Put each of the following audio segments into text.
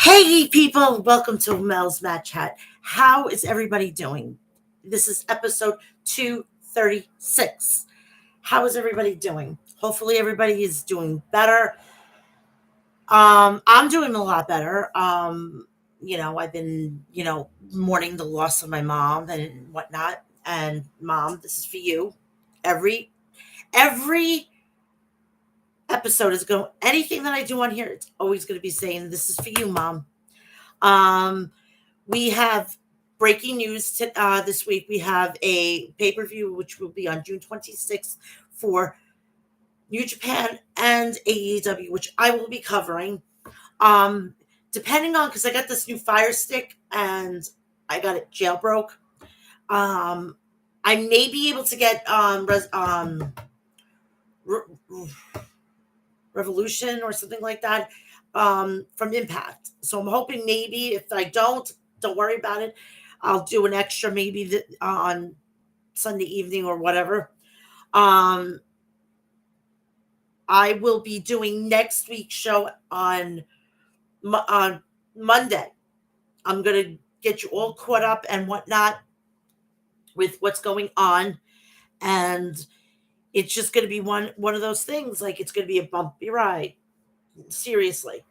Hey people, welcome to Mel'S Mat Chat. How is everybody doing? This is episode 236. How is everybody doing? Hopefully everybody is doing better. I'm doing a lot better. I've been, mourning the loss of my mom and whatnot. And mom, this is for you. Every episode is going anything that I do on here, it's always going to be saying this is for you, mom. We have breaking news this week. We have a pay-per-view which will be on June 26th for New Japan and AEW, which I will be covering. Depending on, because I got this new Fire Stick and I got it jailbroke. I may be able to get Revolution or something like that from Impact. So I'm hoping maybe if I don't worry about it. I'll do an extra maybe on Sunday evening or whatever. I will be doing next week's show on Monday. I'm going to get you all caught up and whatnot with what's going on. And it's just going to be one of those things. Like, it's going to be a bumpy ride. Seriously.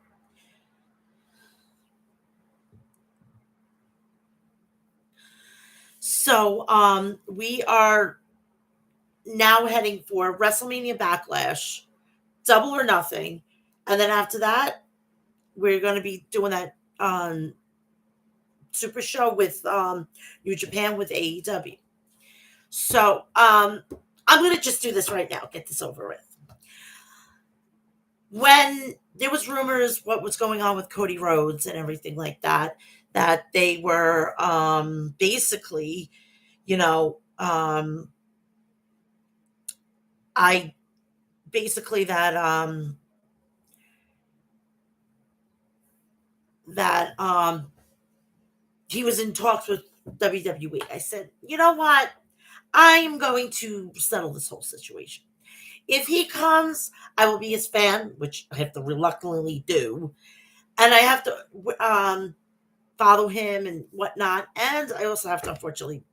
So we are now heading for WrestleMania Backlash, Double or Nothing. And then after that, we're going to be doing that super show with New Japan with AEW. So I'm going to just do this right now, get this over with. When there was rumors what was going on with Cody Rhodes and everything like that, that they were basically, he was in talks with WWE. I said, you know what? I am going to settle this whole situation. If he comes, I will be his fan, which I have to reluctantly do. And I have to follow him and whatnot. And I also have to, unfortunately,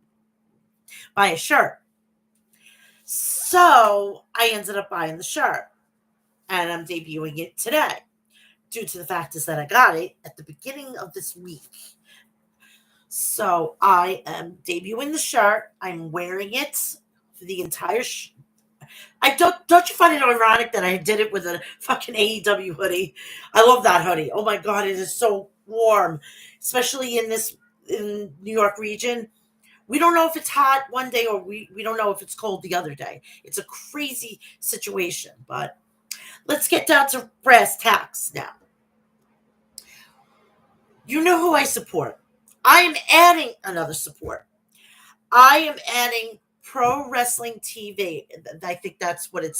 buy a shirt. So I ended up buying the shirt. And I'm debuting it today. Due to the fact is that I got it at the beginning of this week. So I am debuting the shirt. I'm wearing it for the entire don't you find it ironic that I did it with a fucking AEW hoodie? I love that hoodie. Oh my God, it is so warm, especially in New York region. We don't know if it's hot one day or we don't know if it's cold the other day. It's a crazy situation, but let's get down to brass tacks now. You know who I support. I am adding another support. I am adding Pro Wrestling TV. I think that's what it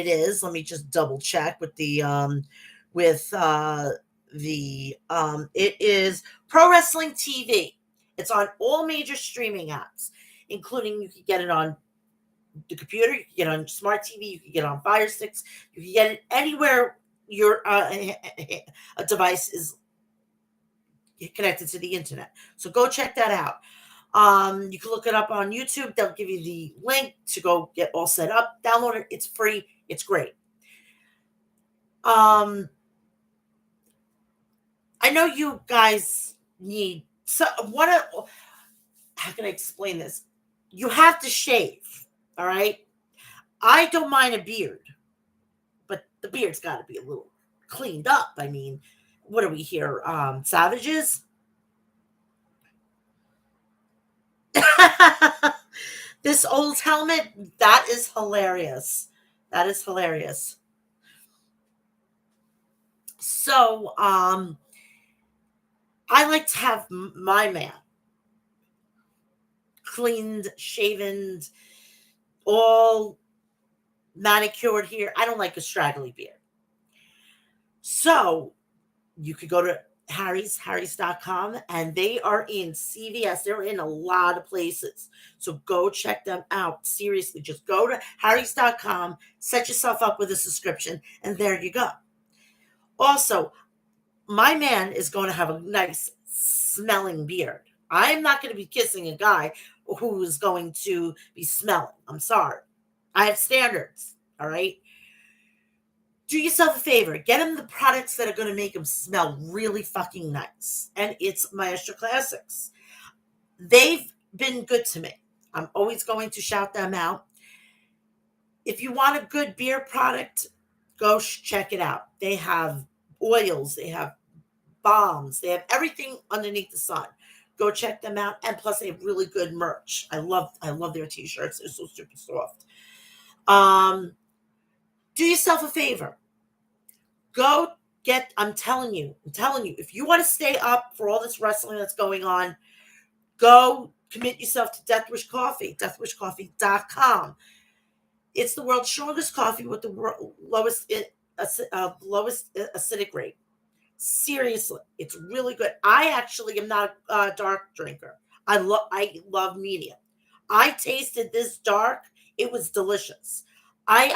is. Let me just double check with it is Pro Wrestling TV. It's on all major streaming apps, including you can get it on the computer, you can get it on smart TV, you can get it on Fire Sticks, you can get it anywhere your a device is connected to the internet. So go check that out. You can look it up on YouTube. They'll give you the link to go get all set up. Download it. It's free. It's great. I know you guys need how can I explain this? You have to shave. All right. I don't mind a beard, but the beard's got to be a little cleaned up. I mean, what are we here? Savages? This old helmet, that is hilarious. That is hilarious. So, I like to have my man cleaned, shaven, all manicured here. I don't like a straggly beard. So, you could go to harrys.com, and they are in CVS. They're in a lot of places. So go check them out. Seriously, just go to harrys.com, set yourself up with a subscription, and there you go. Also, my man is going to have a nice smelling beard. I'm not going to be kissing a guy who is going to be smelling. I'm sorry. I have standards. All right. Do yourself a favor. Get him the products that are going to make him smell really fucking nice. And it's Maestro Classics. They've been good to me. I'm always going to shout them out. If you want a good beer product, go check it out. They have oils, they have bombs, they have everything underneath the sun. Go check them out. And plus they have really good merch. I love their t-shirts. They're so super soft. Do yourself a favor. Go get, I'm telling you, if you want to stay up for all this wrestling that's going on, go commit yourself to Death Wish Coffee, deathwishcoffee.com. It's the world's strongest coffee with the lowest acidic rate. Seriously, it's really good. I actually am not a dark drinker. I love medium. I tasted this dark. It was delicious. I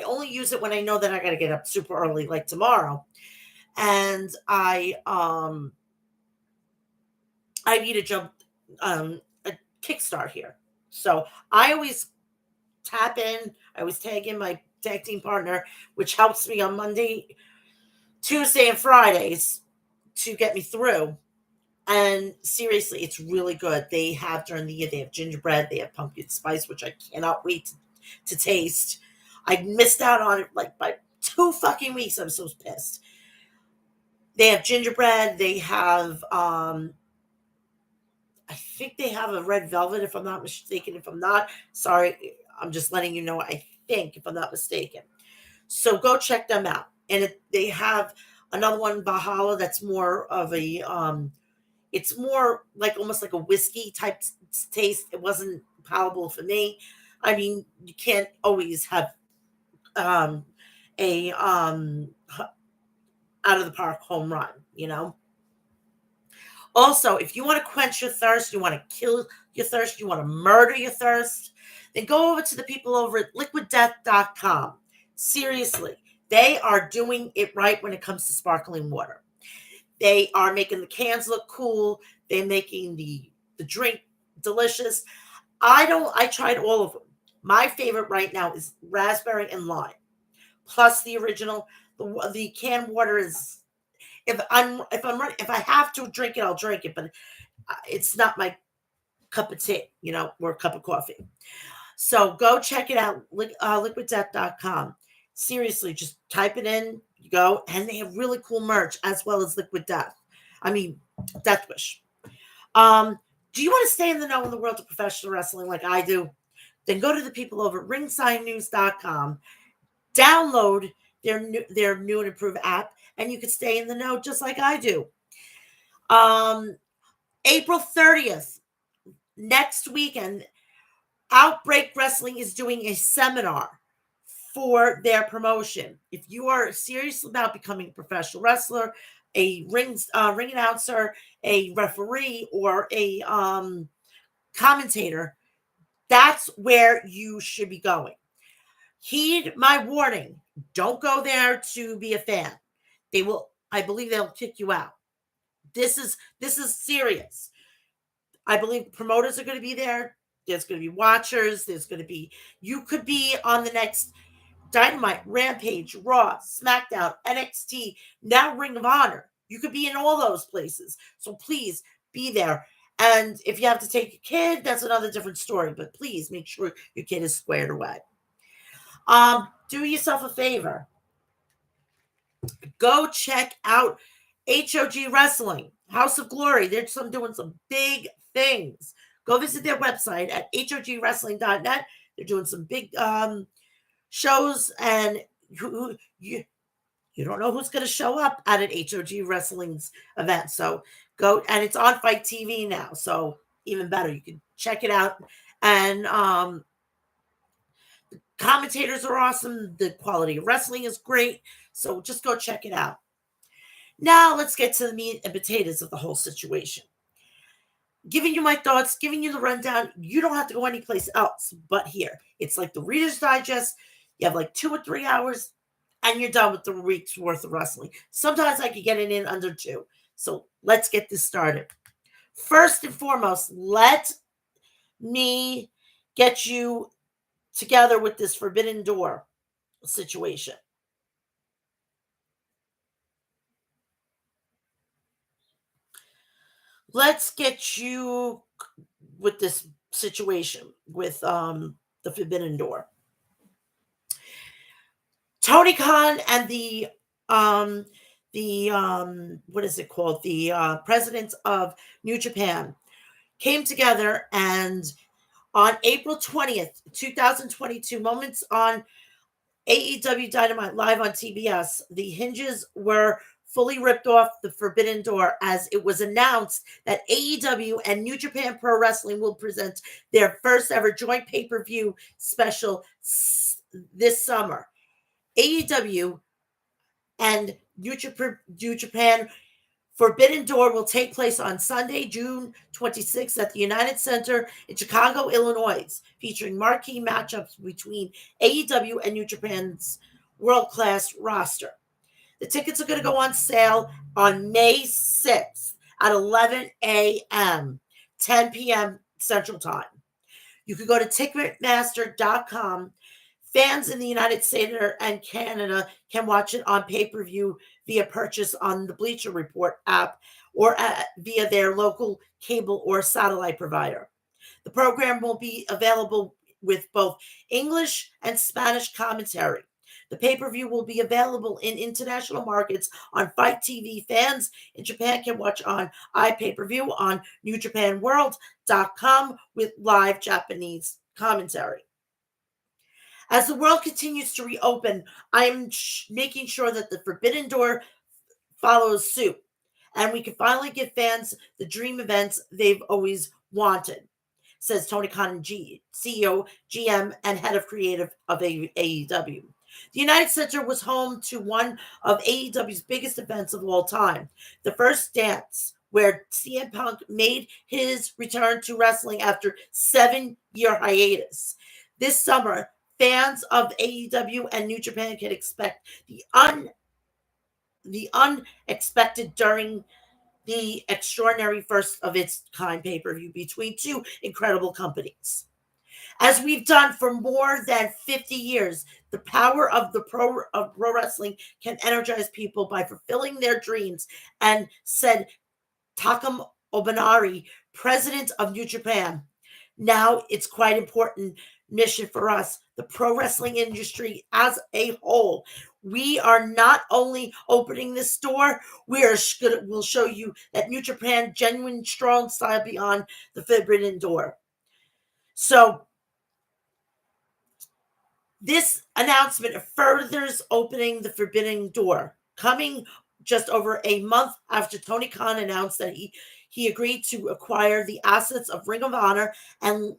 only use it when I know that I got to get up super early, like tomorrow, and I need to jump a kickstart here. So I always tap in. I always tag in my tag team partner, which helps me on Monday, Tuesday, and Fridays to get me through. And seriously, it's really good. They have during the year, they have gingerbread, they have pumpkin spice, which I cannot wait to taste. I missed out on it like by 2 fucking weeks. I'm so pissed. They have gingerbread. They have, I think they have a red velvet, if I'm not mistaken. If I'm not, sorry, I'm just letting you know. I think, if I'm not mistaken. So go check them out. And they have another one, Valhalla, that's more of a, it's more like almost like a whiskey type taste. It wasn't palatable for me. I mean, you can't always have a out of the park home run, you know. Also, if you want to quench your thirst, you want to kill your thirst, you want to murder your thirst, then go over to the people over at liquiddeath.com. Seriously, they are doing it right when it comes to sparkling water. They are making the cans look cool. They're making the drink delicious. I tried all of them. My favorite right now is raspberry and lime, plus the original. The canned water is, if I have to drink it, I'll drink it, but it's not my cup of tea, or a cup of coffee. So go check it out, liquiddeath.com. Seriously, just type it in, you go, and they have really cool merch as well as Liquid Death. I mean, Death Wish. Do you want to stay in the know in the world of professional wrestling like I do? Then go to the people over at ringsidenews.com, download their new and improved app, and you can stay in the know just like I do. April 30th, next weekend, Outbreak Wrestling is doing a seminar for their promotion. If you are serious about becoming a professional wrestler, a ring announcer, a referee, or a commentator, that's where you should be going. Heed my warning. Don't go there to be a fan. I believe they'll kick you out. This is serious. I believe promoters are going to be there. There's going to be watchers. You could be on the next Dynamite, Rampage, Raw, SmackDown, NXT, now Ring of Honor. You could be in all those places. So please be there. And if you have to take a kid, that's another different story. But please make sure your kid is squared away. Do yourself a favor. Go check out HOG Wrestling, House of Glory. They're doing some big things. Go visit their website at hogwrestling.net. They're doing some big shows, and you don't know who's going to show up at an HOG Wrestling's event. So go, and it's on Fight TV now, so even better. You can check it out. And the commentators are awesome. The quality of wrestling is great. So just go check it out. Now let's get to the meat and potatoes of the whole situation. Giving you my thoughts, giving you the rundown. You don't have to go anyplace else but here. It's like the Reader's Digest. You have like 2 or 3 hours, and you're done with the week's worth of wrestling. Sometimes I could get it in under 2. So let's get this started. First and foremost, let me get you together with this Forbidden Door situation. Let's get you with this situation with the Forbidden Door. Tony Khan and the what is it called? The presidents of New Japan came together, and on April 20th, 2022, moments on AEW Dynamite live on TBS, the hinges were fully ripped off the Forbidden Door as it was announced that AEW and New Japan Pro Wrestling will present their first ever joint pay-per-view special this summer. AEW and New Japan Forbidden Door will take place on Sunday, June 26th at the United Center in Chicago, Illinois, featuring marquee matchups between AEW and New Japan's world-class roster. The tickets are going to go on sale on May 6th at 11 a.m., 10 p.m. Central Time. You can go to Ticketmaster.com. Fans in the United States and Canada can watch it on pay-per-view via purchase on the Bleacher Report app or via their local cable or satellite provider. The program will be available with both English and Spanish commentary. The pay-per-view will be available in international markets on Fight TV. Fans in Japan can watch on iPay-per-view on NewJapanWorld.com with live Japanese commentary. As the world continues to reopen, I'm making sure that the Forbidden Door follows suit, and we can finally give fans the dream events they've always wanted, says Tony Khan, CEO, GM, and head of creative of AEW. The United Center was home to one of AEW's biggest events of all time, the First Dance, where CM Punk made his return to wrestling after 7-year hiatus. This summer, fans of AEW and New Japan can expect the unexpected during the extraordinary first of its kind pay-per-view between two incredible companies. As we've done for more than 50 years, the power of pro wrestling can energize people by fulfilling their dreams, and said Takam Obanari, president of New Japan. Now it's quite important mission for us, the pro wrestling industry as a whole. We are not only opening this door, we'll show you that New Japan genuine strong style beyond the Forbidden Door. So this announcement furthers opening the Forbidden Door, coming just over a month after Tony Khan announced that he agreed to acquire the assets of Ring of Honor, and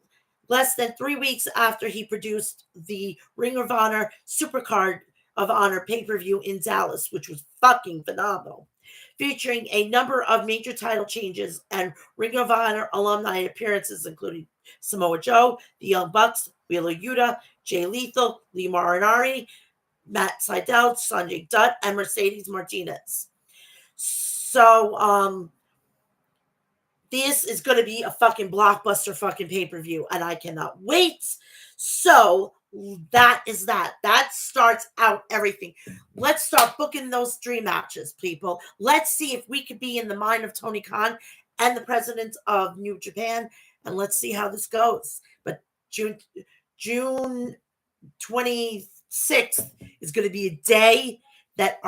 less than 3 weeks after he produced the Ring of Honor Supercard of Honor pay-per-view in Dallas, which was fucking phenomenal, featuring a number of major title changes and Ring of Honor alumni appearances, including Samoa Joe, the Young Bucks, Wheeler Yuta, Jay Lethal, Lee Marinari, Matt Sydal, Sanjay Dutt, and Mercedes Martinez. So, this is going to be a fucking blockbuster fucking pay-per-view, and I cannot wait. So that is that. That starts out everything. Let's start booking those dream matches, people. Let's see if we could be in the mind of Tony Khan and the president of New Japan, and let's see how this goes. But June 26th is going to be a day that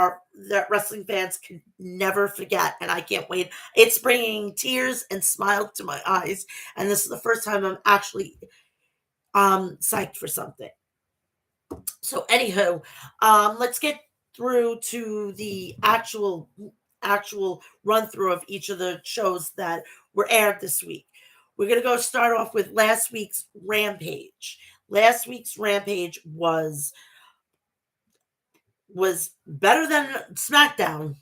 wrestling fans can never forget, and I can't wait. It's bringing tears and smiles to my eyes, and this is the first time I'm actually psyched for something. So anywho, let's get through to the actual run through of each of the shows that were aired this week. We're gonna go start off with last week's Rampage. Last week's Rampage was better than SmackDown,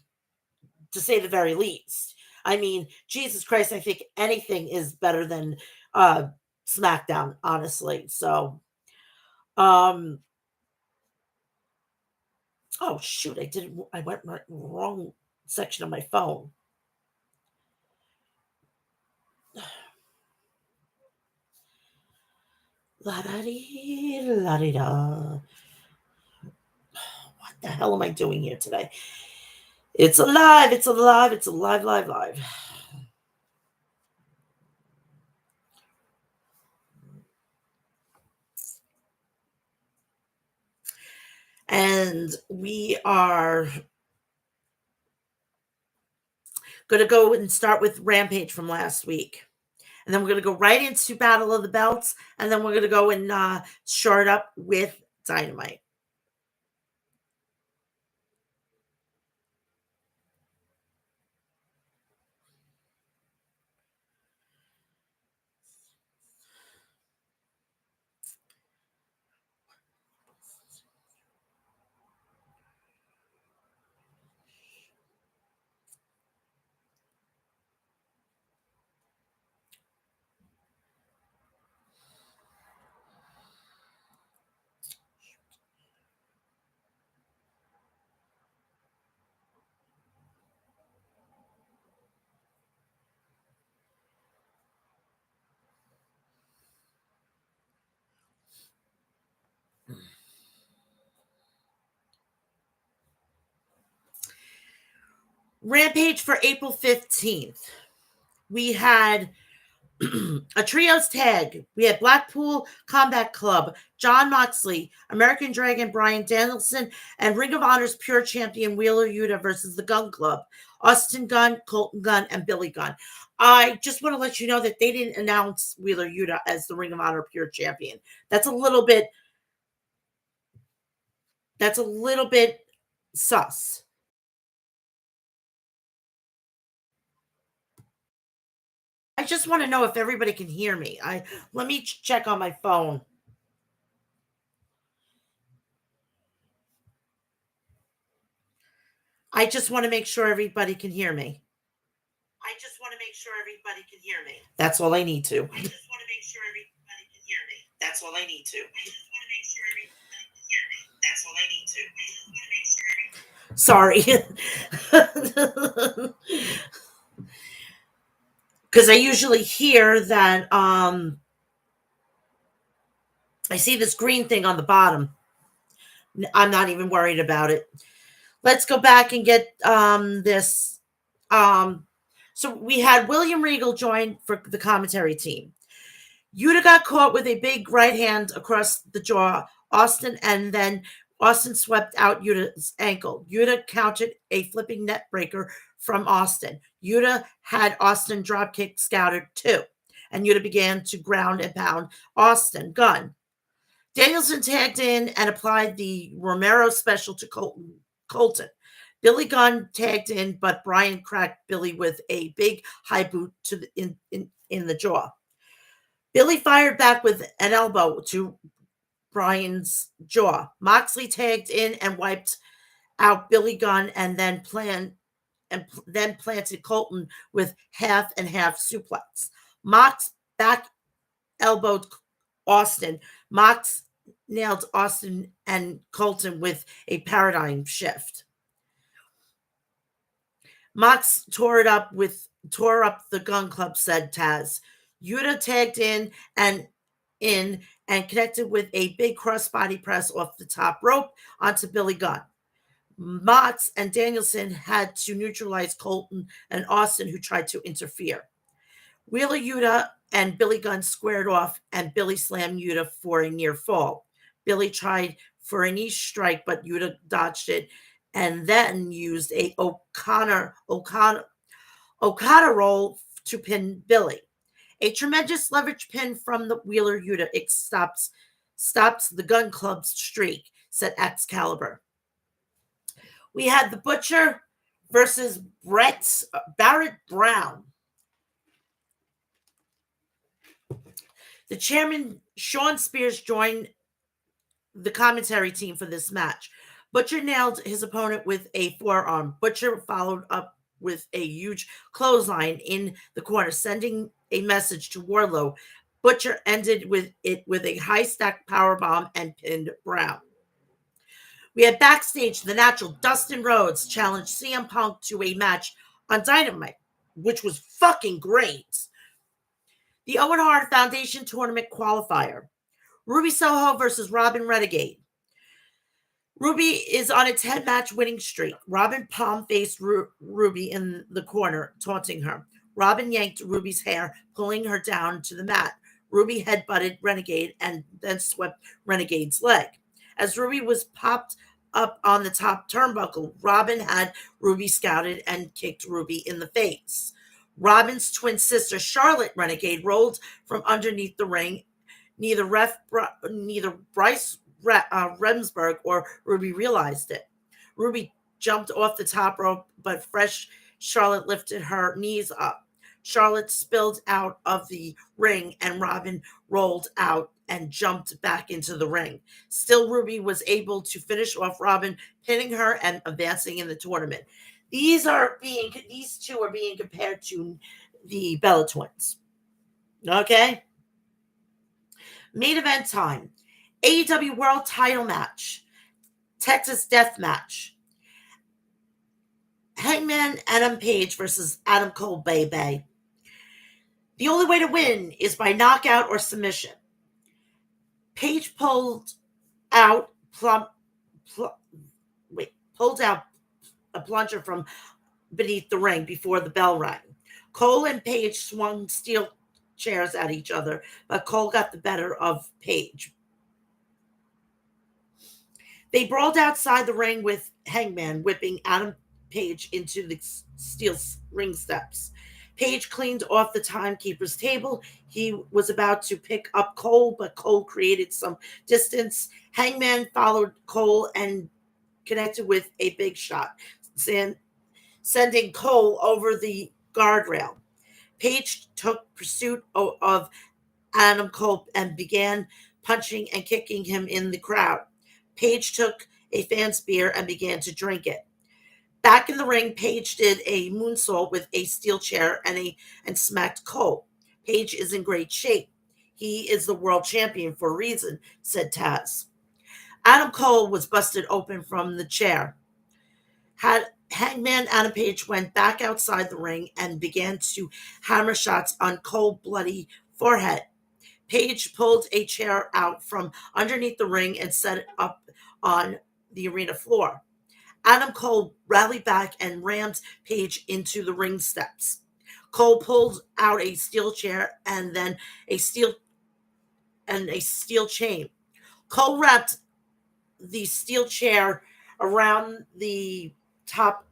to say the very least. I mean, Jesus Christ, I think anything is better than SmackDown, honestly. So, Oh, shoot. I went wrong section of my phone. La da dee, la dee da. What the hell am I doing here today? It's alive. It's alive. It's alive, live, live. And we are going to go and start with Rampage from last week. And then we're going to go right into Battle of the Belts. And then we're going to go and short up with Dynamite. Rampage for April 15th. We had a trios tag. We had Blackpool Combat Club, John Moxley, American Dragon Bryan Danielson, and Ring of Honor's pure champion Wheeler Yuta versus the Gun Club, Austin Gunn, Colton Gunn, and Billy Gunn. I just want to let you know that they didn't announce Wheeler Yuta as the Ring of Honor pure champion. That's a little bit sus. I just want to know if everybody can hear me. Let me check on my phone. I just want to make sure everybody can hear me. That's all I need to. That's all I need to. Sorry. Because I usually hear that I see this green thing on the bottom. I'm not even worried about it. Let's go back and get this. So we had William Regal join for the commentary team. Yuta got caught with a big right hand across the jaw, and then Austin swept out Yuta's ankle. Yuta countered a flipping net breaker from Austin. Yuta had Austin dropkick scouted too, and Yuta began to ground and pound Austin Gunn. Danielson tagged in and applied the Romero special to Colton. Billy Gunn tagged in, but Bryan cracked Billy with a big high boot in the jaw. Billy fired back with an elbow to Bryan's jaw. Moxley tagged in and wiped out Billy Gunn, and then planted Colton with half and half suplex. Mox back elbowed Austin. Mox nailed Austin and Colton with a paradigm shift. Mox tore up the Gun Club, said Taz. Yuta tagged in and connected with a big crossbody press off the top rope onto Billy Gunn. Mox and Danielson had to neutralize Colton and Austin, who tried to interfere. Wheeler Yuta and Billy Gunn squared off, and Billy slammed Yuta for a near fall. Billy tried for a knee strike, but Yuta dodged it and then used a Okada roll to pin Billy. A tremendous leverage pin from the Wheeler Yuta stops the Gun Club's streak, said Excalibur. We had the Butcher versus Barrett Brown. The chairman, Sean Spears, joined the commentary team for this match. Butcher nailed his opponent with a forearm. Butcher followed up with a huge clothesline in the corner, sending a message to Wardlow. Butcher ended with a high stack powerbomb and pinned Brown. We had backstage the Natural Dustin Rhodes challenged CM Punk to a match on Dynamite, which was fucking great. The Owen Hart Foundation Tournament Qualifier. Ruby Soho versus Robin Renegade. Ruby is on a 10-match winning streak. Robin Palm faced Ruby in the corner, taunting her. Robin yanked Ruby's hair, pulling her down to the mat. Ruby headbutted Renegade and then swept Renegade's leg. As Ruby was popped up on the top turnbuckle, Robin had Ruby scouted and kicked Ruby in the face. Robin's twin sister, Charlotte Renegade, rolled from underneath the ring. Neither Bryce Remsburg or Ruby realized it. Ruby jumped off the top rope, but fresh Charlotte lifted her knees up. Charlotte spilled out of the ring, and Robin rolled out and jumped back into the ring. Still, Ruby was able to finish off Robin, pinning her and advancing in the tournament. These two are being compared to the Bella Twins. Okay? Main event time. AEW World Title Match. Texas Death Match. Hangman Adam Page versus Adam Cole Bay. The only way to win is by knockout or submission. Page pulled out a plunger from beneath the ring before the bell rang. Cole and Page swung steel chairs at each other, but Cole got the better of Page. They brawled outside the ring with Hangman whipping Adam Page into the steel ring steps. Page cleaned off the timekeeper's table. He was about to pick up Cole, but Cole created some distance. Hangman followed Cole and connected with a big shot, sending Cole over the guardrail. Page took pursuit of Adam Cole and began punching and kicking him in the crowd. Page took a fan's beer and began to drink it. Back in the ring, Page did a moonsault with a steel chair and smacked Cole. Page is in great shape. He is the world champion for a reason, said Taz. Adam Cole was busted open from the chair. Hangman Adam Page went back outside the ring and began to hammer shots on Cole's bloody forehead. Page pulled a chair out from underneath the ring and set it up on the arena floor. Adam Cole rallied back and rammed Page into the ring steps. Cole pulled out a steel chair and then a steel chain. Cole wrapped the steel chair around the top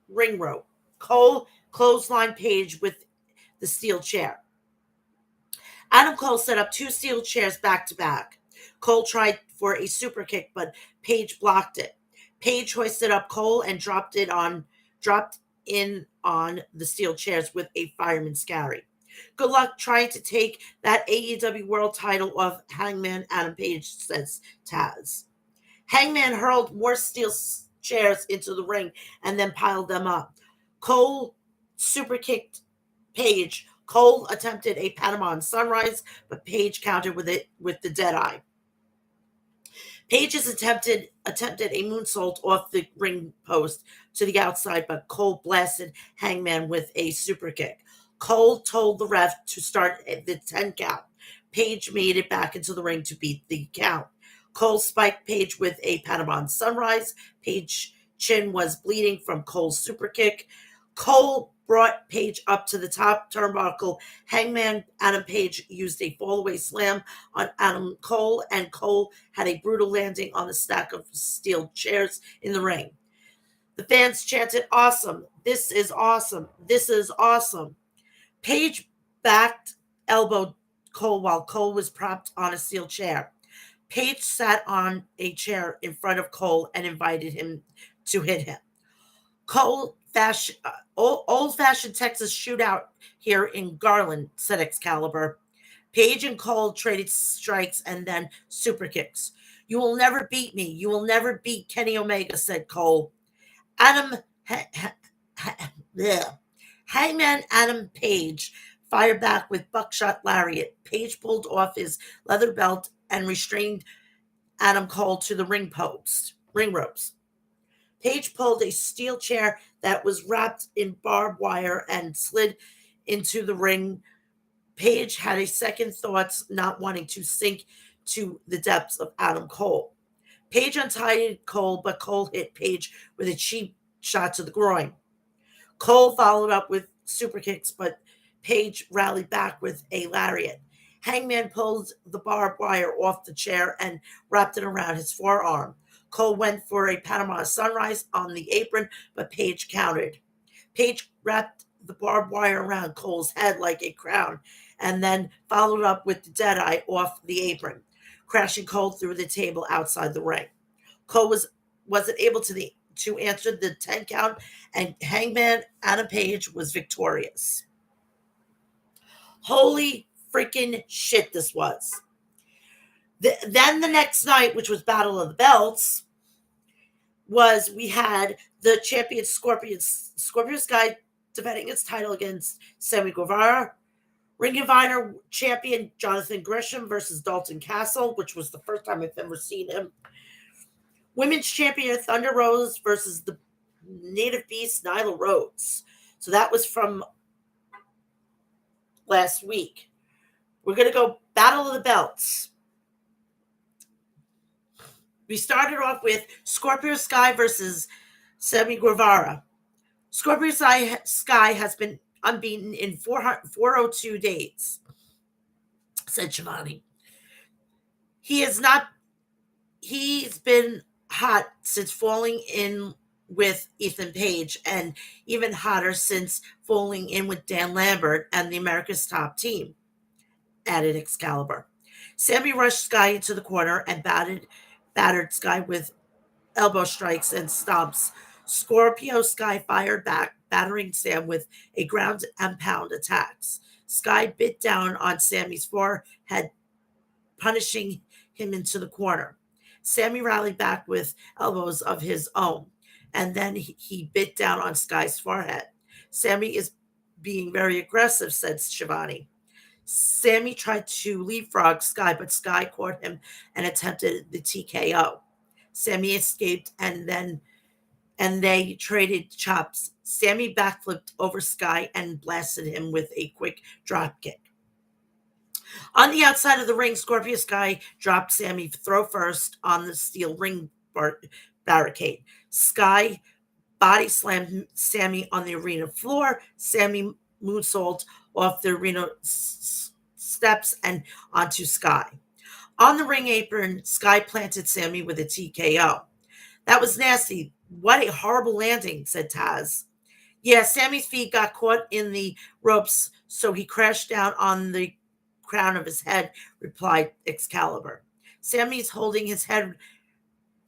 ring rope. Cole clotheslined Page with the steel chair. Adam Cole set up two steel chairs back to back. Cole tried for a super kick, but Page blocked it. Page hoisted up Cole and dropped in on the steel chairs with a fireman's carry. Good luck trying to take that AEW World title off Hangman Adam Page, says Taz. Hangman hurled more steel chairs into the ring and then piled them up. Cole super kicked Page. Cole attempted a Panama Sunrise, but Page countered with the Deadeye. Page attempted a moonsault off the ring post to the outside, but Cole blasted Hangman with a super kick. Cole told the ref to start the 10 count. Page made it back into the ring to beat the count. Cole spiked Page with a Panama Sunrise. Page's chin was bleeding from Cole's super kick. Cole brought Page up to the top turnbuckle. Hangman Adam Page used a fallaway slam on Adam Cole, and Cole had a brutal landing on the stack of steel chairs in the ring. The fans chanted, "Awesome! This is awesome! This is awesome!" Page backed elbowed Cole while Cole was propped on a steel chair. Page sat on a chair in front of Cole and invited him to hit him. Old-fashioned Texas shootout here in Garland, said Excalibur. Page and Cole traded strikes and then super kicks. "You will never beat me. You will never beat Kenny Omega," said Cole. Hangman Adam Page fired back with buckshot lariat. Page pulled off his leather belt and restrained Adam Cole to the ring post. ring ropes. Paige pulled a steel chair that was wrapped in barbed wire and slid into the ring. Paige had a second thoughts, not wanting to sink to the depths of Adam Cole. Paige untied Cole, but Cole hit Paige with a cheap shot to the groin. Cole followed up with super kicks, but Paige rallied back with a lariat. Hangman pulled the barbed wire off the chair and wrapped it around his forearm. Cole went for a Panama Sunrise on the apron, but Paige countered. Paige wrapped the barbed wire around Cole's head like a crown and then followed up with the Deadeye off the apron, crashing Cole through the table outside the ring. Cole wasn't able to answer the 10 count, and Hangman Adam Page was victorious. Holy freaking shit, this was. Then the next night, which was Battle of the Belts, we had the champion Scorpio Sky defending its title against Semi Gravara. Ring of Honor champion Jonathan Gresham versus Dalton Castle, which was the first time I've ever seen him. Women's champion Thunder Rose versus the native beast Nyla Rhodes. So that was from last week. We're going to go Battle of the Belts. We started off with Scorpio Sky versus Semi Gravara. Scorpio Sky has been unbeaten in 402 days, said Shivani. He's been hot since falling in with Ethan Page, and even hotter since falling in with Dan Lambert and the America's Top Team, added Excalibur. Sammy rushed Sky into the corner and battered Sky with elbow strikes and stomps. Scorpio Sky fired back, battering Sam with a ground and pound attacks. Sky bit down on Sammy's forehead, punishing him into the corner. Sammy rallied back with elbows of his own, and then he bit down on Sky's forehead. Sammy is being very aggressive, said Shivani. Sammy tried to leapfrog Sky, but Sky caught him and attempted the TKO. Sammy escaped, and they traded chops. Sammy backflipped over Sky and blasted him with a quick drop kick. On the outside of the ring, Scorpio Sky dropped Sammy throw first on the steel ring barricade. Sky body slammed Sammy on the arena floor. Sammy moonsaulted off the arena steps and onto Sky. On the ring apron, Sky planted Sammy with a TKO. That was nasty. What a horrible landing, said Taz. Yeah, Sammy's feet got caught in the ropes, so he crashed down on the crown of his head, replied Excalibur. Sammy's holding his head.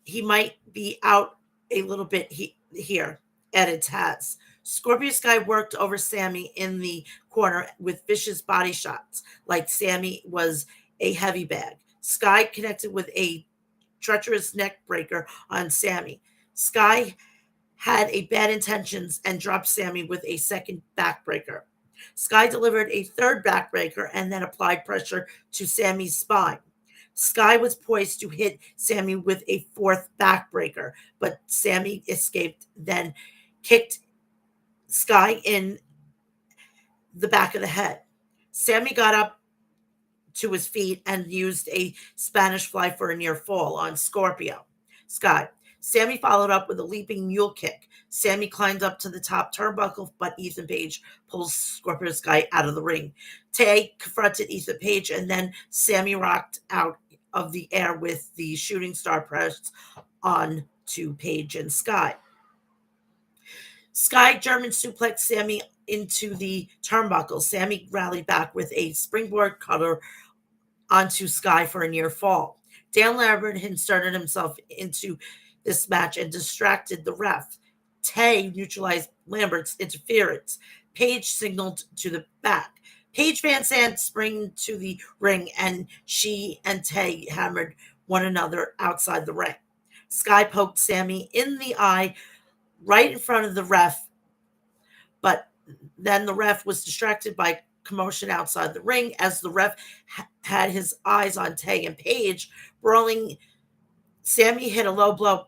He might be out a little bit here, added Taz. Scorpio Sky worked over Sammy in the corner with vicious body shots, like Sammy was a heavy bag. Sky connected with a treacherous neck breaker on Sammy. Sky had a bad intentions and dropped Sammy with a second backbreaker. Sky delivered a third backbreaker and then applied pressure to Sammy's spine. Sky was poised to hit Sammy with a fourth backbreaker, but Sammy escaped, then kicked Sky in the back of the head. Sammy got up to his feet and used a Spanish fly for a near fall on Scorpio Sky. Sammy followed up with a leaping mule kick. Sammy climbed up to the top turnbuckle, but Ethan Page pulls Scorpio Sky out of the ring. Tay confronted Ethan Page, and then Sammy rocked out of the air with the shooting star press on to Page and Sky. Sky German suplexed Sammy into the turnbuckle. Sammy rallied back with a springboard cutter onto Sky for a near fall. Dan Lambert inserted himself into this match and distracted the ref. Tay neutralized Lambert's interference. Page signaled to the back. Paige Van Zandt sprang to the ring, and she and Tay hammered one another outside the ring. Sky poked Sammy in the eye right in front of the ref, but then the ref was distracted by commotion outside the ring as the ref had his eyes on Tay and Page brawling. Sammy hit a low blow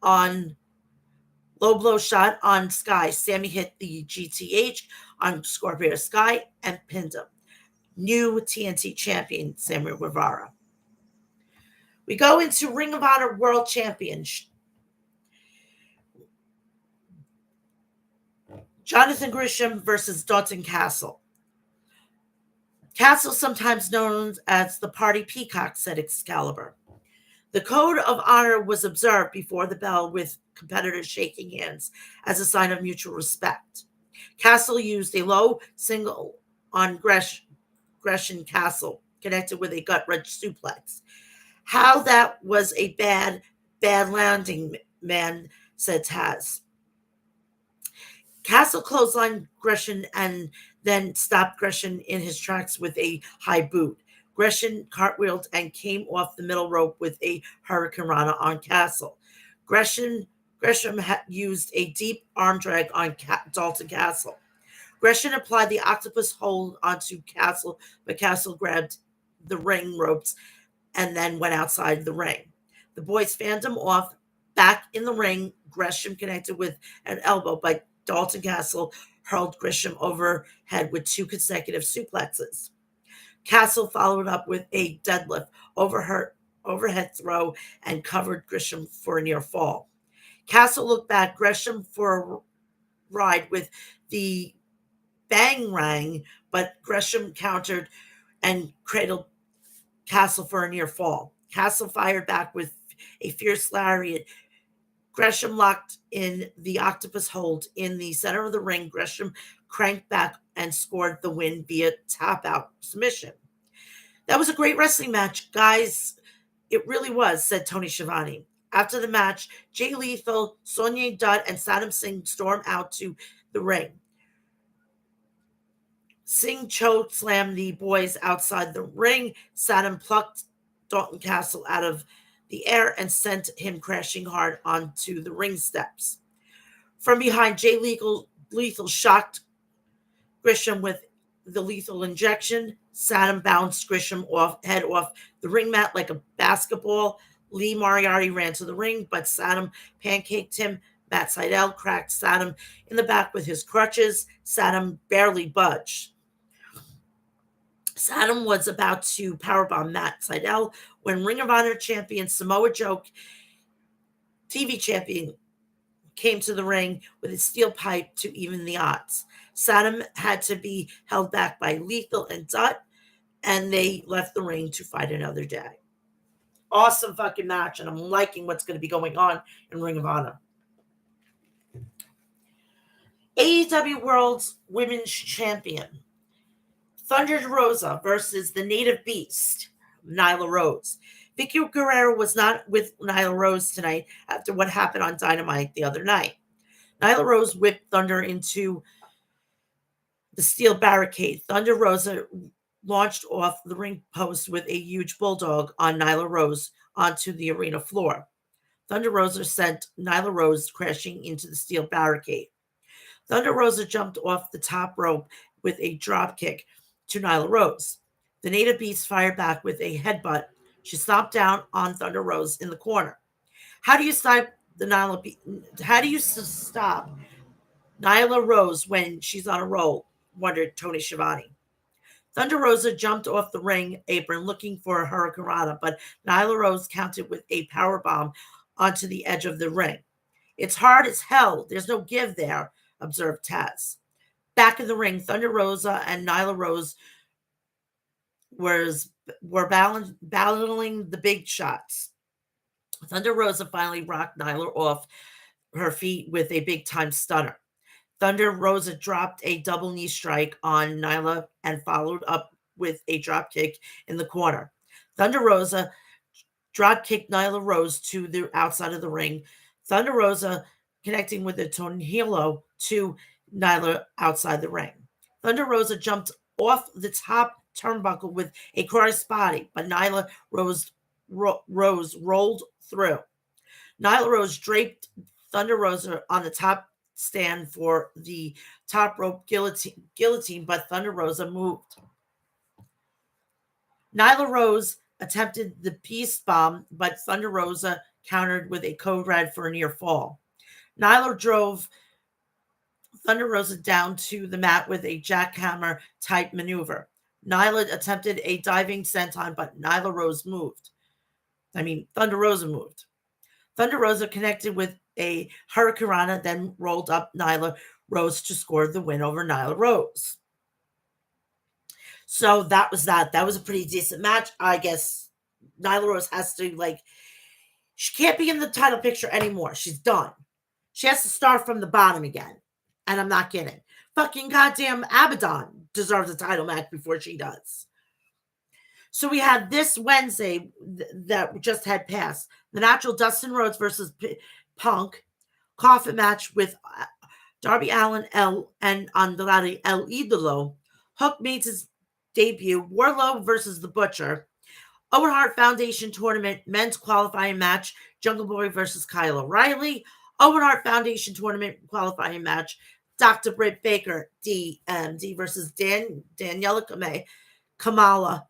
on low blow shot on Sky. Sami hit the GTH on Scorpio Sky and pinned him. New TNT champion, Semi Gravara. We go into Ring of Honor World Championship. Jonathan Gresham versus Dalton Castle. Castle, sometimes known as the Party Peacock, said Excalibur. The code of honor was observed before the bell, with competitors shaking hands as a sign of mutual respect. Castle used a low single on Gresham Castle, connected with a gut-wrench suplex. How that was a bad landing, man, said Taz. Castle clotheslined Gresham and then stopped Gresham in his tracks with a high boot. Gresham cartwheeled and came off the middle rope with a Hurricane Rana on Castle. Gresham had used a deep arm drag on Dalton Castle. Gresham applied the octopus hold onto Castle, but Castle grabbed the ring ropes and then went outside the ring. The boys fanned him off. Back in the ring, Gresham connected with an elbow, but Dalton Castle hurled Gresham overhead with 2 consecutive suplexes. Castle followed up with a deadlift, overhead throw, and covered Gresham for a near fall. Castle looked back Gresham for a ride with the bang rang, but Gresham countered and cradled Castle for a near fall. Castle fired back with a fierce lariat. Gresham locked in the octopus hold in the center of the ring. Gresham cranked back and scored the win via tap-out submission. That was a great wrestling match, guys. It really was, said Tony Schiavone. After the match, Jay Lethal, Sonya Dutt, and Saddam Singh stormed out to the ring. Singh choke slammed the boys outside the ring. Saddam plucked Dalton Castle out of the air and sent him crashing hard onto the ring steps. From behind, Jay Lethal shocked Gresham with the lethal injection. Saddam bounced Gresham head off the ring mat like a basketball. Lee Moriarty ran to the ring, but Saddam pancaked him. Matt Sydal cracked Saddam in the back with his crutches. Saddam barely budged. Saddam was about to powerbomb Matt Sydal when Ring of Honor champion Samoa Joe, TV champion, came to the ring with a steel pipe to even the odds. Saddam had to be held back by Lethal and Dutt, and they left the ring to fight another day. Awesome fucking match, and I'm liking what's going to be going on in Ring of Honor. AEW World's Women's Champion Thunder Rosa versus the Native Beast, Nyla Rose. Vicky Guerrero was not with Nyla Rose tonight after what happened on Dynamite the other night. Nyla Rose whipped Thunder into the steel barricade. Thunder Rosa launched off the ring post with a huge bulldog on Nyla Rose onto the arena floor. Thunder Rosa sent Nyla Rose crashing into the steel barricade. Thunder Rosa jumped off the top rope with a drop kick to Nyla Rose. The Native Beast fired back with a headbutt. She stomped down on Thunder Rose in the corner. How do you stop Nyla Rose when she's on a roll? Wondered Tony Schiavone. Thunder Rosa jumped off the ring apron looking for a Hurricane Rana, but Nyla Rose countered with a powerbomb onto the edge of the ring. It's hard as hell. There's no give there, observed Taz. Back in the ring, Thunder Rosa and Nyla Rose were battling the big shots. Thunder Rosa finally rocked Nyla off her feet with a big-time stunner. Thunder Rosa dropped a double knee strike on Nyla and followed up with a drop kick in the corner. Thunder Rosa drop kicked Nyla Rose to the outside of the ring. Thunder Rosa connecting with a tornillo to Nyla outside the ring. Thunder Rosa jumped off the top turnbuckle with a crossbody, but Nyla Rose rolled through. Nyla Rose draped Thunder Rosa on the top stand for the top rope guillotine, but Thunder Rosa moved. Nyla Rose attempted the Peace Bomb, but Thunder Rosa countered with a code red for a near fall. Nyla drove Thunder Rosa down to the mat with a jackhammer type maneuver. Nyla attempted a diving senton, but Thunder Rosa moved. Thunder Rosa connected with a Hurricanrana, then rolled up Nyla Rose to score the win over Nyla Rose. So that was that. That was a pretty decent match. I guess Nyla Rose has to, she can't be in the title picture anymore. She's done. She has to start from the bottom again. And I'm not kidding. Fucking goddamn Abaddon deserves a title match before she does. So we had this Wednesday that just had passed. The Natural Dustin Rhodes versus Punk. Coffin match with Darby Allin and Andrade El Idolo. Hook makes his debut. Wardlow versus The Butcher. Owen Hart Foundation Tournament men's qualifying match. Jungle Boy versus Kyle O'Reilly. Owen Hart Foundation Tournament qualifying match. Dr. Britt Baker, DMD versus Daniela Kamala.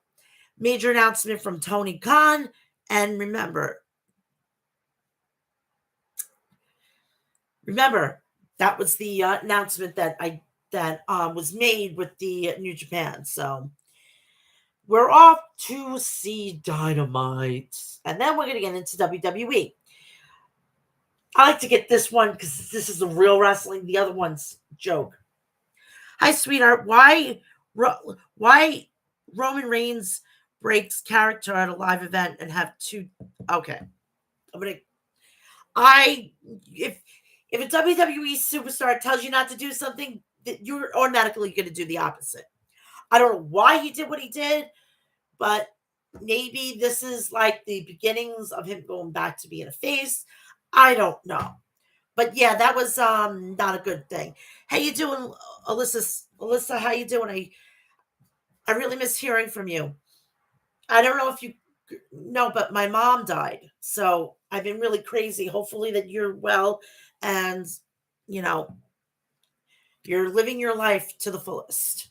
Major announcement from Tony Khan. And remember, that was the announcement that was made with the New Japan. So we're off to see Dynamite. And then we're going to get into WWE. I like to get this one because this is the real wrestling. The other one's joke. Hi, sweetheart. Why Roman Reigns breaks character at a live event and have two? Okay, if a WWE superstar tells you not to do something, you're automatically going to do the opposite. I don't know why he did what he did, but maybe this is like the beginnings of him going back to being a face. I don't know. But yeah, that was not a good thing. How you doing, Alyssa? Alyssa, how you doing? I really miss hearing from you. I don't know if you know, but my mom died. So I've been really crazy. Hopefully that you're well and, you're living your life to the fullest.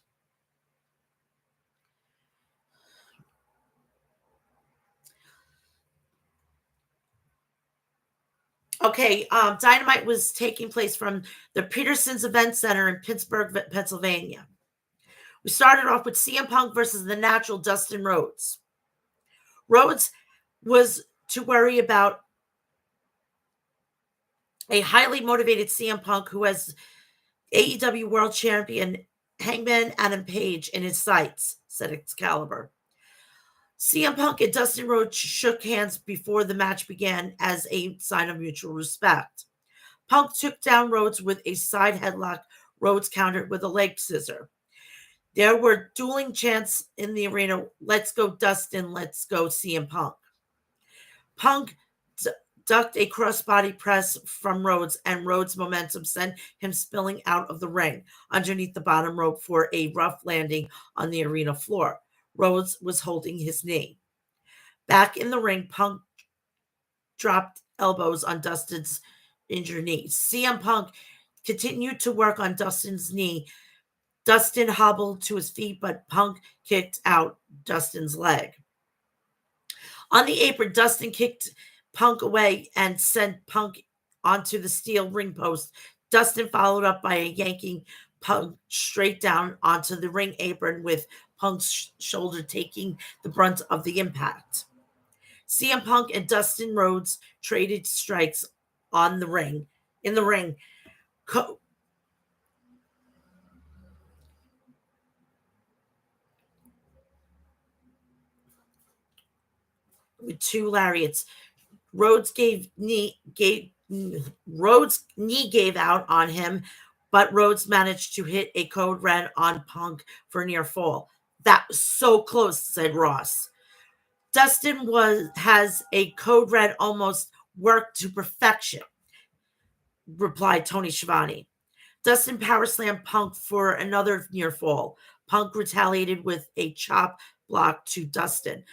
Okay, Dynamite was taking place from the Peterson's Event Center in Pittsburgh, Pennsylvania. We started off with CM Punk versus the Natural Dustin Rhodes. Rhodes was to worry about a highly motivated CM Punk who has AEW World Champion Hangman Adam Page in his sights, said Excalibur. CM Punk and Dustin Rhodes shook hands before the match began as a sign of mutual respect. Punk took down Rhodes with a side headlock. Rhodes countered with a leg scissor. There were dueling chants in the arena. Let's go, Dustin. Let's go, CM Punk. Punk ducked a crossbody press from Rhodes, and Rhodes' momentum sent him spilling out of the ring underneath the bottom rope for a rough landing on the arena floor. Rhodes was holding his knee. Back in the ring, Punk dropped elbows on Dustin's injured knee. CM Punk continued to work on Dustin's knee. Dustin hobbled to his feet, but Punk kicked out Dustin's leg. On the apron, Dustin kicked Punk away and sent Punk onto the steel ring post. Dustin followed up by yanking Punk straight down onto the ring apron with Punk's shoulder taking the brunt of the impact. CM Punk and Dustin Rhodes traded strikes in the ring. With two lariats. Rhodes' knee gave out on him, but Rhodes managed to hit a code red on Punk for a near fall. That was so close, said Ross. Dustin has a code red almost worked to perfection, replied Tony Schiavone. Dustin power slammed Punk for another near fall. Punk retaliated with a chop block to Dustin.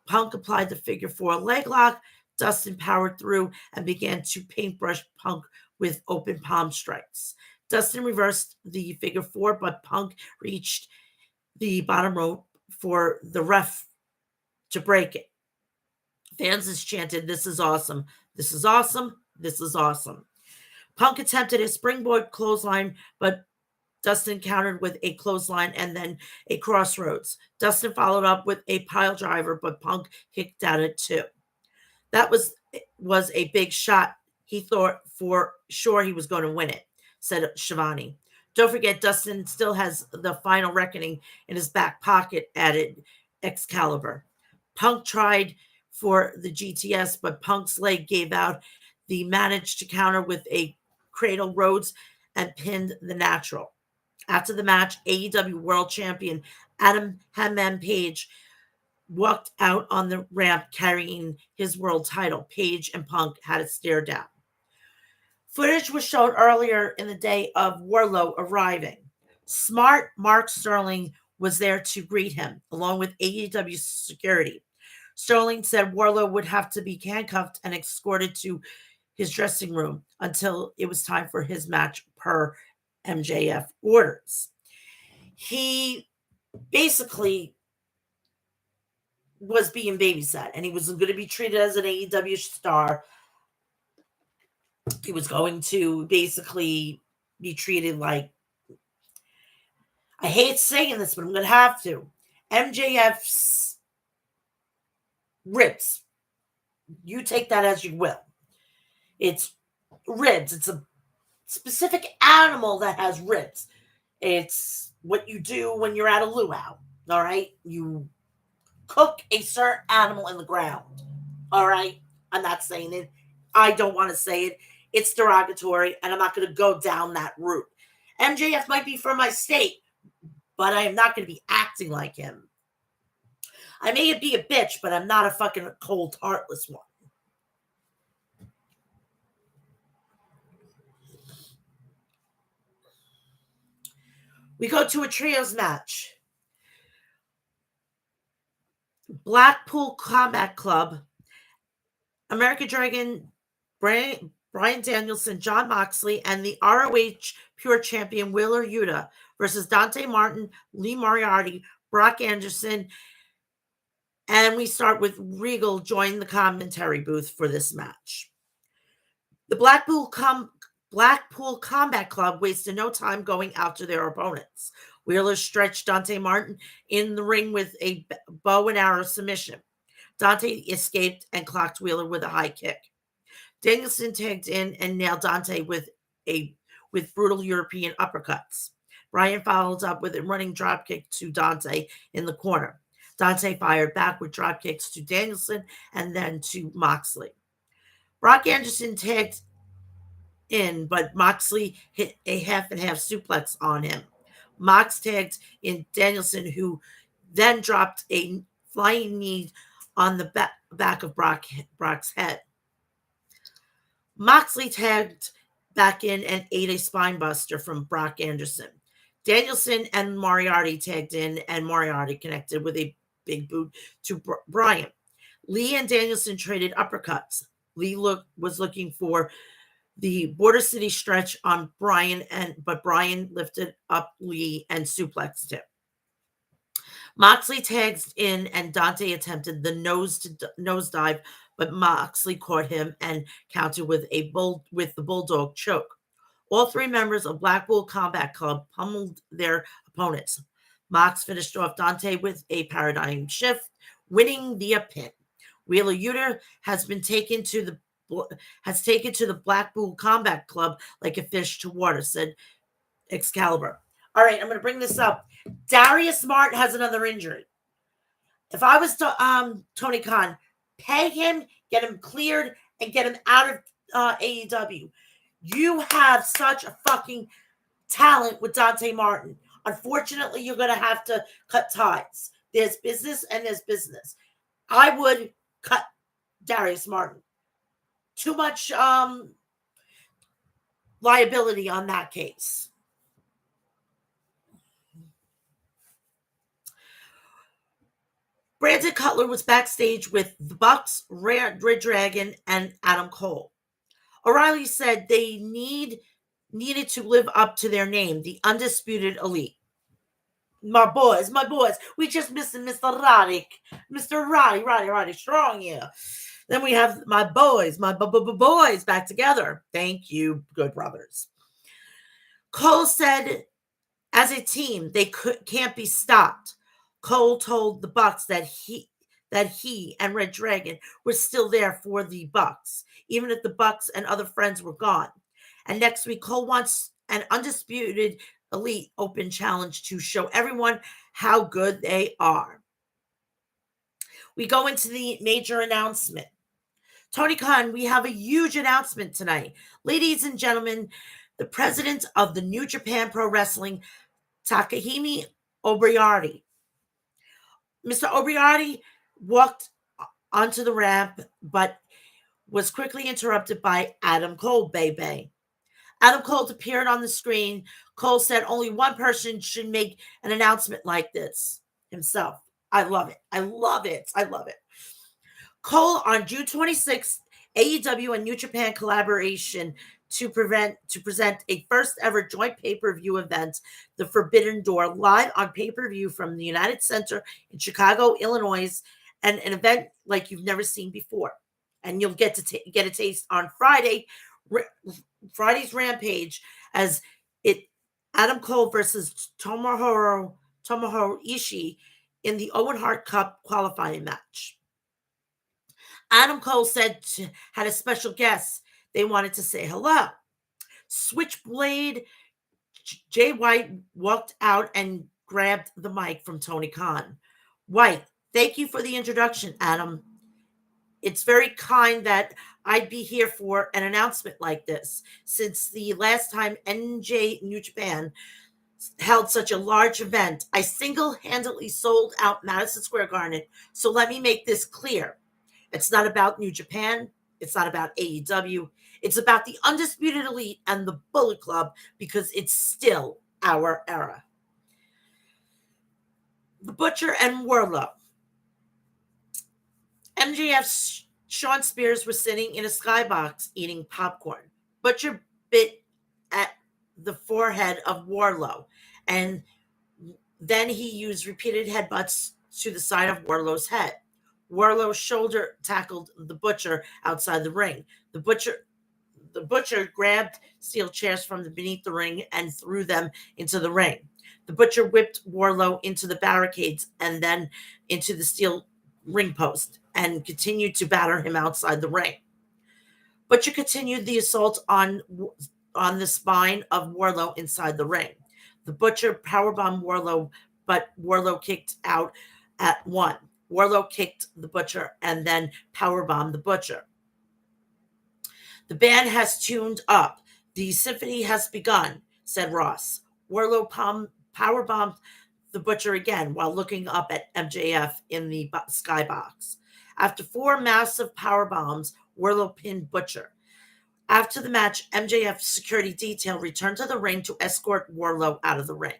Punk applied the figure four leg lock. Dustin powered through and began to paintbrush Punk with open palm strikes. Dustin reversed the figure four, but Punk reached the bottom rope for the ref to break it. Fans has chanted, "This is awesome. This is awesome. This is awesome." Punk attempted a springboard clothesline, but Dustin countered with a clothesline and then a crossroads. Dustin followed up with a pile driver, but Punk kicked out at 2. That was a big shot. He thought for sure he was going to win it, said Shivani. Don't forget, Dustin still has the final reckoning in his back pocket, added Excalibur. Punk tried for the GTS, but Punk's leg gave out. He managed to counter with a cradle Rhodes and pinned the Natural. After the match, AEW World Champion Adam Hangman Page walked out on the ramp carrying his world title. Page and Punk had a stare down. Footage was shown earlier in the day of Wardlow arriving. Smart Mark Sterling was there to greet him, along with AEW security. Sterling said Wardlow would have to be handcuffed and escorted to his dressing room until it was time for his match per MJF orders. He basically was being babysat, and he was going to be treated as an AEW star. He was going to basically be treated like, I hate saying this, but I'm going to have to, MJF's ribs. You take that as you will. It's ribs. It's a specific animal that has ribs. It's what you do when you're at a luau. All right? You cook a certain animal in the ground. All right? I'm not saying it. I don't want to say it. It's derogatory, and I'm not going to go down that route. MJF might be from my state, but I am not going to be acting like him. I may be a bitch, but I'm not a fucking cold, heartless one. We go to a trios match. Blackpool Combat Club, American Dragon, Bryan Danielson, Jon Moxley, and the ROH Pure Champion Wheeler Yuta versus Dante Martin, Lee Moriarty, Brock Anderson, and we start with Regal joining the commentary booth for this match. The Blackpool Combat Club wasted no time going after their opponents. Wheeler stretched Dante Martin in the ring with a bow and arrow submission. Dante escaped and clocked Wheeler with a high kick. Danielson tagged in and nailed Dante with brutal European uppercuts. Bryan followed up with a running dropkick to Dante in the corner. Dante fired back with dropkicks to Danielson and then to Moxley. Brock Anderson tagged in, but Moxley hit a half-and-half suplex on him. Mox tagged in Danielson, who then dropped a flying knee on the back of Brock's head. Moxley tagged back in and ate a spine buster from Brock Anderson. Danielson and Moriarty tagged in, and Moriarty connected with a big boot to Bryan. Lee and Danielson traded uppercuts. Lee was looking for the Border City stretch on Bryan, but Bryan lifted up Lee and suplexed him. Moxley tags in, and Dante attempted the nosedive, but Moxley caught him and countered with the bulldog choke. All three members of Blackpool Combat Club pummeled their opponents. Mox finished off Dante with a paradigm shift, winning via pin. Wheeler Yuta has taken to the Blackpool Combat Club like a fish to water, said Excalibur. All right, I'm going to bring this up. Darius Martin has another injury. If I was Tony Khan, pay him, get him cleared, and get him out of AEW. You have such a fucking talent with Dante Martin. Unfortunately, you're going to have to cut ties. There's business and there's business. I would cut Darius Martin. Too much liability on that case. Brandon Cutler was backstage with the Bucks, Red Dragon, and Adam Cole. O'Reilly said they needed to live up to their name, the Undisputed Elite. My boys, my boys. We just missing Mr. Roddick. Mr. Roddy Strong here. Then we have my boys, my boys back together. Thank you, good brothers. Cole said, as a team, they can't be stopped. Cole told the Bucks that he and Red Dragon were still there for the Bucks, even if the Bucks and other friends were gone. And next week, Cole wants an undisputed elite open challenge to show everyone how good they are. We go into the major announcement. Tony Khan, we have a huge announcement tonight. Ladies and gentlemen, the president of the New Japan Pro Wrestling, Takahimi Obriarty. Mr. Obriarty walked onto the ramp, but was quickly interrupted by Adam Cole, baby. Adam Cole appeared on the screen. Cole said only one person should make an announcement like this, himself. I love it. I love it. I love it. Cole on June 26th, AEW and New Japan collaboration to present a first ever joint pay-per-view event, The Forbidden Door, live on pay-per-view from the United Center in Chicago, Illinois, and an event like you've never seen before. And you'll get to get a taste on Friday's Rampage, as it Adam Cole versus Tomohiro Ishii in the Owen Hart Cup qualifying match. Adam Cole had a special guest. They wanted to say hello. Switchblade Jay White walked out and grabbed the mic from Tony Khan. White, thank you for the introduction, Adam. It's very kind that I'd be here for an announcement like this, since the last time NJ New Japan held such a large event, I single-handedly sold out Madison Square Garden. So let me make this clear. It's not about New Japan. It's not about AEW. It's about the Undisputed Elite and the Bullet Club, because it's still our era. The Butcher and Wardlow. MJF's Sean Spears was sitting in a skybox eating popcorn. Butcher bit at the forehead of Wardlow, and then he used repeated headbutts to the side of Wardlow's head. Wardlow's shoulder tackled the Butcher outside the ring. The Butcher grabbed steel chairs from beneath the ring and threw them into the ring. The Butcher whipped Wardlow into the barricades and then into the steel ring post and continued to batter him outside the ring. Butcher continued the assault on the spine of Wardlow inside the ring. The Butcher powerbombed Wardlow, but Wardlow kicked out at one. Wardlow kicked the Butcher and then powerbombed the Butcher. The band has tuned up. The symphony has begun, said Ross. Wardlow powerbombed the Butcher again while looking up at MJF in the skybox. After 4 massive powerbombs, Wardlow pinned Butcher. After the match, MJF's security detail returned to the ring to escort Wardlow out of the ring.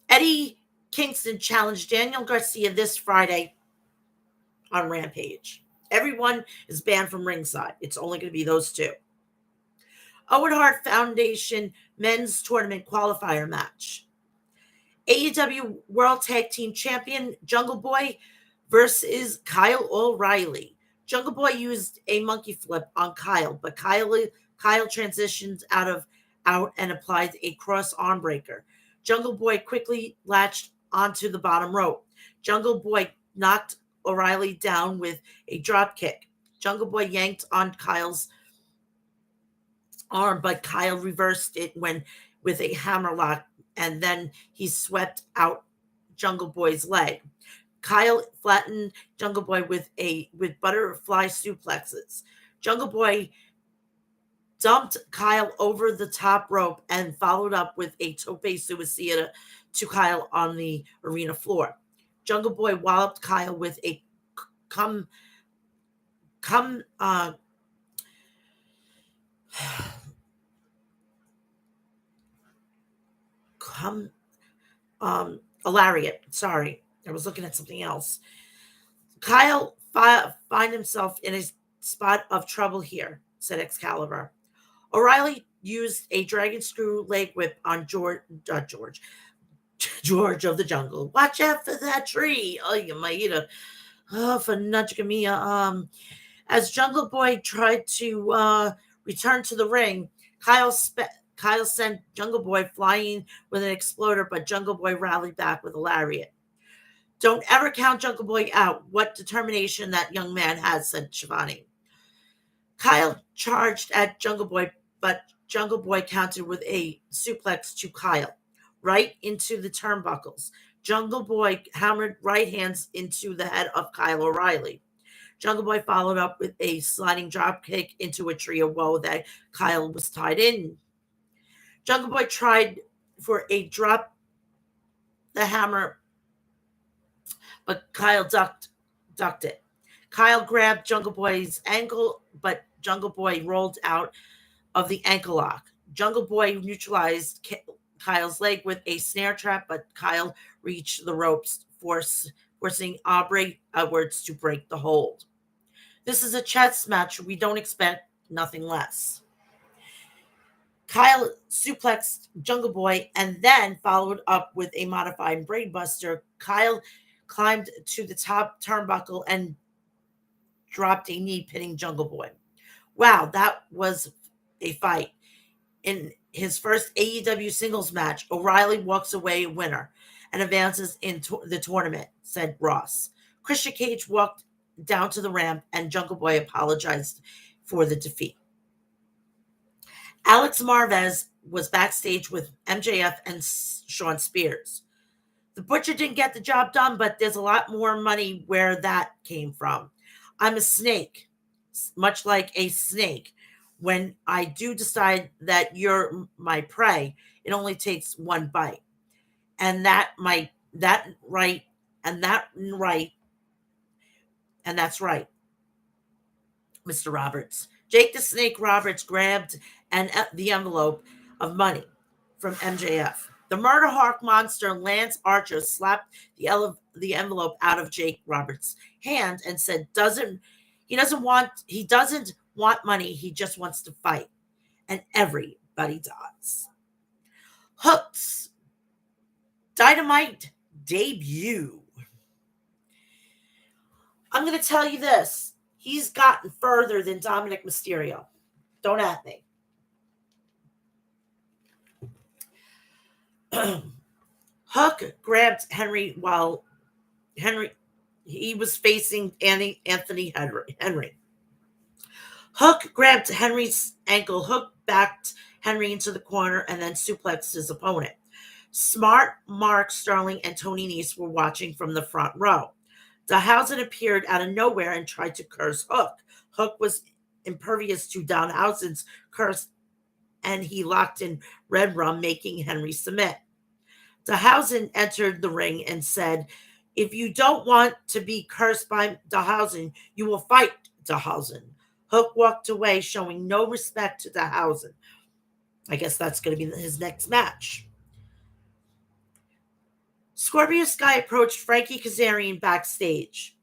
Eddie Kingston challenged Daniel Garcia this Friday on Rampage. Everyone is banned from ringside. It's only going to be those two. Owen Hart Foundation Men's Tournament Qualifier Match. AEW World Tag Team Champion Jungle Boy versus Kyle O'Reilly. Jungle Boy used a monkey flip on Kyle, but Kyle transitioned out and applied a cross arm breaker. Jungle Boy quickly latched onto the bottom rope. Jungle Boy knocked O'Reilly down with a drop kick. Jungle Boy yanked on Kyle's arm, but Kyle reversed it with a hammerlock, and then he swept out Jungle Boy's leg. Kyle flattened Jungle Boy with butterfly suplexes. Jungle Boy dumped Kyle over the top rope and followed up with a tope suicida to Kyle on the arena floor. Jungle Boy walloped Kyle with a a lariat. Sorry, I was looking at something else. Kyle find himself in a spot of trouble here, said Excalibur. O'Reilly used a dragon screw leg whip on George of the Jungle. Watch out for that tree. Oh, you might eat a. Oh, for Najgamia. As Jungle Boy tried to return to the ring, Kyle sent Jungle Boy flying with an exploder, but Jungle Boy rallied back with a lariat. Don't ever count Jungle Boy out. What determination that young man has, said Shivani. Kyle charged at Jungle Boy, but Jungle Boy countered with a suplex to Kyle, right into the turnbuckles. Jungle Boy hammered right hands into the head of Kyle O'Reilly. Jungle Boy followed up with a sliding drop kick into a tree of woe that Kyle was tied in. Jungle Boy tried for a drop the hammer, but Kyle ducked it. Kyle grabbed Jungle Boy's ankle, but Jungle Boy rolled out of the ankle lock. Jungle Boy neutralized Kyle's leg with a snare trap, but Kyle reached the ropes, forcing Aubrey Edwards to break the hold. This is a chess match. We don't expect nothing less. Kyle suplexed Jungle Boy and then followed up with a modified brainbuster. Kyle climbed to the top turnbuckle and dropped a knee, pinning Jungle Boy. Wow, that was a fight. In his first AEW singles match, O'Reilly walks away a winner and advances in the tournament, said Ross. Christian Cage walked down to the ramp and Jungle Boy apologized for the defeat. Alex Marvez was backstage with MJF and Sean Spears. The Butcher didn't get the job done, but there's a lot more money where that came from. I'm a snake, much like a snake. When I do decide that you're my prey, it only takes one bite. And that's right. Mr. Roberts. Jake the Snake Roberts grabbed the envelope of money from MJF. The Murder Hawk monster Lance Archer slapped the envelope out of Jake Roberts' hand and said, he doesn't want money, he just wants to fight. And everybody does. Hook's Dynamite debut. I'm going to tell you this. He's gotten further than Dominic Mysterio. Don't at me. Hook grabbed Henry while he was facing Anthony Henry. Hook grabbed Henry's ankle. Hook backed Henry into the corner and then suplexed his opponent. Smart, Mark Sterling, and Tony Nese were watching from the front row. Danhausen appeared out of nowhere and tried to curse Hook. Hook was impervious to Danhausen's curse, and he locked in Red Rum, making Henry submit. Danhausen entered the ring and said, if you don't want to be cursed by Danhausen, you will fight Danhausen. Hook walked away, showing no respect to Danhausen. I guess that's going to be his next match. Scorpio Sky approached Frankie Kazarian backstage.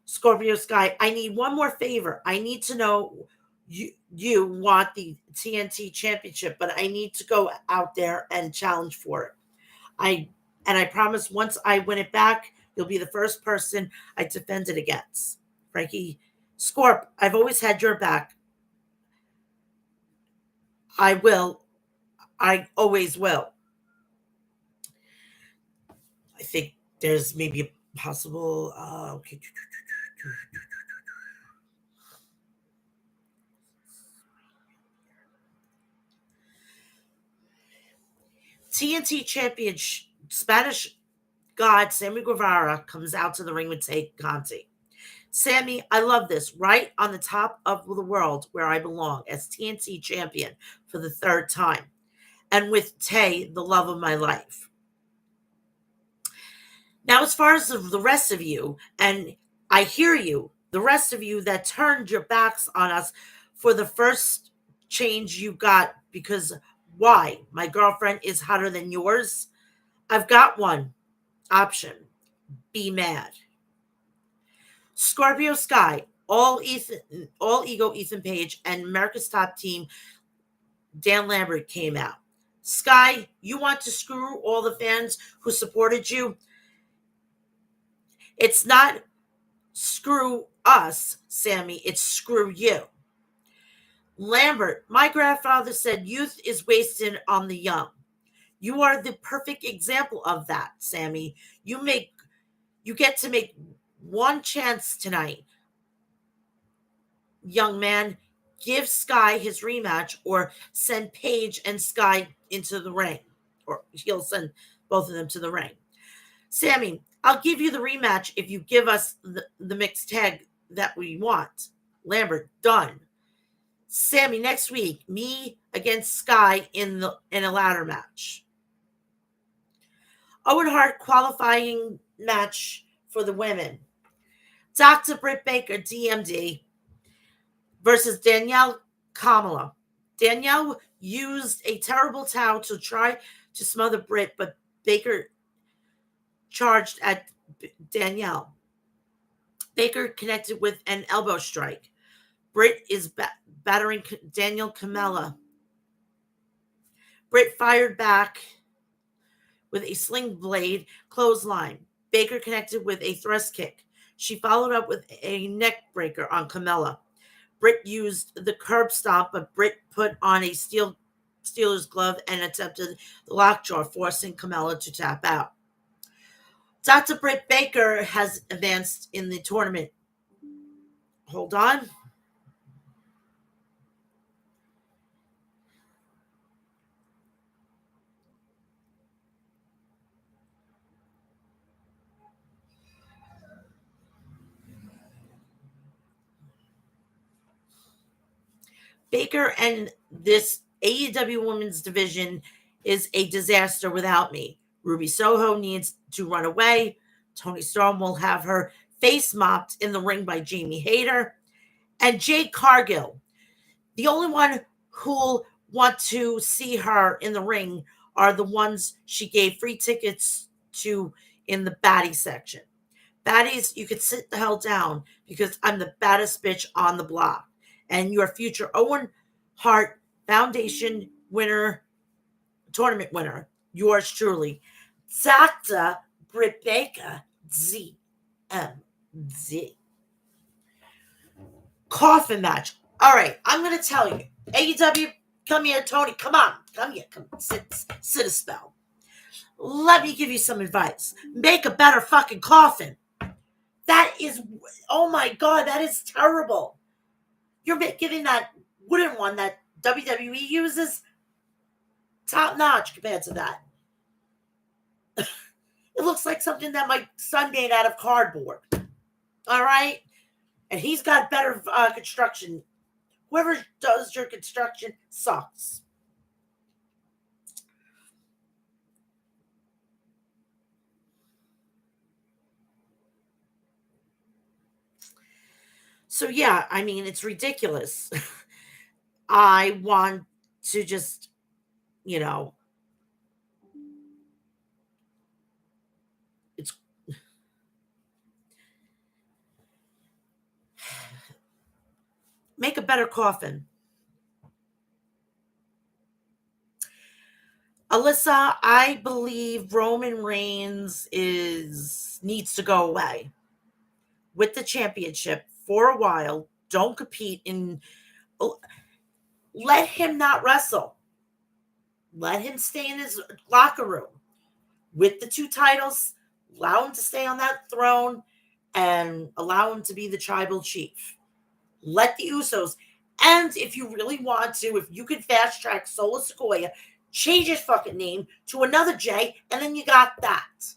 Scorpio Sky, I need one more favor. I need to know you want the TNT championship, but I need to go out there and challenge for it. I promise once I win it back, you'll be the first person I defend it against. Frankie, Scorp, I've always had your back. I will. I always will. I think there's maybe a possible. Okay. TNT champion Spanish God Semi Gravara comes out to the ring with Tay Conti. Sammy, I love this. Right on the top of the world where I belong as TNT champion for the third time. And with Tay, the love of my life. Now, as far as the rest of you, and I hear you, the rest of you that turned your backs on us for the first change you got because why? My girlfriend is hotter than yours? I've got one option. Be mad. Scorpio Sky, all ego Ethan Page, and America's Top Team Dan Lambert came out. Sky, you want to screw all the fans who supported you? It's not screw us, Sammy. It's screw you. Lambert, my grandfather said youth is wasted on the young. You are the perfect example of that, Sammy. You get to make one chance tonight. Young man, give Sky his rematch or send Paige and Sky into the ring. Or he'll send both of them to the ring. Sammy, I'll give you the rematch if you give us the mixed tag that we want. Lambert, done. Sammy, next week, me against Sky in a ladder match. Owen Hart qualifying match for the women. Dr. Britt Baker, DMD, versus Danielle Kamala. Danielle used a terrible towel to try to smother Britt, but Baker charged at Danielle. Baker connected with an elbow strike. Britt is battering Danielle Kamala. Britt fired back with a sling blade clothesline. Baker connected with a thrust kick. She followed up with a neck breaker on Carmelo. Britt used the curb stomp, but Britt put on a Steelers glove and attempted the lockjaw, forcing Carmelo to tap out. Dr. Britt Baker has advanced in the tournament. Hold on. Baker and this AEW women's division is a disaster without me. Ruby Soho needs to run away. Toni Storm will have her face mopped in the ring by Jamie Hayter. And Jade Cargill, the only one who'll want to see her in the ring are the ones she gave free tickets to in the baddie section. Baddies, you could sit the hell down because I'm the baddest bitch on the block. And your future Owen Hart Foundation winner, tournament winner, yours truly, Dr. Britt Baker, ZMZ. Coffin match. All right, I'm going to tell you. AEW, come here, Tony. Come on. Come here. Come sit a spell. Let me give you some advice. Make a better fucking coffin. That is, oh my God, that is terrible. You're giving that wooden one that WWE uses top notch compared to that. It looks like something that my son made out of cardboard. All right? And he's got better construction. Whoever does your construction sucks. So, yeah, I mean, it's ridiculous. I want to just, it's make a better coffin. Alyssa, I believe Roman Reigns needs to go away with the championship for a while. Don't compete in. Let him not wrestle. Let him stay in his locker room with the 2 titles. Allow him to stay on that throne and allow him to be the tribal chief. Let the Usos. And if you really want to, if you could fast track Solo Sikoa, change his fucking name to another J, and then you got that.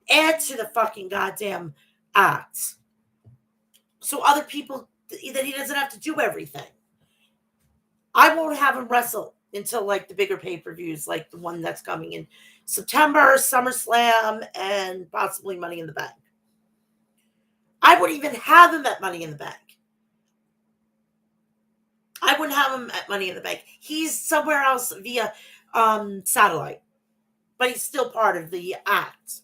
Add to the fucking goddamn act. So other people, that he doesn't have to do everything. I won't have him wrestle until like the bigger pay-per-views, like the one that's coming in September, SummerSlam, and possibly Money in the Bank. I wouldn't even have him at Money in the Bank. I wouldn't have him at Money in the Bank. He's somewhere else via satellite. But he's still part of the act,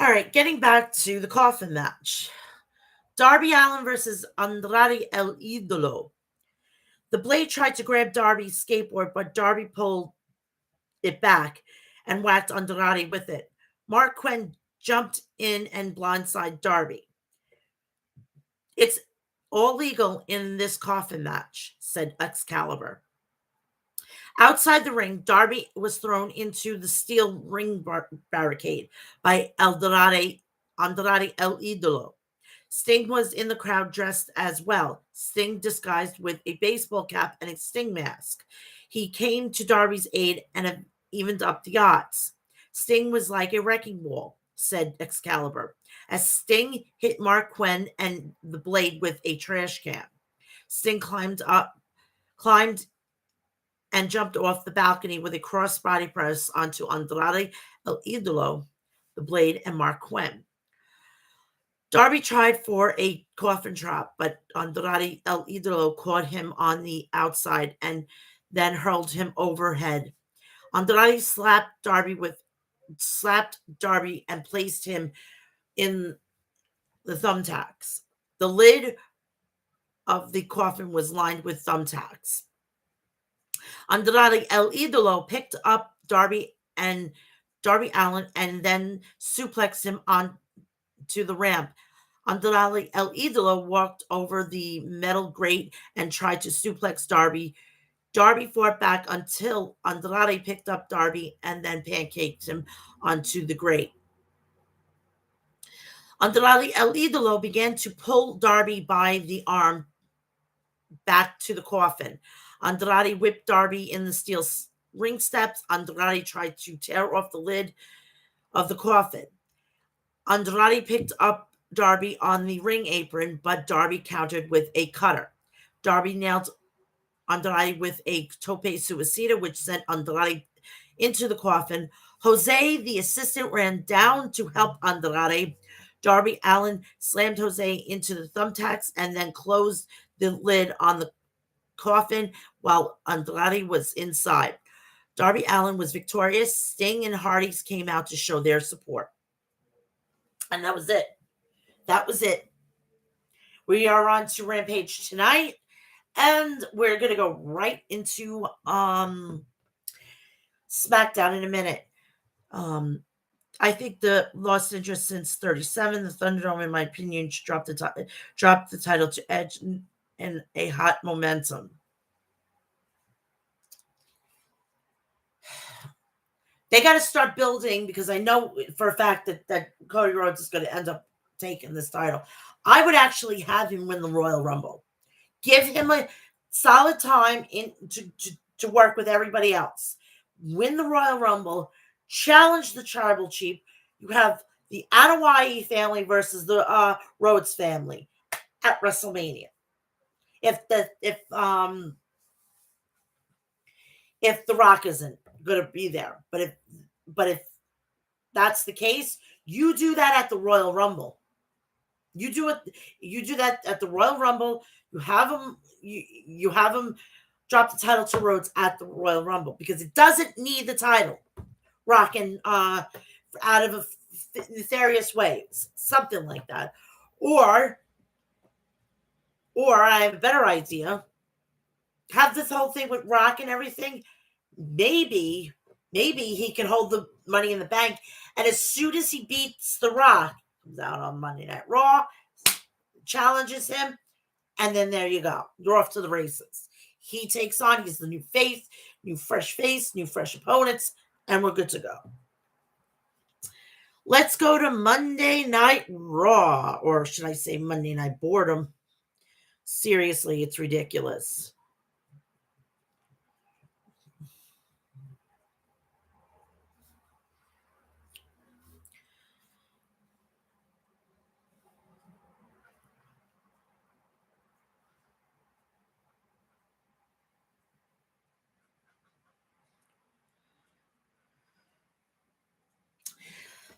All right, getting back to the coffin match. Darby Allin versus Andrade El Idolo. The Blade tried to grab Darby's skateboard, but Darby pulled it back and whacked Andrade with it. Mark Quinn jumped in and blindsided Darby. It's all legal in this coffin match, said Excalibur. Outside the ring, Darby was thrown into the steel ring barricade by Andrade El Idolo. Sting was in the crowd dressed as well, Sting disguised with a baseball cap and a Sting mask. He came to Darby's aid and evened up the odds. Sting was like a wrecking ball, said Excalibur, as Sting hit Mark Quinn and the Blade with a trash can. Sting climbed and jumped off the balcony with a cross-body press onto Andrade El Idolo, the Blade, and Mark Quinn. Darby tried for a coffin drop, but Andrade El Idolo caught him on the outside and then hurled him overhead. Andrade slapped Darby and placed him in the thumbtacks. The lid of the coffin was lined with thumbtacks. Andrade El Idolo picked up Darby Allin and then suplexed him onto the ramp. Andrade El Idolo walked over the metal grate and tried to suplex Darby. Darby fought back until Andrade picked up Darby and then pancaked him onto the grate. Andrade El Idolo began to pull Darby by the arm back to the coffin. Andrade whipped Darby in the steel ring steps. Andrade tried to tear off the lid of the coffin. Andrade picked up Darby on the ring apron, but Darby countered with a cutter. Darby nailed Andrade with a tope suicida, which sent Andrade into the coffin. Jose, the assistant, ran down to help Andrade. Darby Allin slammed Jose into the thumbtacks and then closed the lid on the coffin while Andrade was inside. Darby Allin was victorious. Sting and Hardys came out to show their support. And that was it. That was it. We are on to Rampage tonight, and we're going to go right into SmackDown in a minute. I think the lost interest since 37, the Thunderdome, in my opinion, dropped the title to Edge in a hot momentum. They got to start building, because I know for a fact that Cody Rhodes is going to end up taking this title. I would actually have him win the Royal Rumble. Give him a solid time to work with everybody else. Win the Royal Rumble. Challenge the Tribal Chief. You have the Anoa'i family versus the Rhodes family at WrestleMania. If The Rock isn't going to be there, but if that's the case, you do that at the Royal Rumble. You do that at the Royal Rumble. You have them drop the title to Rhodes at the Royal Rumble, because it doesn't need the title. Rocking out of nefarious ways, something like that, or I have a better idea. Have this whole thing with Rock and everything. Maybe he can hold the Money in the Bank, and as soon as he beats The Rock, comes out on Monday Night Raw, challenges him, and then there you go. You're off to the races. He takes on, he's the new face, new fresh opponents, and we're good to go. Let's go to Monday Night Raw, or should I say Monday Night Boredom. Seriously, it's ridiculous.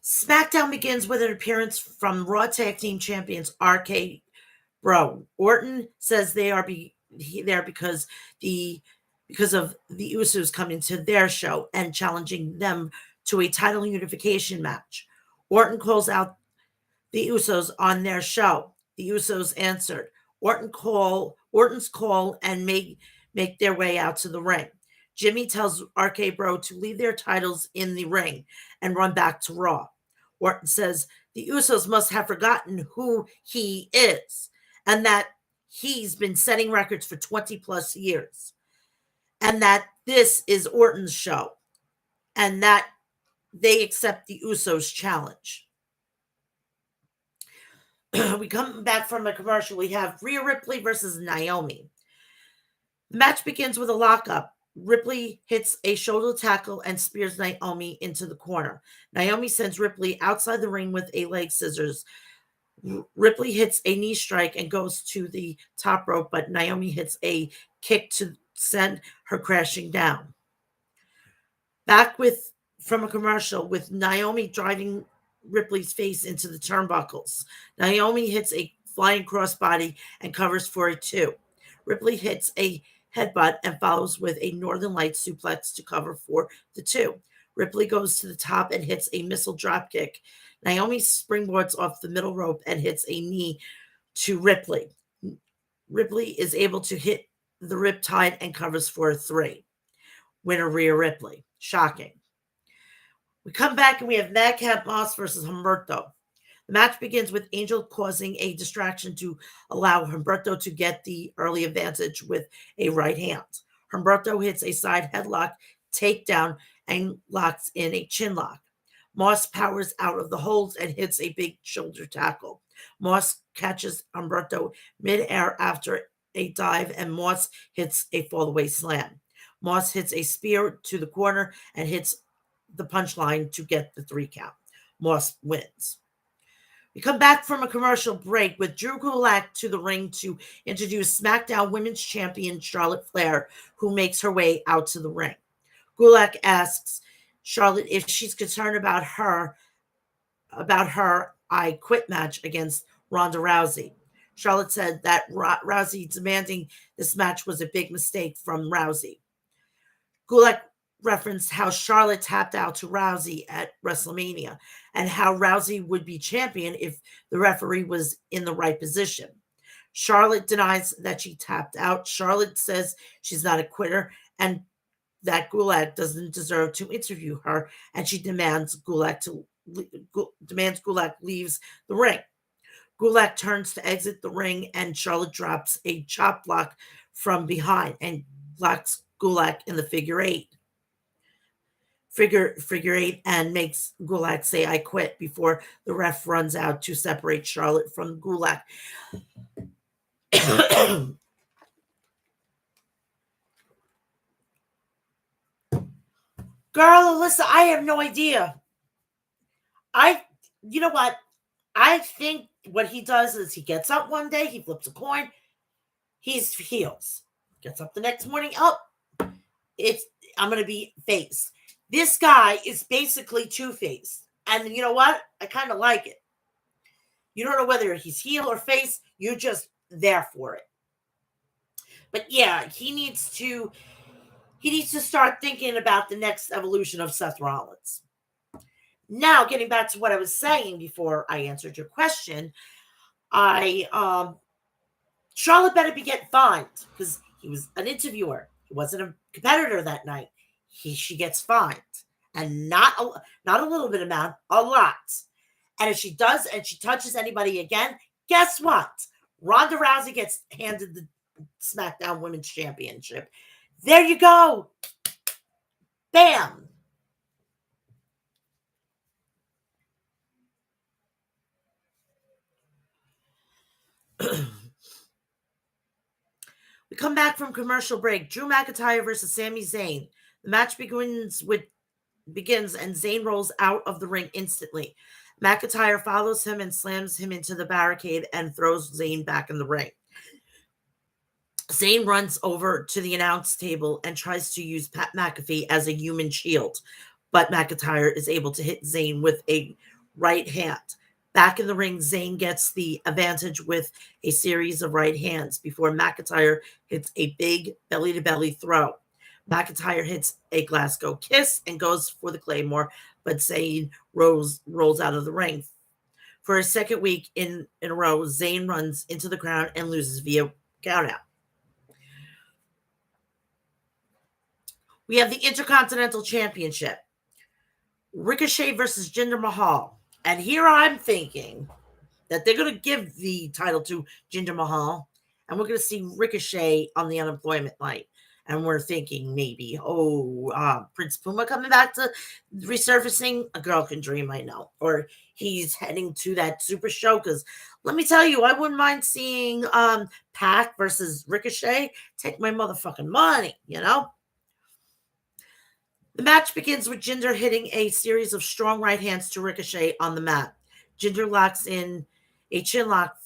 SmackDown begins with an appearance from Raw Tag Team Champions RK Bro. Orton says they are there because of the Usos coming to their show and challenging them to a title unification match. Orton calls out the Usos on their show. The Usos answered. Orton's call and make their way out to the ring. Jimmy tells RK Bro to leave their titles in the ring and run back to Raw. Orton says the Usos must have forgotten who he is and that he's been setting records for 20 plus years and that this is Orton's show and that they accept the Usos challenge. We come back from a commercial. We have Rio Ripley versus Naomi. The match begins with a lockup. Ripley hits a shoulder tackle and spears Naomi into the corner. Naomi sends Ripley outside the ring with a leg scissors. Ripley hits a knee strike and goes to the top rope, but Naomi hits a kick to send her crashing down. Back from a commercial with Naomi driving Ripley's face into the turnbuckles. Naomi hits a flying crossbody and covers for a 2. Ripley hits a headbutt and follows with a Northern Lights suplex to cover for the 2. Ripley goes to the top and hits a missile dropkick. Naomi springboards off the middle rope and hits a knee to Ripley. Ripley is able to hit the riptide and covers for a 3. Winner Rhea Ripley. Shocking. We come back and we have Madcap Boss versus Humberto. The match begins with Angel causing a distraction to allow Humberto to get the early advantage with a right hand. Humberto hits a side headlock, takedown, and locks in a chin lock. Moss powers out of the holds and hits a big shoulder tackle. Moss catches Humberto midair after a dive, and Moss hits a fallaway slam. Moss hits a spear to the corner and hits the punchline to get the 3 count. Moss wins. We come back from a commercial break with Drew Gulak to the ring to introduce SmackDown Women's Champion Charlotte Flair, who makes her way out to the ring. Gulak asks Charlotte if she's concerned about her I Quit match against Ronda Rousey. Charlotte said that Rousey demanding this match was a big mistake from Rousey. Gulak referenced how Charlotte tapped out to Rousey at WrestleMania and how Rousey would be champion if the referee was in the right position. Charlotte denies that she tapped out. Charlotte says she's not a quitter and that Gulak doesn't deserve to interview her, and she demands Gulak leaves the ring. Gulak turns to exit the ring, and Charlotte drops a chop block from behind and locks Gulak in the figure eight and makes Gulak say I quit before the ref runs out to separate Charlotte from Gulak. Girl, Alyssa, I have no idea. You know what? I think what he does is he gets up one day, he flips a coin, he's heels. Gets up the next morning, I'm going to be face. This guy is basically two-faced. And you know what? I kind of like it. You don't know whether he's heel or face. You're just there for it. But yeah, he needs to start thinking about the next evolution of Seth Rollins. Now, getting back to what I was saying before I answered your question, Charlotte better be getting fined because he was an interviewer. He wasn't a competitor that night. She gets fined, and not a little bit amount, a lot. And if she does, and she touches anybody again, guess what? Ronda Rousey gets handed the SmackDown Women's Championship. There you go. Bam. We come back from commercial break. Drew McIntyre versus Sami Zayn. The match begins and Zayn rolls out of the ring instantly. McIntyre follows him and slams him into the barricade and throws Zayn back in the ring. Zayn runs over to the announce table and tries to use Pat McAfee as a human shield, but McIntyre is able to hit Zayn with a right hand. Back in the ring, Zayn gets the advantage with a series of right hands before McIntyre hits a big belly-to-belly throw. McIntyre hits a Glasgow kiss and goes for the Claymore, but Zayn rolls out of the ring. For a second week in a row, Zayn runs into the crowd and loses via countout. We have the Intercontinental Championship. Ricochet versus Jinder Mahal. And here I'm thinking that they're going to give the title to Jinder Mahal, and we're going to see Ricochet on the unemployment line. And we're thinking maybe, Prince Puma coming back to resurfacing. A girl can dream, I know. Or he's heading to that super show. Because let me tell you, I wouldn't mind seeing Pac versus Ricochet. Take my motherfucking money, you know? The match begins with Jinder hitting a series of strong right hands to Ricochet on the mat. Jinder locks in a chin lock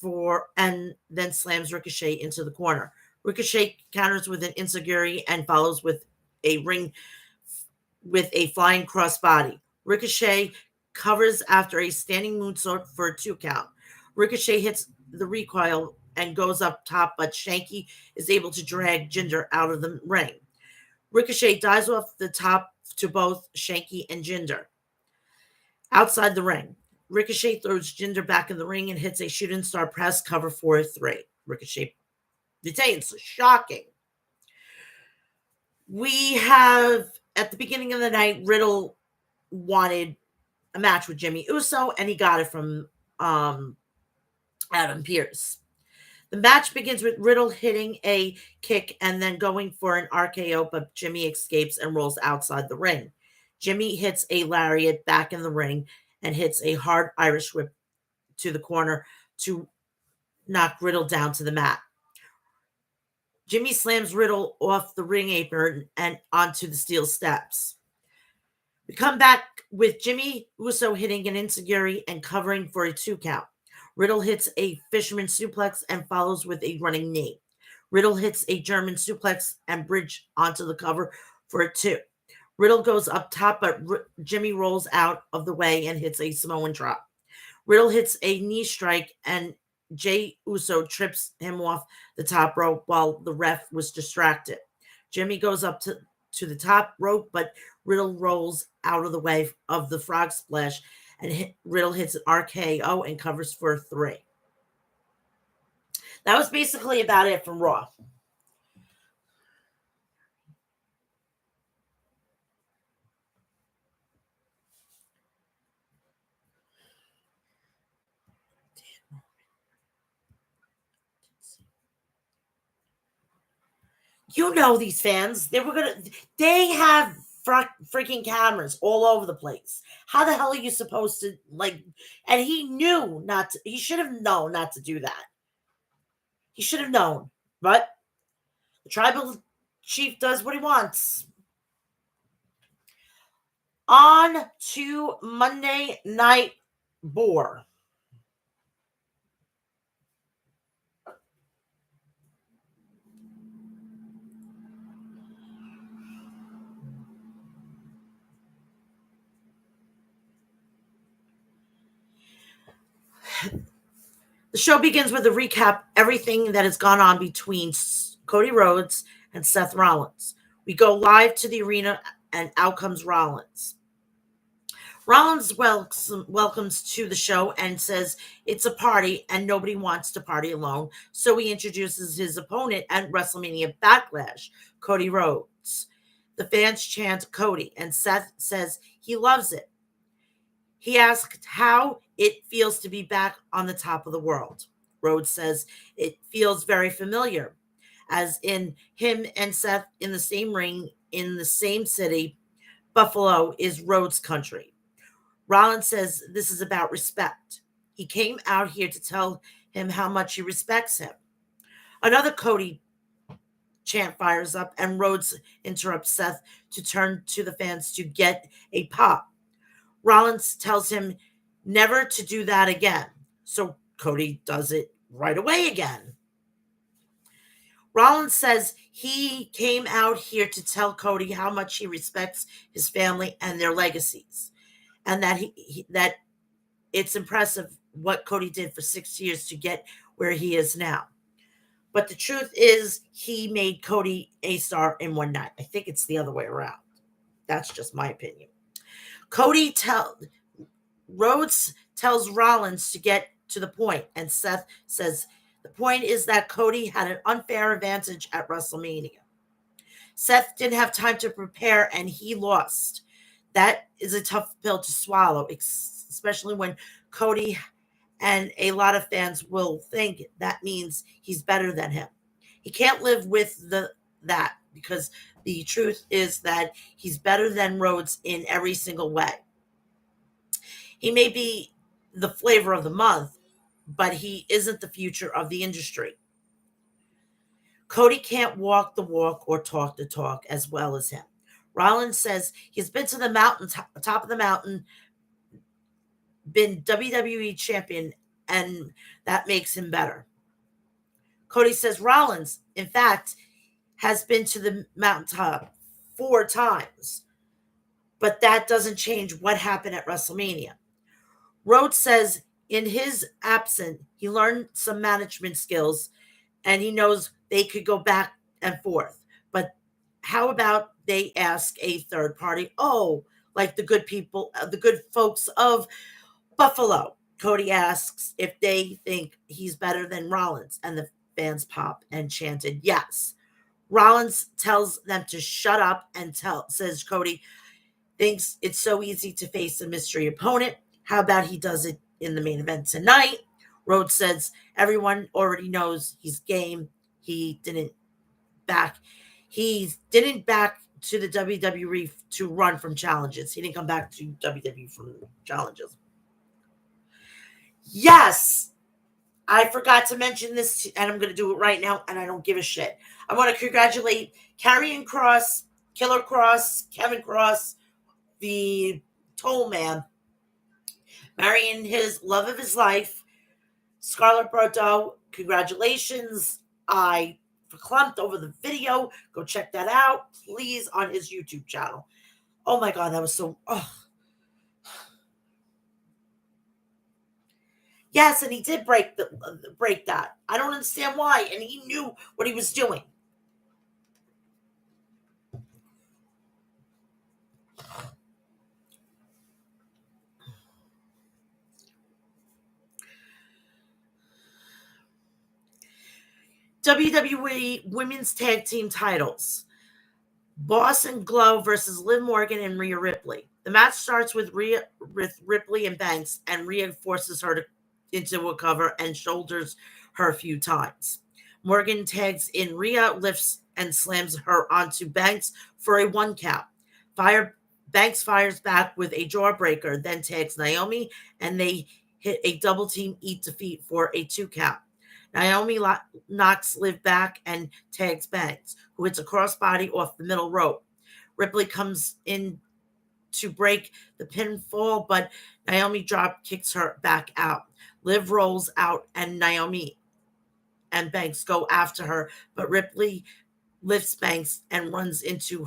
and then slams Ricochet into the corner. Ricochet counters with an enziguri and follows with a flying crossbody. Ricochet covers after a standing moonsault for a 2 count. Ricochet hits the recoil and goes up top, but Shanky is able to drag Jinder out of the ring. Ricochet dives off the top to both Shanky and Jinder. Outside the ring, Ricochet throws Jinder back in the ring and hits a shooting star press cover for a 3. Ricochet retains. Shocking. We have, at the beginning of the night, Riddle wanted a match with Jimmy Uso, and he got it from Adam Pearce. The match begins with Riddle hitting a kick and then going for an RKO, but Jimmy escapes and rolls outside the ring. Jimmy hits a lariat back in the ring and hits a hard Irish whip to the corner to knock Riddle down to the mat. Jimmy slams Riddle off the ring apron and onto the steel steps. We come back with Jimmy Uso hitting an enziguri and covering for a 2 count. Riddle hits a fisherman suplex and follows with a running knee. Riddle hits a German suplex and bridge onto the cover for a 2. Riddle goes up top, but Jimmy rolls out of the way and hits a Samoan drop. Riddle hits a knee strike and Jey Uso trips him off the top rope while the ref was distracted. Jimmy goes up to the top rope, but Riddle rolls out of the way of the frog splash, and Riddle hits an RKO and covers for a 3. That was basically about it from Raw. You know these fans. They have freaking cameras all over the place. How the hell are you supposed to, and he knew not to, he should have known not to do that. He should have known. But the tribal chief does what he wants. On to Monday Night Boar. The show begins with a recap of everything that has gone on between Cody Rhodes and Seth Rollins. We go live to the arena and out comes Rollins. Rollins welcomes to the show and says it's a party and nobody wants to party alone. So he introduces his opponent at WrestleMania Backlash, Cody Rhodes. The fans chant Cody and Seth says he loves it. He asked how it feels to be back on the top of the world. Rhodes says it feels very familiar, as in him and Seth in the same ring in the same city. Buffalo is Rhodes' country. Rollins says this is about respect. He came out here to tell him how much he respects him. Another Cody chant fires up, and Rhodes interrupts Seth to turn to the fans to get a pop. Rollins tells him never to do that again. So Cody does it right away again. Rollins says he came out here to tell Cody how much he respects his family and their legacies, and that that it's impressive what Cody did for 6 years to get where he is now. But the truth is, he made Cody a star in one night. I think it's the other way around. That's just my opinion. Rhodes tells Rollins to get to the point, and Seth says the point is that Cody had an unfair advantage at WrestleMania. Seth didn't have time to prepare, and he lost. That is a tough pill to swallow, especially when Cody and a lot of fans will think that means he's better than him. He can't live with that because the truth is that he's better than Rhodes in every single way. He may be the flavor of the month, but he isn't the future of the industry. Cody can't walk the walk or talk the talk as well as him. Rollins says he's been to the mountain, top of the mountain, been WWE champion, and that makes him better. Cody says Rollins, in fact, has been to the mountaintop 4 times, but that doesn't change what happened at WrestleMania. Rhodes says in his absence, he learned some management skills and he knows they could go back and forth. But how about they ask a third party? Oh, like the good people, the good folks of Buffalo. Cody asks if they think he's better than Rollins, and the fans pop and chanted yes. Rollins tells them to shut up and says Cody thinks it's so easy to face a mystery opponent. How about he does it in the main event tonight? Rhodes says everyone already knows he's game. He didn't back to the WWE to run from challenges. He didn't come back to WWE from challenges. Yes, I forgot to mention this, and I'm going to do it right now, and I don't give a shit. I want to congratulate Karrion Kross, Killer Kross, Kevin Kross, the Toll Man, marrying his love of his life, Scarlett Bordeaux. Congratulations. I clumped over the video. Go check that out, please, on his YouTube channel. Oh my God, that was so... Oh. Yes, and he did break that. I don't understand why, and he knew what he was doing. WWE Women's Tag Team titles. Boss and Glow versus Liv Morgan and Rhea Ripley. The match starts with Ripley and Banks, and Rhea forces her into a cover and shoulders her a few times. Morgan tags in Rhea, lifts and slams her onto Banks for a 1 count. Banks fires back with a jawbreaker, then tags Naomi, and they hit a double team eat defeat for a 2 count. Naomi knocks Liv back and tags Banks, who hits a crossbody off the middle rope. Ripley comes in to break the pinfall, but Naomi drop kicks her back out. Liv rolls out, and Naomi and Banks go after her, but Ripley lifts Banks and runs into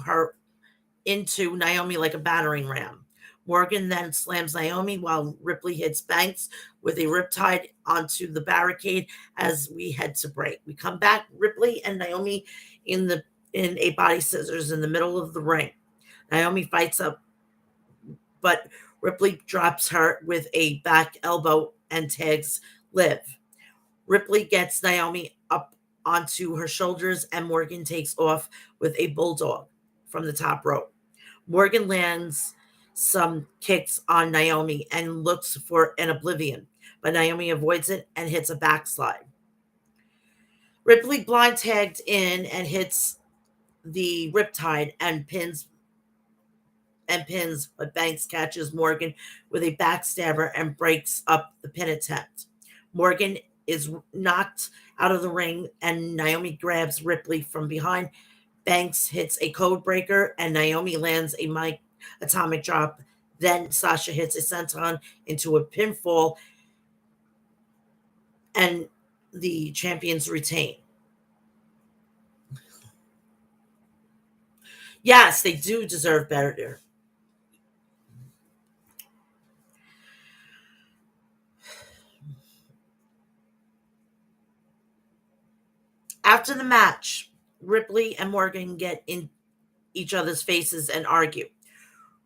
Naomi like a battering ram. Morgan then slams Naomi while Ripley hits Banks with a riptide onto the barricade as we head to break. We come back, Ripley and Naomi in a body scissors in the middle of the ring. Naomi fights up, but Ripley drops her with a back elbow and tags Liv. Ripley gets Naomi up onto her shoulders, and Morgan takes off with a bulldog from the top rope. Morgan lands some kicks on Naomi and looks for an oblivion, but Naomi avoids it and hits a backslide. Ripley blind tagged in and hits the riptide and pins, but Banks catches Morgan with a backstabber and breaks up the pin attempt. Morgan is knocked out of the ring, and Naomi grabs Ripley from behind. Banks hits a code breaker, and Naomi lands a atomic drop. Then Sasha hits a senton into a pinfall, and the champions retain. Yes, they do deserve better. After the match, Ripley and Morgan get in each other's faces and argue.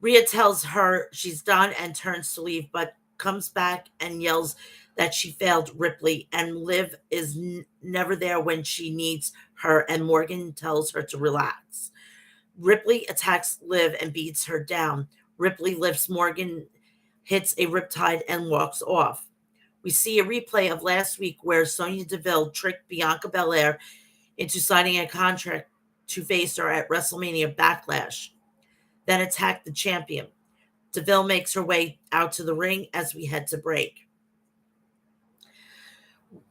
Rhea tells her she's done and turns to leave, but comes back and yells that she failed Ripley, and Liv is never there when she needs her, and Morgan tells her to relax. Ripley attacks Liv and beats her down. Ripley lifts Morgan, hits a riptide, and walks off. We see a replay of last week where Sonya Deville tricked Bianca Belair into signing a contract to face her at WrestleMania Backlash, then attacked the champion. Deville makes her way out to the ring as we head to break.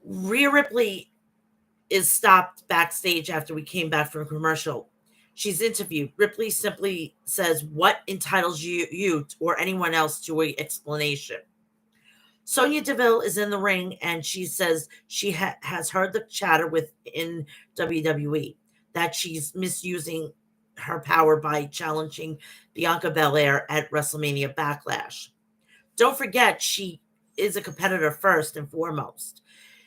Rio Ripley is stopped backstage after we came back from a commercial. She's interviewed. Ripley simply says, "What entitles you or anyone else to an explanation?" Sonya Deville is in the ring and she says she has heard the chatter within WWE that she's misusing her power by challenging Bianca Belair at WrestleMania Backlash. Don't forget, she is a competitor first and foremost.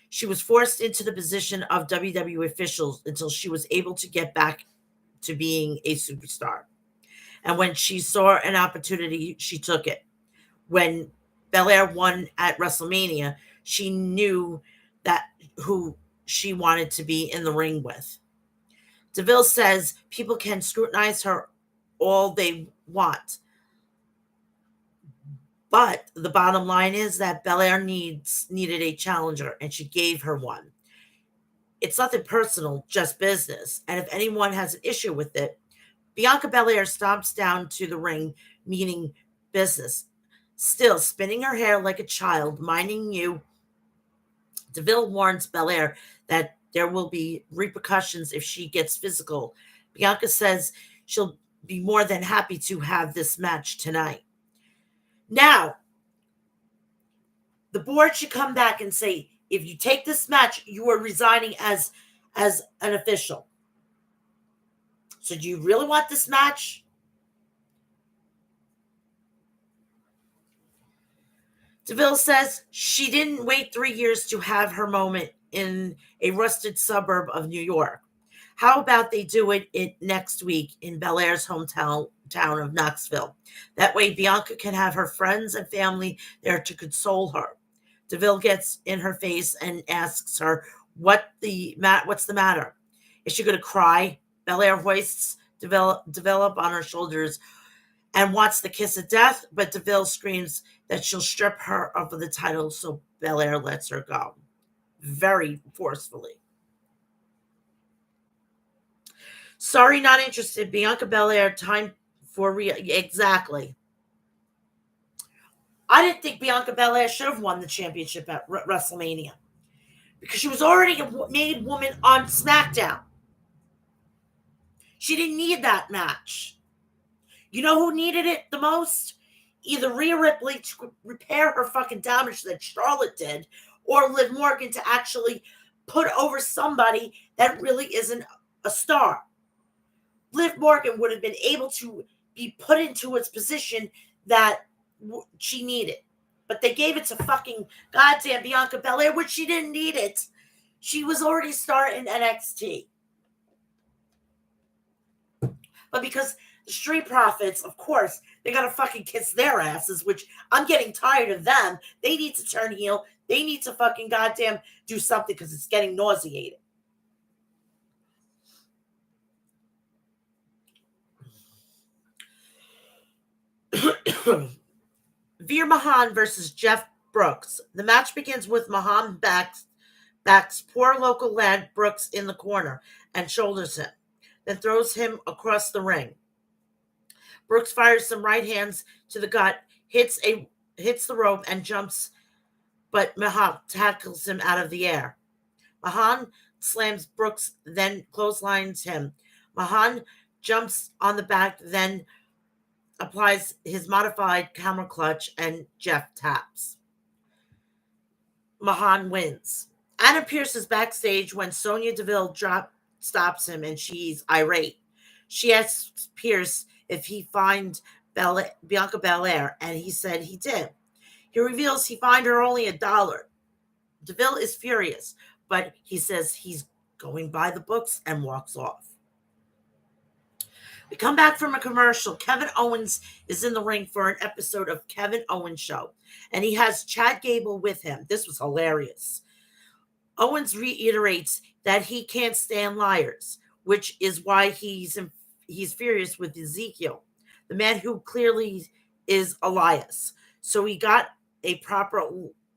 She was forced into the position of WWE officials until she was able to get back to being a superstar. And when she saw an opportunity, she took it. When Belair won at WrestleMania, she knew that who she wanted to be in the ring with. Deville says people can scrutinize her all they want, but the bottom line is that Belair needed a challenger, and she gave her one. It's nothing personal, just business. And if anyone has an issue with it, Bianca Belair stomps down to the ring, meaning business, still spinning her hair like a child, minding you. Deville warns Belair that there will be repercussions if she gets physical. Bianca says she'll be more than happy to have this match tonight. Now, the board should come back and say, if you take this match, you are resigning as an official. So do you really want this match? Deville says she didn't wait 3 years to have her moment in a rusted suburb of New York. How about they do it next week in Belair's hometown of Knoxville? That way Bianca can have her friends and family there to console her. Deville gets in her face and asks her, what's the matter? Is she going to cry? Belair hoists Deville up on her shoulders and wants the kiss of death, but Deville screams that she'll strip her of the title, so Belair lets her go. Very forcefully. Sorry, not interested. Bianca Belair, time for Rhea. Exactly. I didn't think Bianca Belair should have won the championship at WrestleMania because she was already a made woman on SmackDown. She didn't need that match. You know who needed it the most? Either Rhea Ripley to repair her fucking damage that Charlotte did, or Liv Morgan to actually put over somebody that really isn't a star. Liv Morgan would have been able to be put into its position that she needed. But they gave it to fucking goddamn Bianca Belair, which she didn't need it. She was already starting NXT. But because the Street Profits, of course, they got to fucking kiss their asses, which I'm getting tired of them. They need to turn heel. They need to fucking goddamn do something because it's getting nauseated. Veer Mahan versus Jeff Brooks. The match begins with Mahan backs poor local lad Brooks in the corner and shoulders him, then throws him across the ring. Brooks fires some right hands to the gut, hits the rope and jumps, but Mahal tackles him out of the air. Mahan slams Brooks, then clotheslines him. Mahan jumps on the back, then applies his modified camera clutch, and Jeff taps. Mahan wins. Anna Pierce is backstage when Sonya Deville stops him, and she's irate. She asks Pierce if he fined Bianca Belair, and he said he did. He reveals he fined her only $1. Deville is furious, but he says he's going by the books, and walks off. We come back from a commercial. Kevin Owens is in the ring for an episode of Kevin Owens Show, and he has Chad Gable with him. This was hilarious. Owens reiterates that he can't stand liars, which is why he's furious with Ezekiel, the man who clearly is Elias. So he got a proper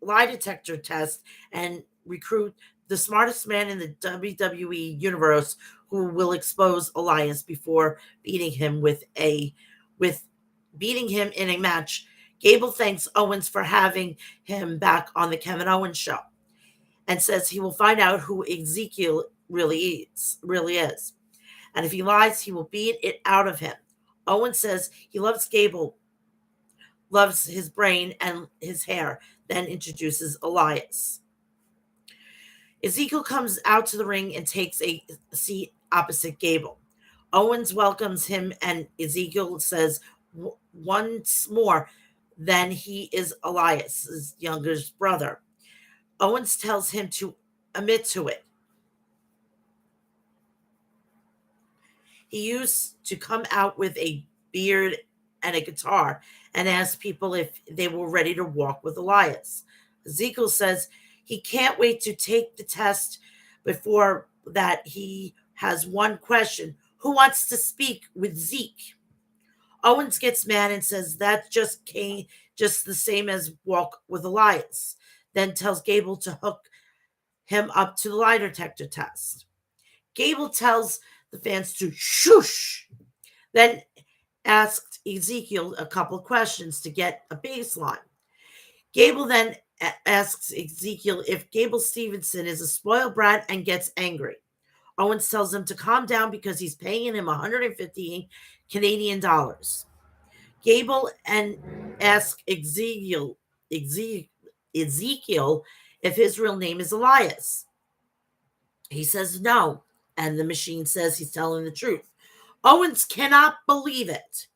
lie detector test and recruit the smartest man in the WWE universe who will expose Elias before beating him beating him in a match. Gable thanks Owens for having him back on the Kevin Owens show and says he will find out who Ezekiel really is. And if he lies, he will beat it out of him. Owens says he loves Gable, loves his brain and his hair, then introduces Elias. Ezekiel comes out to the ring and takes a seat opposite Gable. Owens welcomes him, and Ezekiel says once more, then he is Elias' youngest brother. Owens tells him to admit to it. He used to come out with a beard and a guitar and ask people if they were ready to walk with Elias. Ezekiel says he can't wait to take the test. Before that, he has one question. Who wants to speak with Zeke? Owens gets mad and says that just the same as walk with Elias. Then tells Gable to hook him up to the lie detector test. Gable tells the fans to shush. Then asked Ezekiel a couple questions to get a baseline. Gable then asks Ezekiel if Gable Stevenson is a spoiled brat and gets angry. Owens tells him to calm down because he's paying him 150 Canadian dollars. Gable and asks Ezekiel if his real name is Elias. He says no, and the machine says he's telling the truth. Owens cannot believe it.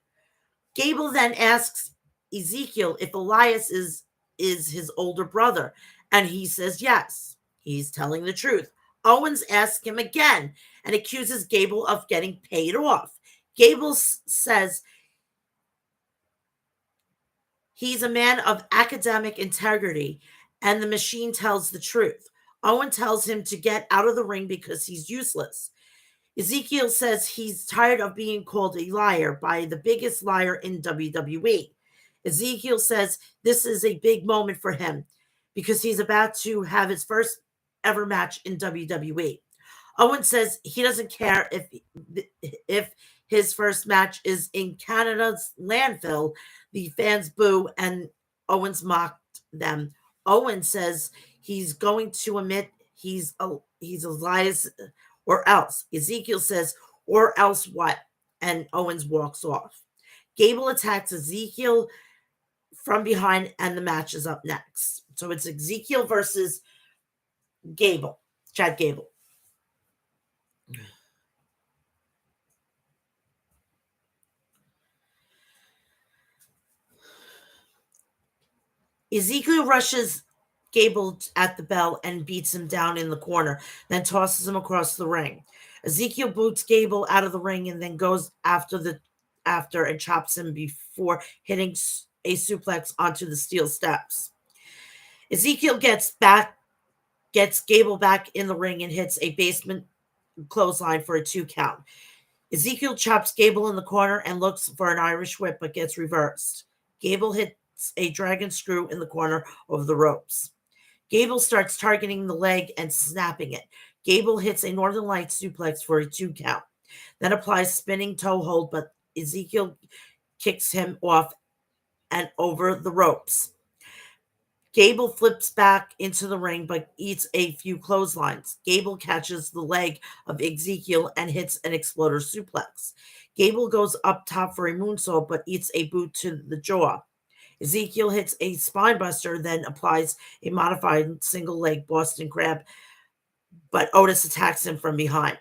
Gable then asks Ezekiel if Elias is his older brother, and he says yes, he's telling the truth. Owens asks him again and accuses Gable of getting paid off. Gable says he's a man of academic integrity, and the machine tells the truth. Owen tells him to get out of the ring because he's useless. Ezekiel says he's tired of being called a liar by the biggest liar in WWE. Ezekiel says this is a big moment for him because he's about to have his first ever match in WWE. Owen says he doesn't care if his first match is in Canada's landfill. The fans boo and Owens mocked them. Owen says he's going to admit he's Elias or else. Ezekiel says, or else what? And Owens walks off. Gable attacks Ezekiel from behind, and the match is up next. So it's Ezekiel versus Gable, Chad Gable. Ezekiel rushes Gable at the bell and beats him down in the corner, then tosses him across the ring. Ezekiel boots Gable out of the ring and then goes after and chops him before hitting a suplex onto the steel steps. Ezekiel gets Gable back in the ring and hits a basement clothesline for a 2 count. Ezekiel chops Gable in the corner and looks for an Irish whip but gets reversed. Gable hits a dragon screw in the corner over the ropes. Gable starts targeting the leg and snapping it. Gable hits a Northern Lights suplex for a 2 count. Then applies spinning toe hold, but Ezekiel kicks him off and over the ropes. Gable flips back into the ring but eats a few clotheslines. Gable catches the leg of Ezekiel and hits an exploder suplex. Gable goes up top for a moonsault but eats a boot to the jaw. Ezekiel hits a spinebuster, then applies a modified single leg Boston Crab, but Otis attacks him from behind.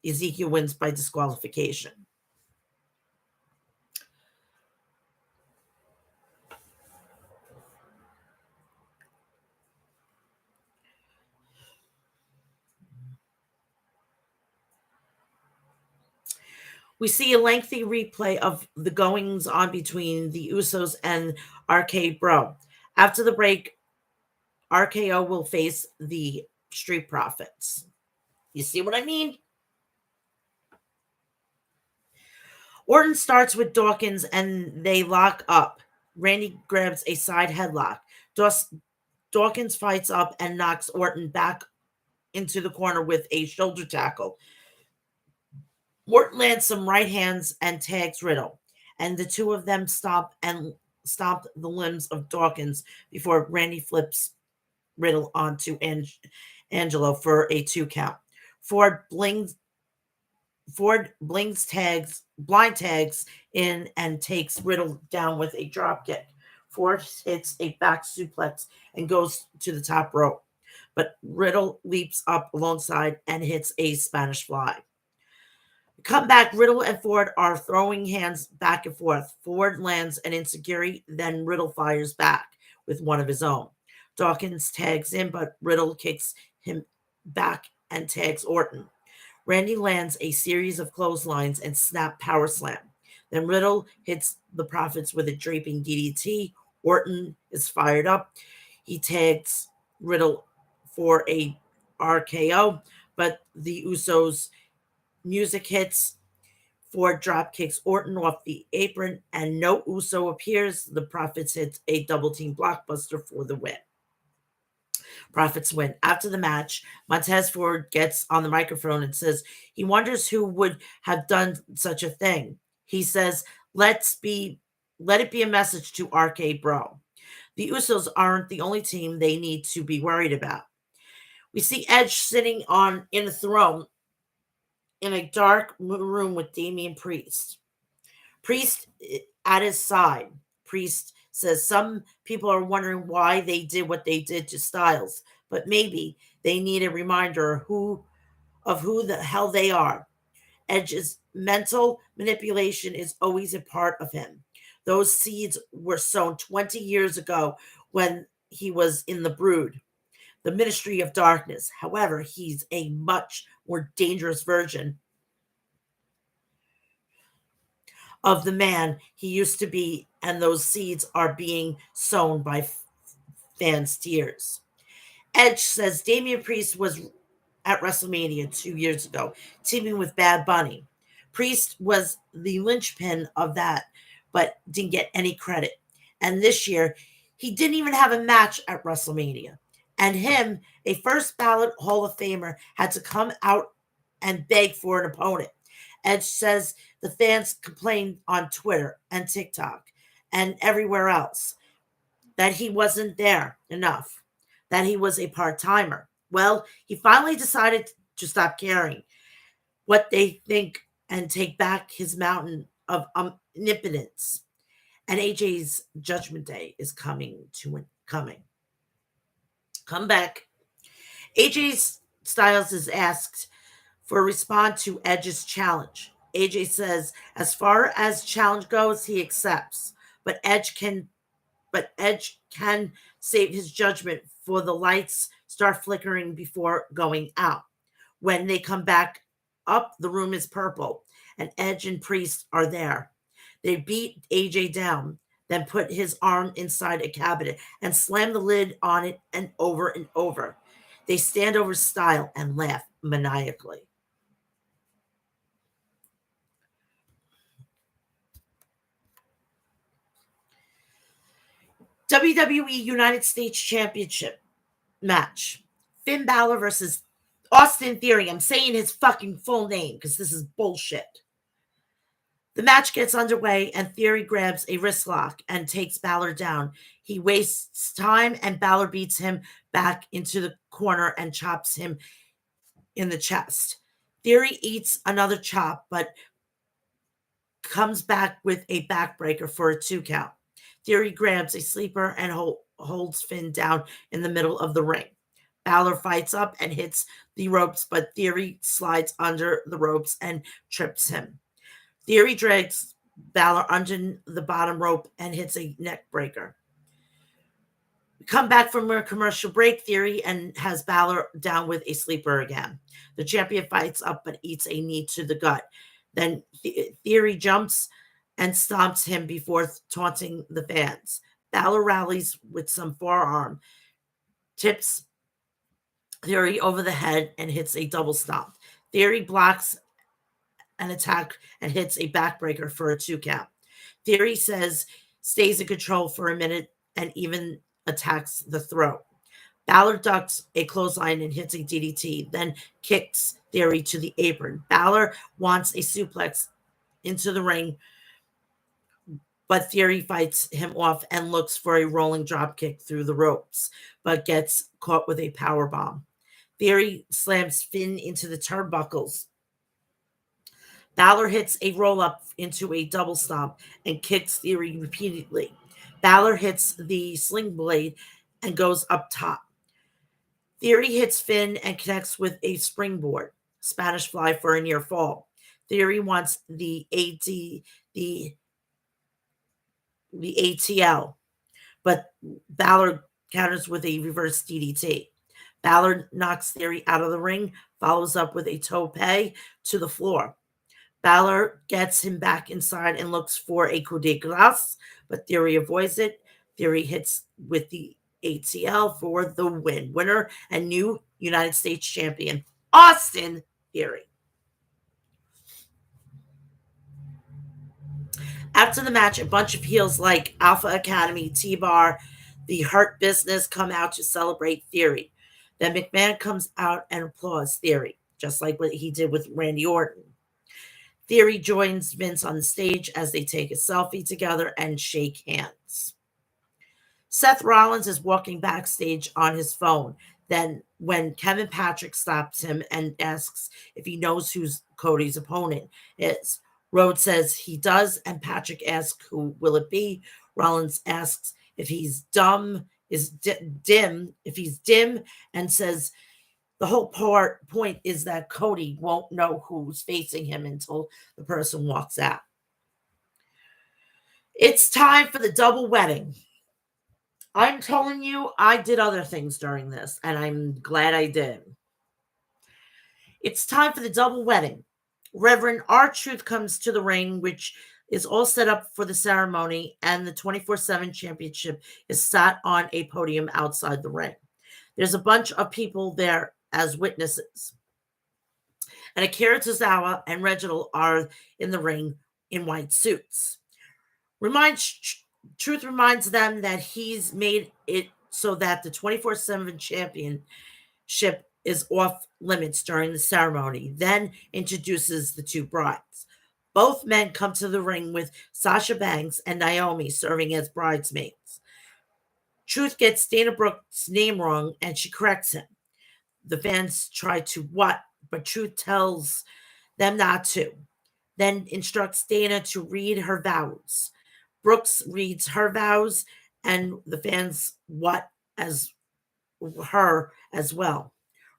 Ezekiel wins by disqualification. We see a lengthy replay of the goings on between the Usos and RK Bro. After the break, RKO will face the Street Profits. You see what I mean? Orton starts with Dawkins and they lock up. Randy grabs a side headlock. Dawkins fights up and knocks Orton back into the corner with a shoulder tackle. Orton lands some right hands and tags Riddle, and the two of them stomp the limbs of Dawkins before Randy flips Riddle onto Angelo for a 2 count. Ford blings blind tags in and takes Riddle down with a drop kick. Ford hits a back suplex and goes to the top rope, but Riddle leaps up alongside and hits a Spanish fly. Come back, Riddle and Ford are throwing hands back and forth. Ford lands an insecurity, then Riddle fires back with one of his own. Dawkins tags in, but Riddle kicks him back and tags Orton. Randy lands a series of clotheslines and snap power slam. Then Riddle hits the Profits with a draping DDT. Orton is fired up. He tags Riddle for a RKO, but the Usos music hits. Ford drop kicks Orton off the apron, and no Uso appears. The Profits hit a double team blockbuster for the win. Profits win. After the match, Montez Ford gets on the microphone and says he wonders who would have done such a thing. He says, let it be a message to RK Bro. The Usos aren't the only team they need to be worried about. We see Edge sitting in a throne in a dark room with Damian Priest. Priest at his side. Priest says some people are wondering why they did what they did to Styles, but maybe they need a reminder of who the hell they are. Edge's mental manipulation is always a part of him. Those seeds were sown 20 years ago when he was in the Brood, the Ministry of Darkness. However, he's a much more dangerous version of the man he used to be, and those seeds are being sown by fans' tears. Edge says Damian Priest was at WrestleMania 2 years ago, teaming with Bad Bunny. Priest was the linchpin of that, but didn't get any credit. And this year, he didn't even have a match at WrestleMania. And him, a first ballot Hall of Famer, had to come out and beg for an opponent. Edge says the fans complained on Twitter and TikTok and everywhere else that he wasn't there enough, that he was a part-timer. Well, he finally decided to stop caring what they think and take back his mountain of omnipotence. And AJ's Judgment Day is coming. Come back. AJ Styles is asked for a response to Edge's challenge. AJ says, as far as challenge goes, he accepts, but Edge can save his judgment for the lights start flickering before going out. When they come back up, the room is purple, and Edge and Priest are there. They beat AJ down, then put his arm inside a cabinet and slam the lid on it and over and over. They stand over Style and laugh maniacally. WWE United States Championship match. Finn Balor versus Austin Theory. I'm saying his fucking full name because this is bullshit. The match gets underway and Theory grabs a wrist lock and takes Balor down. He wastes time and Balor beats him back into the corner and chops him in the chest. Theory eats another chop but comes back with a backbreaker for a 2 count. Theory grabs a sleeper and holds Finn down in the middle of the ring. Balor fights up and hits the ropes, but Theory slides under the ropes and trips him. Theory drags Balor under the bottom rope and hits a neck breaker. We come back from a commercial break. Theory and has Balor down with a sleeper again. The champion fights up but eats a knee to the gut. Then Theory jumps and stomps him before taunting the fans. Balor rallies with some forearm, tips Theory over the head, and hits a double stomp. Theory blocks an attack and hits a backbreaker for a 2 count. Theory stays in control for a minute and even attacks the throat. Balor ducks a clothesline and hits a DDT, then kicks Theory to the apron. Balor wants a suplex into the ring, but Theory fights him off and looks for a rolling drop kick through the ropes, but gets caught with a power bomb. Theory slams Finn into the turnbuckles. Balor hits a roll-up into a double stomp and kicks Theory repeatedly. Balor hits the sling blade and goes up top. Theory hits Finn and connects with a springboard, Spanish fly for a near fall. Theory wants the ATL, but Balor counters with a reverse DDT. Balor knocks Theory out of the ring, follows up with a tope to the floor. Balor gets him back inside and looks for a coup de grace, but Theory avoids it. Theory hits with the ATL for the win. Winner and new United States champion, Austin Theory. After the match, a bunch of heels like Alpha Academy, T-Bar, the Hurt Business come out to celebrate Theory. Then McMahon comes out and applauds Theory, just like what he did with Randy Orton. Theory joins Vince on the stage as they take a selfie together and shake hands. Seth Rollins is walking backstage on his phone. Then when Kevin Patrick stops him and asks if he knows who Cody's opponent is, Rhodes says he does, and Patrick asks who will it be. Rollins asks if he's dim, and says the whole point is that Cody won't know who's facing him until the person walks out. It's time for the double wedding. I'm telling you, I did other things during this, and I'm glad I did. It's time for the double wedding. Reverend R-Truth comes to the ring, which is all set up for the ceremony, and the 24/7 championship is sat on a podium outside the ring. There's a bunch of people there as witnesses. And Akira Tozawa and Reginald are in the ring in white suits. Truth reminds them that he's made it so that the 24/7 championship is off limits during the ceremony, then introduces the two brides. Both men come to the ring with Sasha Banks and Naomi serving as bridesmaids. Truth gets Dana Brooke's name wrong and she corrects him. The fans try to what, but Truth tells them not to, then instructs Dana to read her vows. Brooks reads her vows, and the fans what as her as well.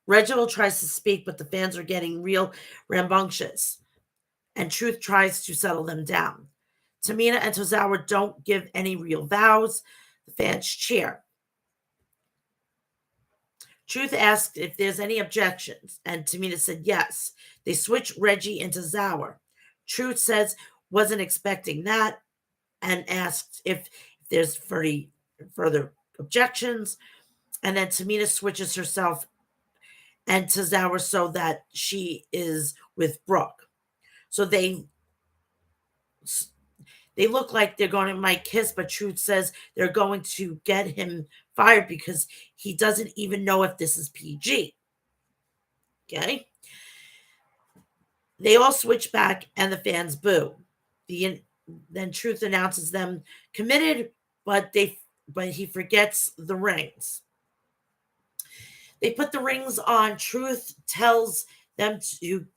Reginald tries to speak, but the fans are getting real rambunctious, and Truth tries to settle them down. Tamina and Tozawa don't give any real vows. The fans cheer. Truth asked if there's any objections, and Tamina said yes. They switch Reggie into Tozawa. Truth says wasn't expecting that, and asked if there's further objections. And then Tamina switches herself and Tozawa so that she is with Brooke. So they look like they're going to might kiss, but Truth says they're going to get him fired because he doesn't even know if this is PG. Okay? They all switch back and the fans boo. Then Truth announces them committed, but he forgets the rings. They put the rings on. Truth tells them to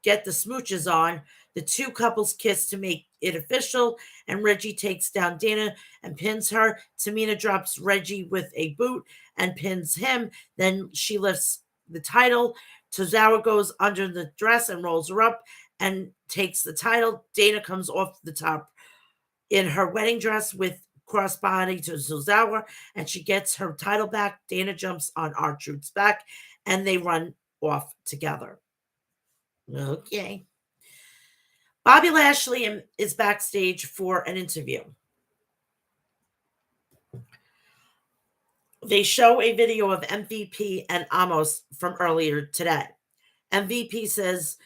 get the smooches on. The two couples kiss to make it official, and Reggie takes down Dana and pins her. Tamina drops Reggie with a boot and pins him. Then she lifts the title. Tozawa goes under the dress and rolls her up and takes the title. Dana comes off the top in her wedding dress with crossbody to Tozawa, and she gets her title back. Dana jumps on R-Truth's back, and they run off together. Okay. Bobby Lashley is backstage for an interview. They show a video of MVP and Amos from earlier today. MVP says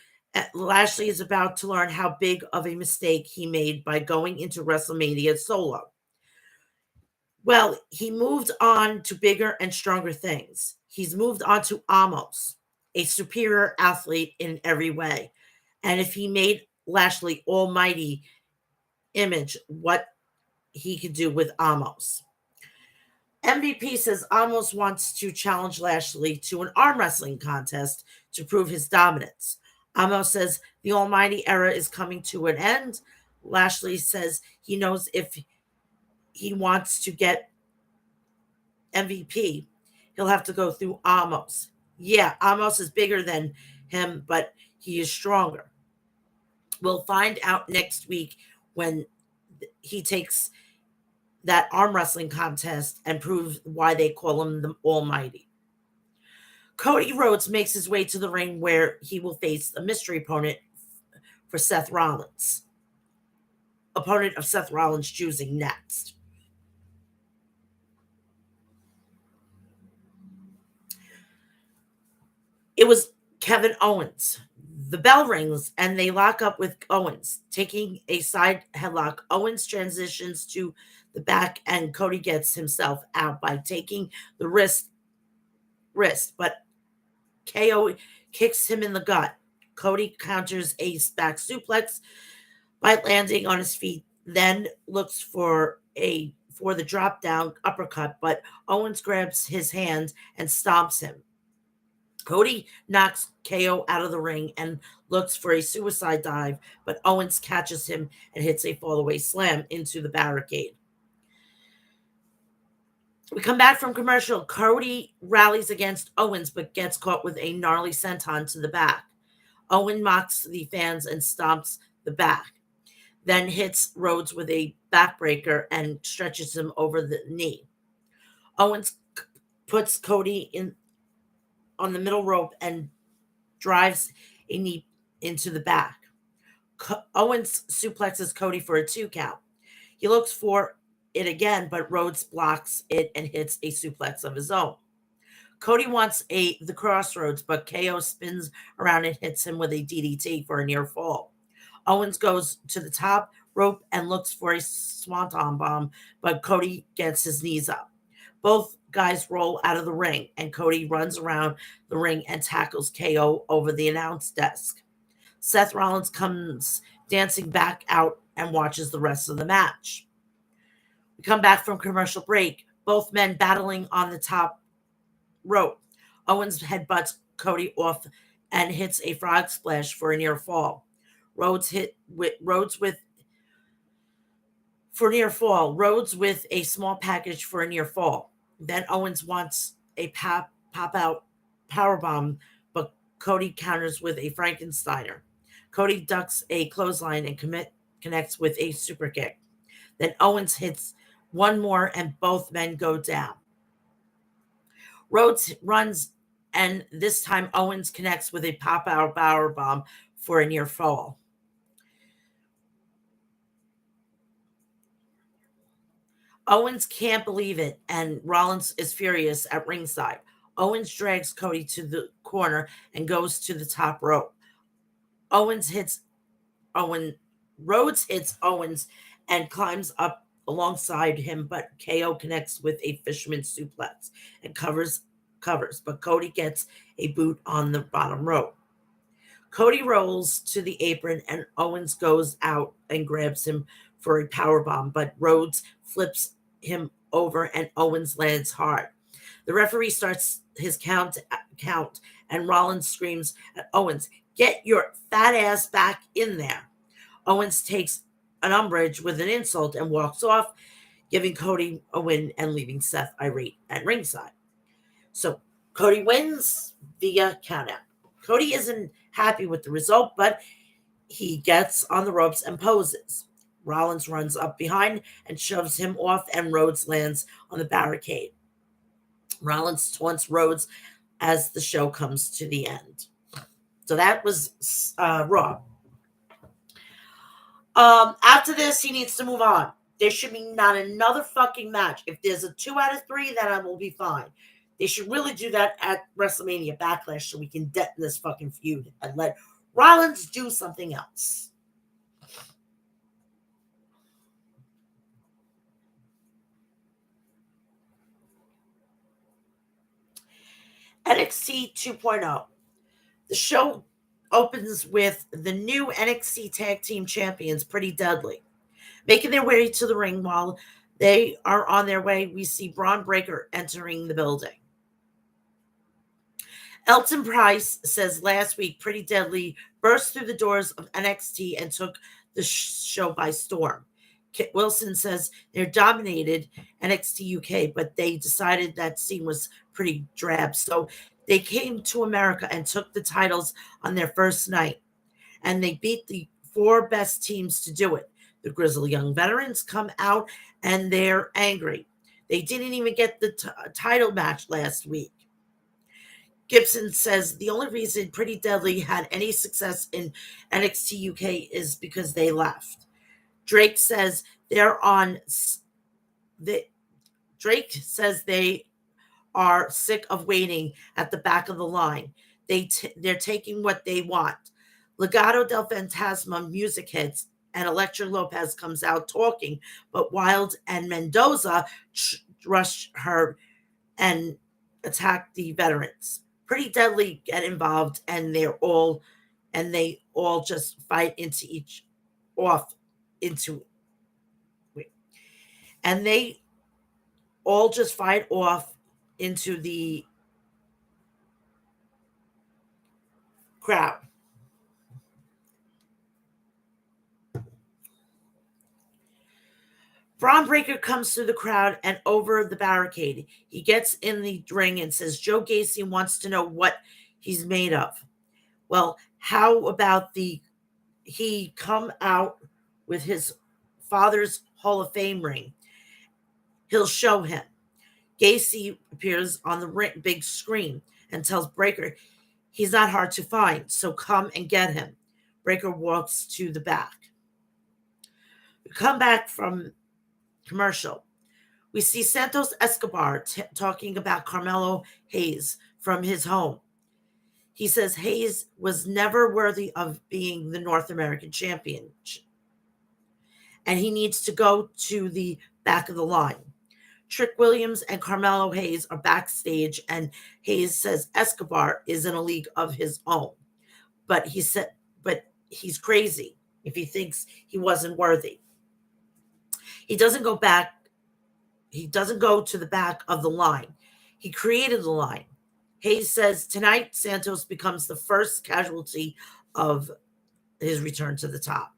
Lashley is about to learn how big of a mistake he made by going into WrestleMania solo. Well, he moved on to bigger and stronger things. He's moved on to Amos, a superior athlete in every way. And if he made Lashley almighty image what he could do with Amos. MVP says Amos wants to challenge Lashley to an arm wrestling contest to prove his dominance. Amos says the almighty era is coming to an end. Lashley says he knows if he wants to get MVP, he'll have to go through Amos. Yeah, Amos is bigger than him, but he is stronger. We'll find out next week when he takes that arm wrestling contest and prove why they call him the Almighty. Cody Rhodes makes his way to the ring where he will face a mystery opponent for Seth Rollins. Opponent of Seth Rollins choosing next. It was Kevin Owens. The bell rings and they lock up with Owens, taking a side headlock. Owens transitions to the back and Cody gets himself out by taking the wrist, but KO kicks him in the gut. Cody counters a back suplex by landing on his feet, then looks for the drop down uppercut, but Owens grabs his hand and stomps him. Cody knocks KO out of the ring and looks for a suicide dive, but Owens catches him and hits a fallaway slam into the barricade. We come back from commercial. Cody rallies against Owens, but gets caught with a gnarly senton to the back. Owen mocks the fans and stomps the back, then hits Rhodes with a backbreaker and stretches him over the knee. Owens puts Cody on the middle rope and drives a knee into the back. Owens suplexes Cody for a 2 count. He looks for it again, but Rhodes blocks it and hits a suplex of his own. Cody wants the crossroads, but KO spins around and hits him with a DDT for a near fall. Owens goes to the top rope and looks for a swanton bomb, but Cody gets his knees up. Both guys roll out of the ring, and Cody runs around the ring and tackles KO over the announce desk. Seth Rollins comes dancing back out and watches the rest of the match. We come back from commercial break. Both men battling on the top rope. Owens headbutts Cody off and hits a frog splash for a near fall. Rhodes with a small package for a near fall. Then Owens wants a pop out powerbomb, but Cody counters with a Frankensteiner. Cody ducks a clothesline and connects with a super kick. Then Owens hits one more and both men go down. Rhodes runs and this time Owens connects with a pop out powerbomb for a near fall. Owens can't believe it, and Rollins is furious at ringside. Owens drags Cody to the corner and goes to the top rope. Rhodes hits Owens and climbs up alongside him, but KO connects with a fisherman suplex and covers, but Cody gets a boot on the bottom rope. Cody rolls to the apron and Owens goes out and grabs him for a powerbomb, but Rhodes flips him over and Owens lands hard. The referee starts his count and Rollins screams at Owens, "Get your fat ass back in there." Owens takes an umbrage with an insult and walks off, giving Cody a win and leaving Seth irate at ringside. So Cody wins via countout. Cody isn't happy with the result, but he gets on the ropes and poses. Rollins runs up behind and shoves him off, and Rhodes lands on the barricade. Rollins taunts Rhodes as the show comes to the end. So that was Raw. After this, he needs to move on. There should be not another fucking match. If there's a 2 out of 3, then I will be fine. They should really do that at WrestleMania Backlash so we can deaden this fucking feud and let Rollins do something else. NXT 2.0. The show opens with the new NXT Tag Team Champions, Pretty Deadly, making their way to the ring. While they are on their way, we see Braun Breaker entering the building. Elton Price says last week Pretty Deadly burst through the doors of NXT and took the show by storm. Kit Wilson says they're dominated NXT UK, but they decided that scene was pretty drab. So they came to America and took the titles on their first night. And they beat the 4 best teams to do it. The Grizzly Young Veterans come out and they're angry. They didn't even get the title match last week. Gibson says the only reason Pretty Deadly had any success in NXT UK is because they left. Drake says they're on. Drake says they are sick of waiting at the back of the line. They're taking what they want. Legado del Fantasma music hits and Elektra Lopez comes out talking, but Wilde and Mendoza rush her and attack the veterans. Pretty Deadly get involved, and they all just fight into each off into, and they all just fight off into the crowd. Braun Breaker comes through the crowd and over the barricade. He gets in the ring and says Joe Gacy wants to know what he's made of. Well, how about he come out with his father's Hall of Fame ring? He'll show him. Gacy appears on the big screen and tells Breaker he's not hard to find, so come and get him. Breaker walks to the back. We come back from commercial. We see Santos Escobar talking about Carmelo Haynes from his home. He says Haynes was never worthy of being the North American champion, and he needs to go to the back of the line. Trick Williams and Carmelo Haynes are backstage, and Haynes says Escobar is in a league of his own. But he's crazy if he thinks he wasn't worthy. He doesn't go back. He doesn't go to the back of the line. He created the line. Hayes says tonight Santos becomes the first casualty of his return to the top.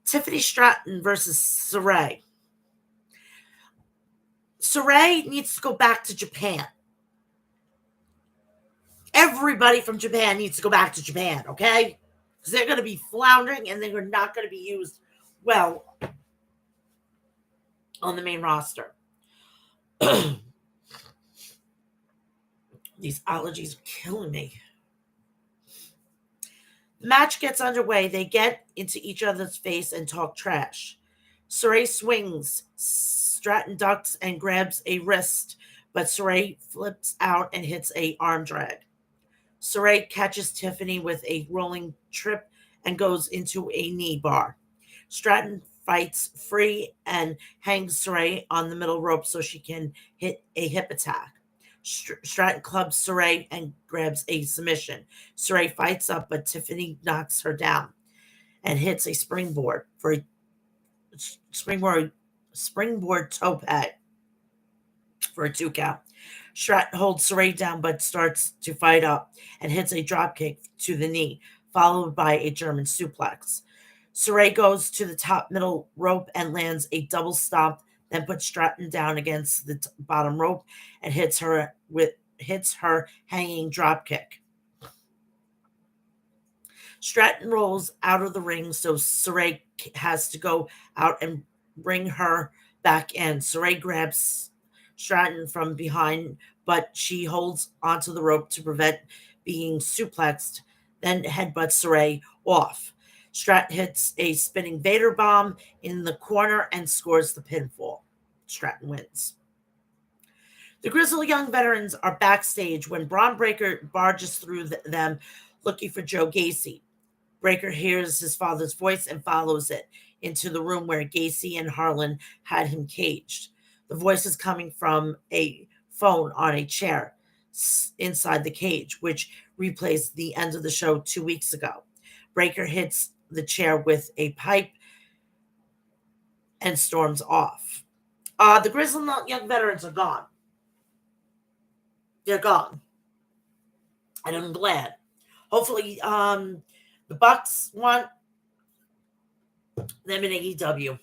Tiffany Stratton versus Sarray. Sarray needs to go back to Japan. Everybody from Japan needs to go back to Japan, okay? Because they're going to be floundering and they're not going to be used well on the main roster. These allergies are killing me. The match gets underway. They get into each other's face and talk trash. Sarray swings. Stratton ducks and grabs a wrist, but Sarray flips out and hits an arm drag. Sarray catches Tiffany with a rolling trip and goes into a knee bar. Stratton fights free and hangs Sarray on the middle rope so she can hit a hip attack. Stratton clubs Sarray and grabs a submission. Sarray fights up, but Tiffany knocks her down and hits a springboard for a springboard toe pad for a 2 count. Stratton holds Sarray down but starts to fight up and hits a dropkick to the knee, followed by a German suplex. Sarray goes to the top middle rope and lands a double stomp, then puts Stratton down against the bottom rope and hits her hanging dropkick. Stratton rolls out of the ring, so Sarray has to go out and bring her back in. Sarray grabs Stratton from behind, but she holds onto the rope to prevent being suplexed, then headbutts Sarray off. Stratton hits a spinning Vader bomb in the corner and scores the pinfall. Stratton wins. The grizzled young veterans are backstage when Braun Breaker barges through them looking for Joe Gacy. Breaker hears his father's voice and follows it into the room where Gacy and Harlan had him caged. The voice is coming from a phone on a chair inside the cage, which replays the end of the show 2 weeks ago. Breaker hits the chair with a pipe and storms off. The grizzled young veterans are gone. They're gone. And I'm glad. Hopefully, the Bucks want them in AEW.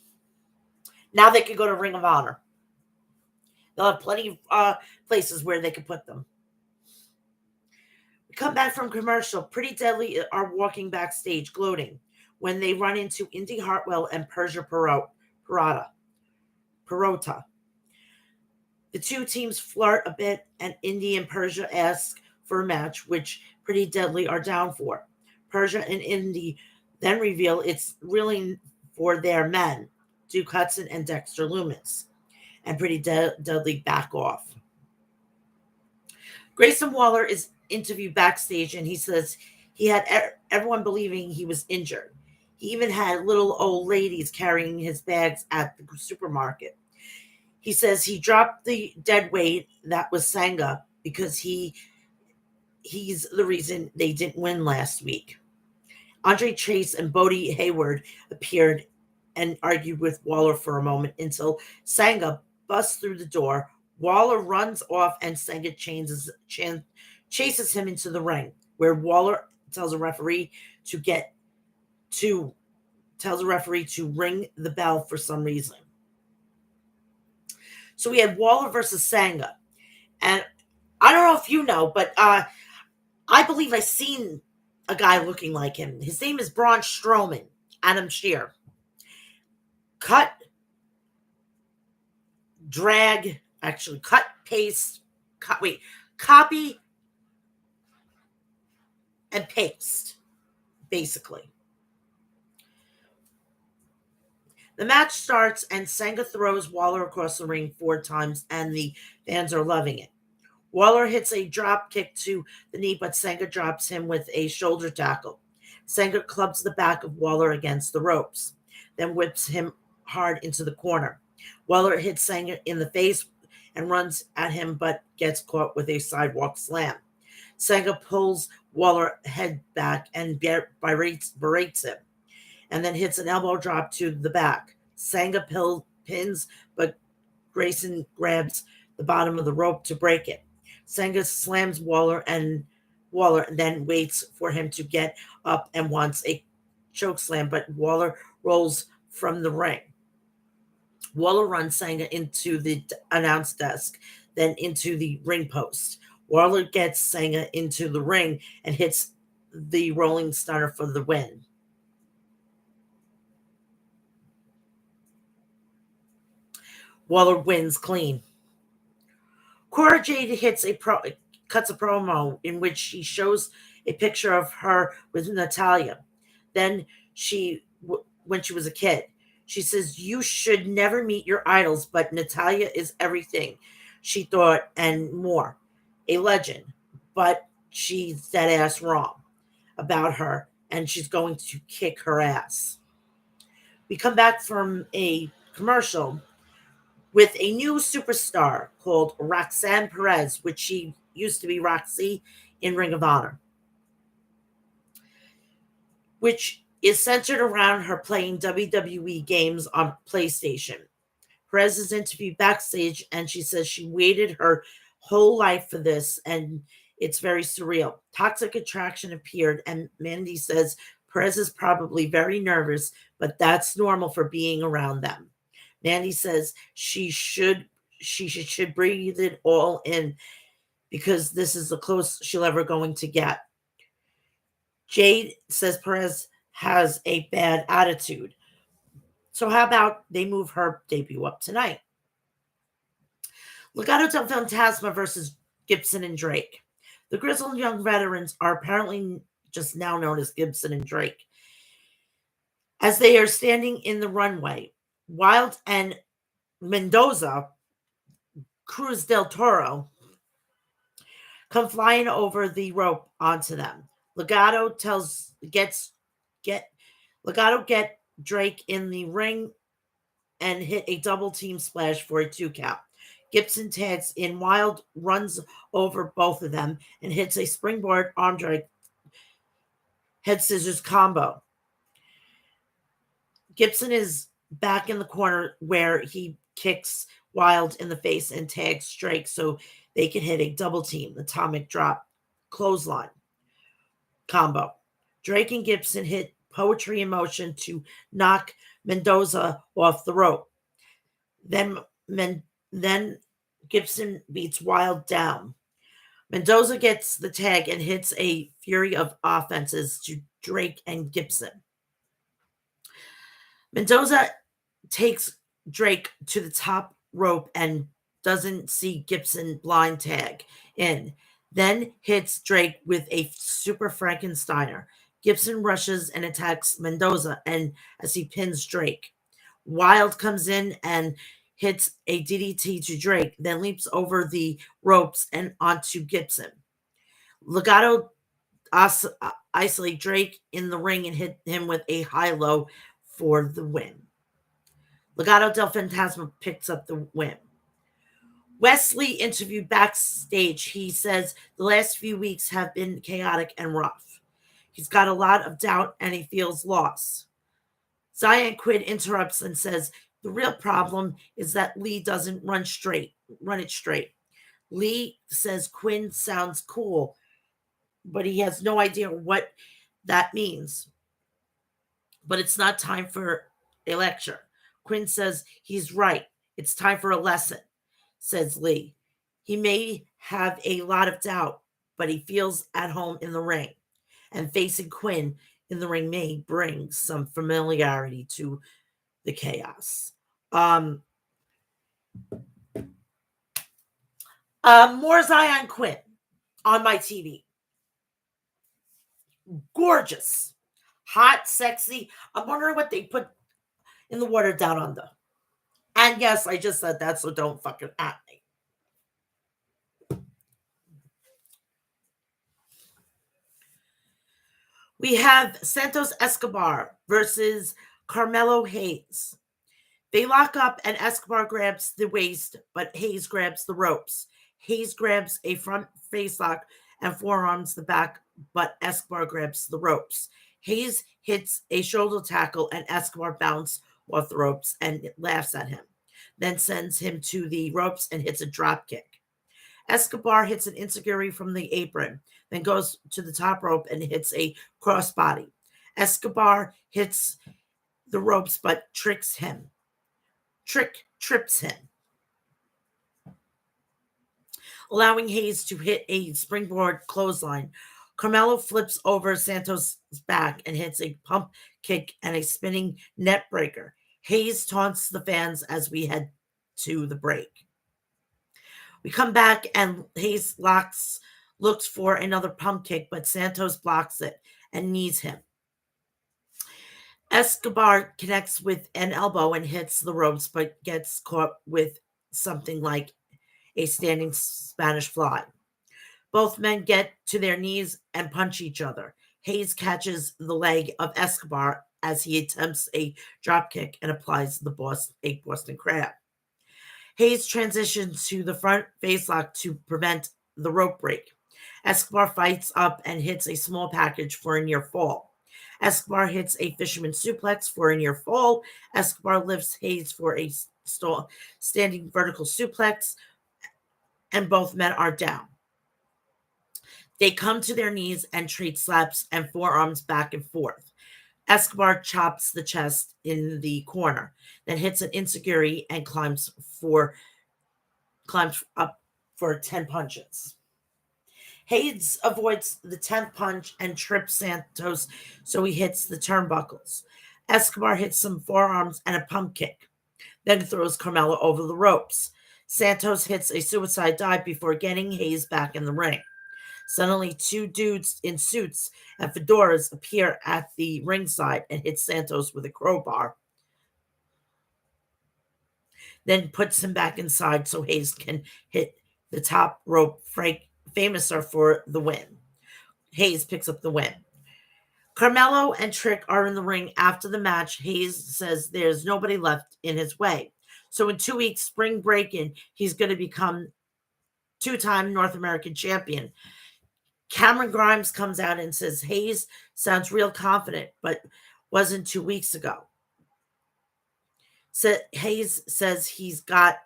Now they can go to Ring of Honor. They'll have plenty of places where they can put them. We come back from commercial. Pretty Deadly are walking backstage, gloating, when they run into Indy Hartwell and Persia Pirotta. The two teams flirt a bit, and Indy and Persia ask for a match, which Pretty Deadly are down for. Persia and Indy then reveal it's really for their men, Duke Hudson and Dexter Lumis, and Pretty Deadly back off. Grayson Waller is interviewed backstage, and he says he had everyone believing he was injured. He even had little old ladies carrying his bags at the supermarket. He says he dropped the dead weight that was Sanga because he's the reason they didn't win last week. Andre Chase and Bodie Hayward appeared and argued with Waller for a moment until Sanga busts through the door. Waller runs off and Sanga chases him into the ring, where Waller tells a referee to ring the bell for some reason. So we had Waller versus Sanga. And I don't know if you know, but I believe I've seen a guy looking like him. His name is Braun Strowman, Adam Shear. Cut, paste, copy, and paste, basically. The match starts and Sanga throws Waller across the ring 4 times and the fans are loving it. Waller hits a drop kick to the knee, but Sanga drops him with a shoulder tackle. Sanga clubs the back of Waller against the ropes, then whips him hard into the corner. Waller hits Sanga in the face and runs at him, but gets caught with a sidewalk slam. Sanga pulls Waller head back and berates him, and then hits an elbow drop to the back. Sanga pins, but Grayson grabs the bottom of the rope to break it. Sanga slams Waller then waits for him to get up and wants a choke slam, but Waller rolls from the ring. Waller runs Sanga into the announce desk, then into the ring post. Waller gets Sanga into the ring and hits the rolling stunner for the win. Waller wins clean. Cora Jade cuts a promo in which she shows a picture of her with Natalia. Then when she was a kid, she says, "You should never meet your idols, but Natalia is everything," she thought, and more. A legend, but she's dead ass wrong about her, and she's going to kick her ass. We come back from a commercial with a new superstar called Roxanne Perez, which she used to be Roxy in Ring of Honor, which is centered around her playing WWE games on PlayStation. Perez is interviewed backstage, and she says she waited her whole life for this, and it's very surreal. Toxic Attraction appeared, and Mandy says Perez is probably very nervous, but that's normal for being around them. Mandy says she should breathe it all in because this is the closest she'll ever going to get. Jade says Perez has a bad attitude. So how about they move her debut up tonight? Legado del Fantasma versus Gibson and Drake. The grizzled young veterans are apparently just now known as Gibson and Drake. As they are standing in the runway, Wild and Mendoza, Cruz del Toro, come flying over the rope onto them. Legado get Drake in the ring and hit a double team splash for a 2 count. Gibson tags in. Wild runs over both of them and hits a springboard arm drag head scissors combo. Gibson is back in the corner where he kicks Wild in the face and tags Drake so they can hit a double team atomic drop clothesline combo. Drake and Gibson hit poetry in motion to knock Mendoza off the rope. Then Gibson beats Wild down. Mendoza gets the tag and hits a fury of offenses to Drake and Gibson. Mendoza takes Drake to the top rope and doesn't see Gibson blind tag in. Then hits Drake with a super Frankensteiner. Gibson rushes and attacks Mendoza and as he pins Drake. Wild comes in and hits a DDT to Drake, then leaps over the ropes and onto Gibson. Legado isolate Drake in the ring and hit him with a high-low for the win. Legado del Fantasma picks up the win. Wesley interviewed backstage. He says the last few weeks have been chaotic and rough. He's got a lot of doubt and he feels lost. Zion Quinn interrupts and says the real problem is that Lee doesn't run it straight. Lee says Quinn sounds cool, but he has no idea what that means. But it's not time for a lecture. Quinn says he's right. It's time for a lesson, says Lee. He may have a lot of doubt, but he feels at home in the ring. And facing Quinn in the ring may bring some familiarity to the chaos. More Zion Quinn on my TV. Gorgeous. Hot, sexy. I'm wondering what they put in the water down under. And yes, I just said that, so don't fucking at me. We have Santos Escobar versus Carmelo Haynes. They lock up and Escobar grabs the waist, but Hayes grabs the ropes. Hayes grabs a front face lock and forearms the back, but Escobar grabs the ropes. Hayes hits a shoulder tackle and Escobar bounces off the ropes and laughs at him, then sends him to the ropes and hits a drop kick. Escobar hits an enziguri from the apron, then goes to the top rope and hits a crossbody. Escobar hits the ropes but trips him, allowing Hayes to hit a springboard clothesline. Carmelo flips over Santos' back and hits a pump kick and a spinning net breaker. Hayes taunts the fans as we head to the break. We come back and Hayes looks for another pump kick, but Santos blocks it and knees him. Escobar connects with an elbow and hits the ropes, but gets caught with something like a standing Spanish fly. Both men get to their knees and punch each other. Hayes catches the leg of Escobar as he attempts a drop kick and applies a Boston Crab. Hayes transitions to the front facelock to prevent the rope break. Escobar fights up and hits a small package for a near fall. Escobar hits a fisherman suplex for a near fall. Escobar lifts Hayes for a standing vertical suplex, and both men are down. They come to their knees and trade slaps and forearms back and forth. Escobar chops the chest in the corner, then hits an enziguri and climbs up for 10 punches. Hayes avoids the 10th punch and trips Santos, so he hits the turnbuckles. Escobar hits some forearms and a pump kick, then throws Carmelo over the ropes. Santos hits a suicide dive before getting Hayes back in the ring. Suddenly, two dudes in suits and fedoras appear at the ringside and hit Santos with a crowbar, then puts him back inside so Hayes can hit the top rope famouser for the win. Hayes picks up the win. Carmelo and Trick are in the ring after the match. Hayes says there's nobody left in his way. So in 2 weeks, spring break-in, he's going to become two-time North American champion. Cameron Grimes comes out and says Hayes sounds real confident, but wasn't 2 weeks ago. So Hayes says he's got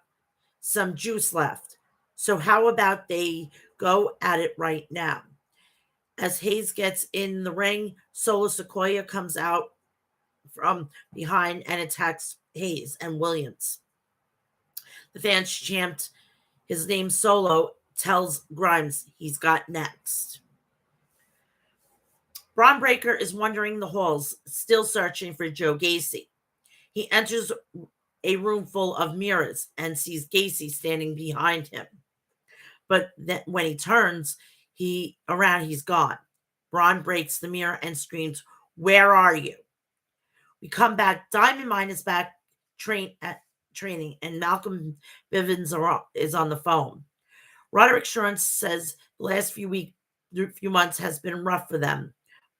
some juice left. So how about they go at it right now? As Hayes gets in the ring, Solo Sequoia comes out from behind and attacks Hayes and Williams. The fans chant his name Solo, tells Grimes he's got next. Braun Breaker is wandering the halls, still searching for Joe Gacy. He enters a room full of mirrors and sees Gacy standing behind him. But then when he turns he's gone. Braun breaks the mirror and screams, "Where are you?" We come back. Diamond Mine is back training, and Malcolm Bivens is on the phone. Roderick Strong says the last few months has been rough for them,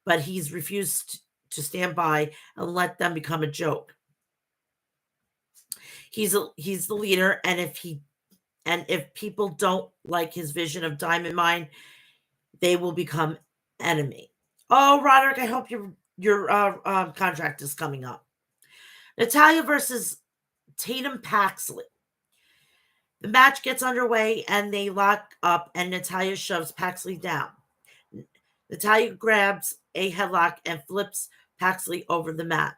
but he's refused to stand by and let them become a joke. He's the leader, and if people don't like his vision of Diamond Mine, they will become enemy. Oh, Roderick, I hope your contract is coming up. Natalia versus Tatum Paxley. The match gets underway and they lock up, and Natalia shoves Paxley down. Natalia grabs a headlock and flips Paxley over to the mat.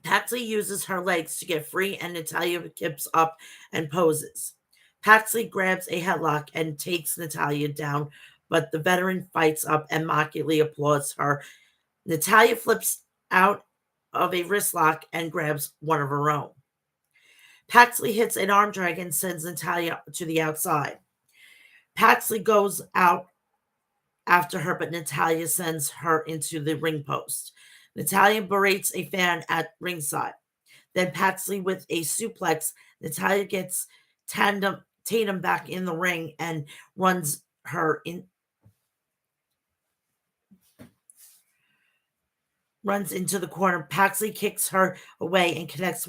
Paxley uses her legs to get free, and Natalia kips up and poses. Paxley grabs a headlock and takes Natalia down, but the veteran fights up and mockingly applauds her. Natalia flips out of a wrist lock and grabs one of her own. Paxley hits an arm drag and sends Natalia to the outside. Paxley goes out after her, but Natalia sends her into the ring post. Natalia berates a fan at ringside. Then Paxley with a suplex. Natalia gets Tatum back in the ring and runs into the corner. Paxley kicks her away and connects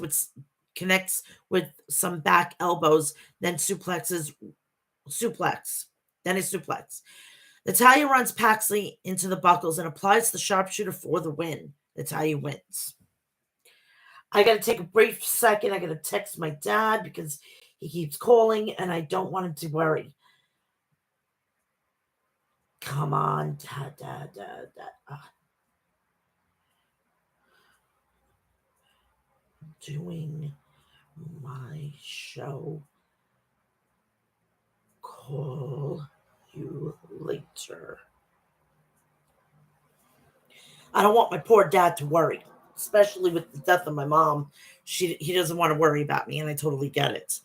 with some back elbows, then suplex. Natalia runs Paxley into the buckles and applies the sharpshooter for the win. Natalia wins. I got to take a brief second. I got to text my dad because he keeps calling and I don't want him to worry. Come on, Dad. Doing my show. Call you later. I don't want my poor dad to worry, especially with the death of my mom. He doesn't want to worry about me, and I totally get it.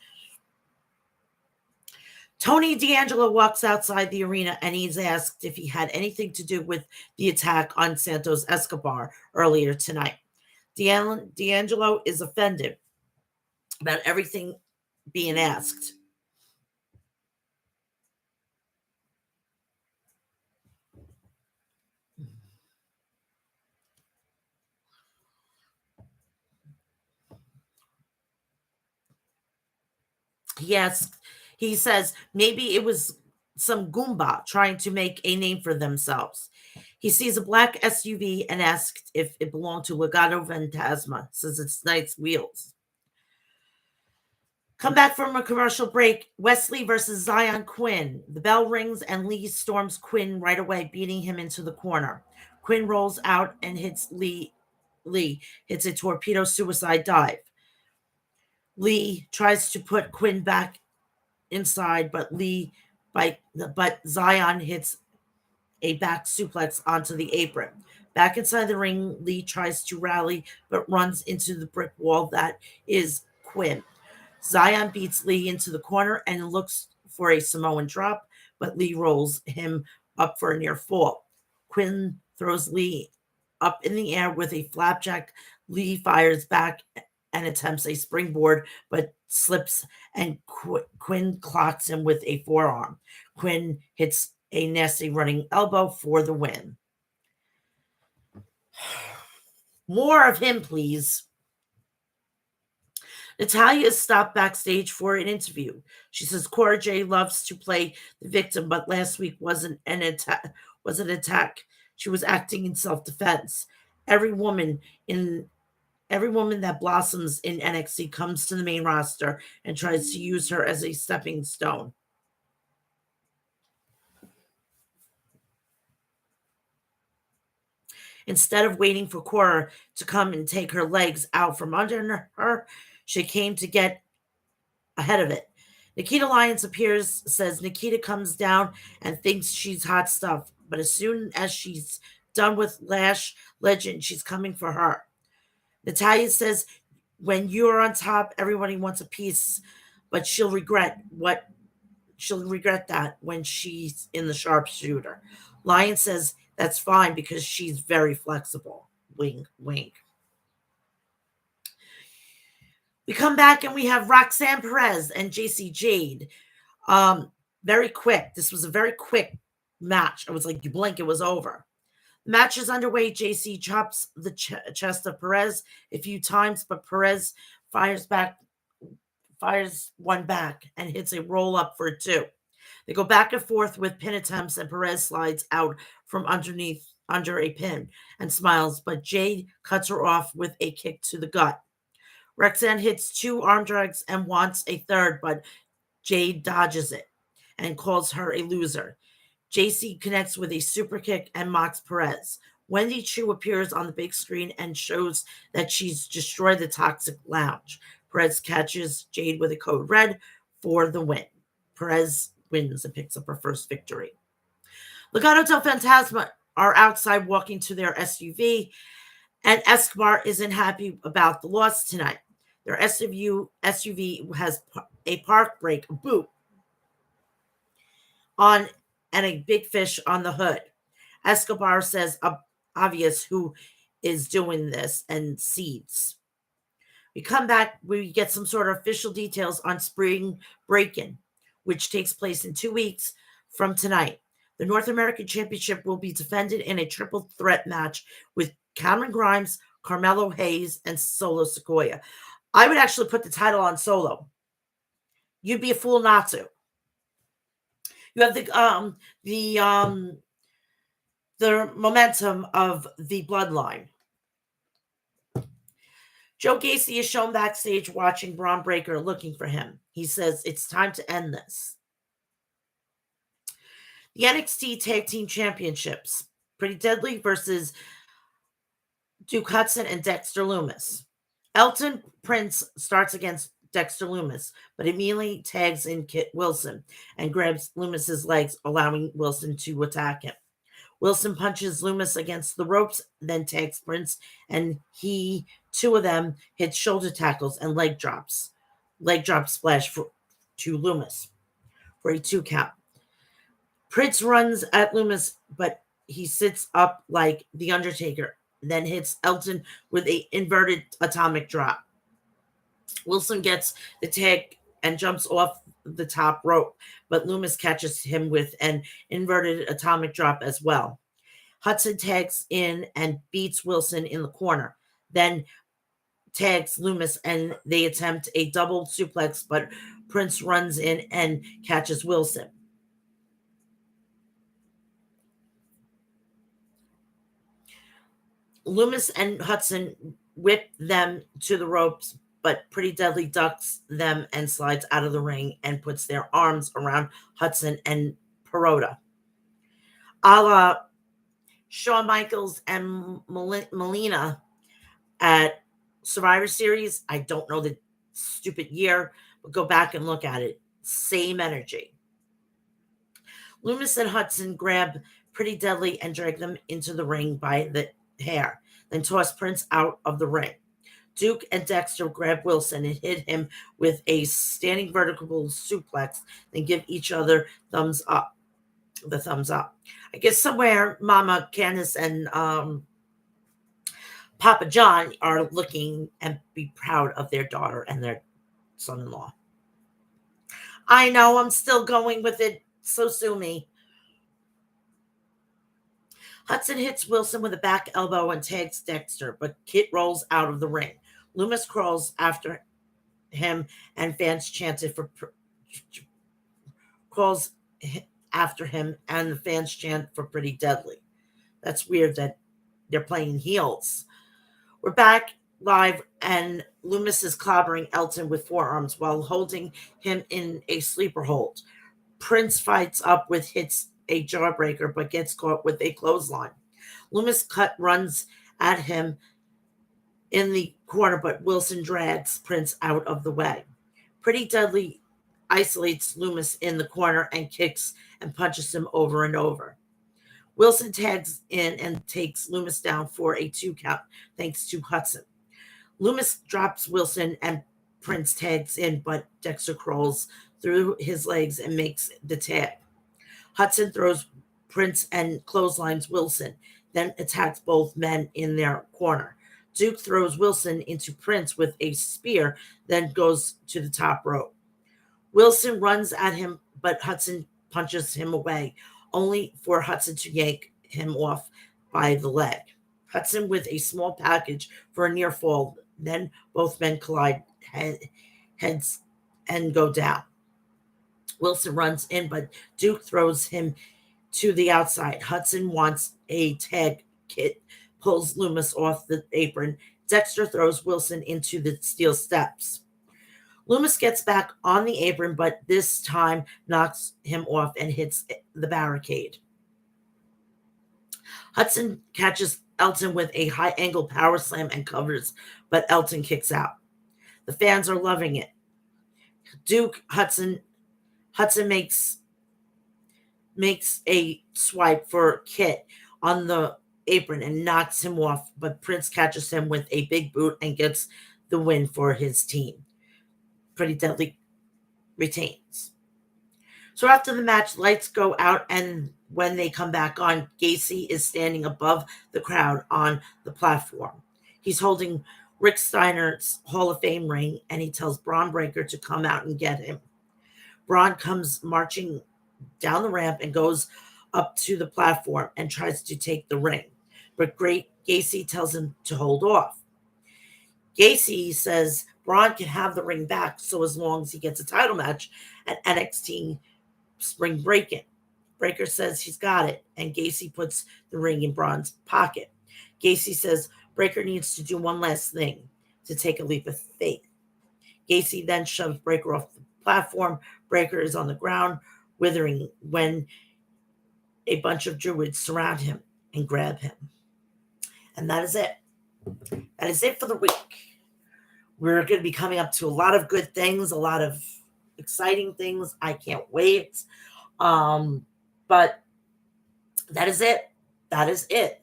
Tony D'Angelo walks outside the arena, and he's asked if he had anything to do with the attack on Santos Escobar earlier tonight. D'Angelo is offended about everything being asked. He says maybe it was some Goomba trying to make a name for themselves. He sees a black SUV and asks if it belonged to Legado Fantasma, says it's nice wheels. Come back from a commercial break. Wesley versus Zion Quinn. The bell rings and Lee storms Quinn right away, beating him into the corner. Quinn rolls out and hits Lee. Lee hits a torpedo suicide dive. Lee tries to put Quinn back inside, but Zion hits a back suplex onto the apron. Back inside the ring, Lee tries to rally, but runs into the brick wall that is Quinn. Zion beats Lee into the corner and looks for a Samoan drop, but Lee rolls him up for a near fall. Quinn throws Lee up in the air with a flapjack. Lee fires back and attempts a springboard, but slips, and Quinn clocks him with a forearm. Quinn hits a nasty running elbow for the win. More of him, please. Natalia is stopped backstage for an interview. She says Cora Jade loves to play the victim, but last week wasn't an attack. She was acting in self-defense. Every woman that blossoms in NXT comes to the main roster and tries to use her as a stepping stone. Instead of waiting for Cora to come and take her legs out from under her, she came to get ahead of it. Nikita Lyons appears, says Nikita comes down and thinks she's hot stuff, but as soon as she's done with Lash Legend, she's coming for her. Natalia says when you're on top, everybody wants a piece, but she'll regret that when she's in the sharpshooter. Lyons says that's fine because she's very flexible. Wink, wink. We come back and we have Roxanne Perez and JC Jade. Very quick. This was a very quick match. I was like, you blink, it was over. The match is underway. JC chops the chest of Perez a few times, but Perez fires one back and hits a roll up for a 2. They go back and forth with pin attempts, and Perez slides out from under a pin and smiles, but Jade cuts her off with a kick to the gut. Roxanne hits 2 arm drags and wants a third, but Jade dodges it and calls her a loser. JC connects with a super kick and mocks Perez. Wendy Chu appears on the big screen and shows that she's destroyed the Toxic Lounge. Perez catches Jade with a code red for the win. Perez wins and picks up her first victory. Legado del Fantasma are outside walking to their SUV, and Escobar isn't happy about the loss tonight. Their SUV has a park brake boot on and a big fish on the hood. Escobar says obvious who is doing this and cedes. We come back, we get some sort of official details on spring break-in, which takes place in 2 weeks from tonight. The North American Championship will be defended in a triple threat match with Cameron Grimes, Carmelo Hayes, and Solo Sikoa. I would actually put the title on Solo. You'd be a fool not to. You have the momentum of the bloodline. Joe Gacy is shown backstage watching Braun Breaker looking for him. He says it's time to end this. The NXT Tag Team Championships. Pretty Deadly versus Duke Hudson and Dexter Lumis. Elton Prince starts against Dexter Lumis, but immediately tags in Kit Wilson and grabs Loomis's legs, allowing Wilson to attack him. Wilson punches Lumis against the ropes, then tags Prince, and two of them hit shoulder tackles and leg drops. Leg drop splash to Lumis for a 2 count. Prince runs at Lumis, but he sits up like The Undertaker, then hits Elton with an inverted atomic drop. Wilson gets the tag and jumps off the top rope, but Lumis catches him with an inverted atomic drop as well. Hudson tags in and beats Wilson in the corner, then tags Lumis and they attempt a double suplex, but Prince runs in and catches Wilson. Lumis and Hudson whip them to the ropes, but Pretty Deadly ducks them and slides out of the ring and puts their arms around Hudson and Perota. A la Shawn Michaels and Melina at Survivor Series. I don't know the stupid year, but go back and look at it. Same energy. Lumis and Hudson grab Pretty Deadly and drag them into the ring by the hair, then toss Prince out of the ring. Duke and Dexter grab Wilson and hit him with a standing vertical suplex, then give each other thumbs up. The thumbs up. I guess somewhere Mama Candace and Papa John are looking and be proud of their daughter and their son-in-law. I know, I'm still going with it, so sue me. Hudson hits Wilson with a back elbow and tags Dexter, but Kit rolls out of the ring. Loomis crawls after him, and fans chanted for crawls after him, and the fans chant for Pretty Deadly. That's weird that they're playing heels. We're back live, and Loomis is clobbering Elton with forearms while holding him in a sleeper hold. Prince fights up with hits a jawbreaker, but gets caught with a clothesline. Loomis runs at him in the corner, but Wilson drags Prince out of the way. Pretty Deadly isolates Loomis in the corner and kicks and punches him over and over. Wilson tags in and takes Loomis down for a 2 count, thanks to Hudson. Loomis drops Wilson and Prince tags in, but Dexter crawls through his legs and makes the tag. Hudson throws Prince and clotheslines Wilson, then attacks both men in their corner. Duke throws Wilson into Prince with a spear, then goes to the top rope. Wilson runs at him, but Hudson punches him away, only for Hudson to yank him off by the leg. Hudson with a small package for a near fall, then both men collide heads and go down. Wilson runs in, but Duke throws him to the outside. Hudson wants a tag. Kit pulls Loomis off the apron. Dexter throws Wilson into the steel steps. Loomis gets back on the apron, but this time knocks him off and hits the barricade. Hudson catches Elton with a high-angle power slam and covers, but Elton kicks out. The fans are loving it. Hudson makes a swipe for Kit on the apron and knocks him off, but Prince catches him with a big boot and gets the win for his team. Pretty Deadly retains. So after the match, lights go out, and when they come back on, Gacy is standing above the crowd on the platform. He's holding Rick Steiner's Hall of Fame ring, and he tells Braun Breaker to come out and get him. Braun comes marching down the ramp and goes up to the platform and tries to take the ring, but Gacy tells him to hold off. Gacy says Braun can have the ring back so as long as he gets a title match at NXT Spring Break-In. Breaker says he's got it, and Gacy puts the ring in Braun's pocket. Gacy says Breaker needs to do one last thing, to take a leap of faith. Gacy then shoves Breaker off the platform. Breaker is on the ground, withering, when a bunch of druids surround him and grab him. And that is it. That is it for the week. We're going to be coming up to a lot of good things, a lot of exciting things. I can't wait. But that is it. That is it.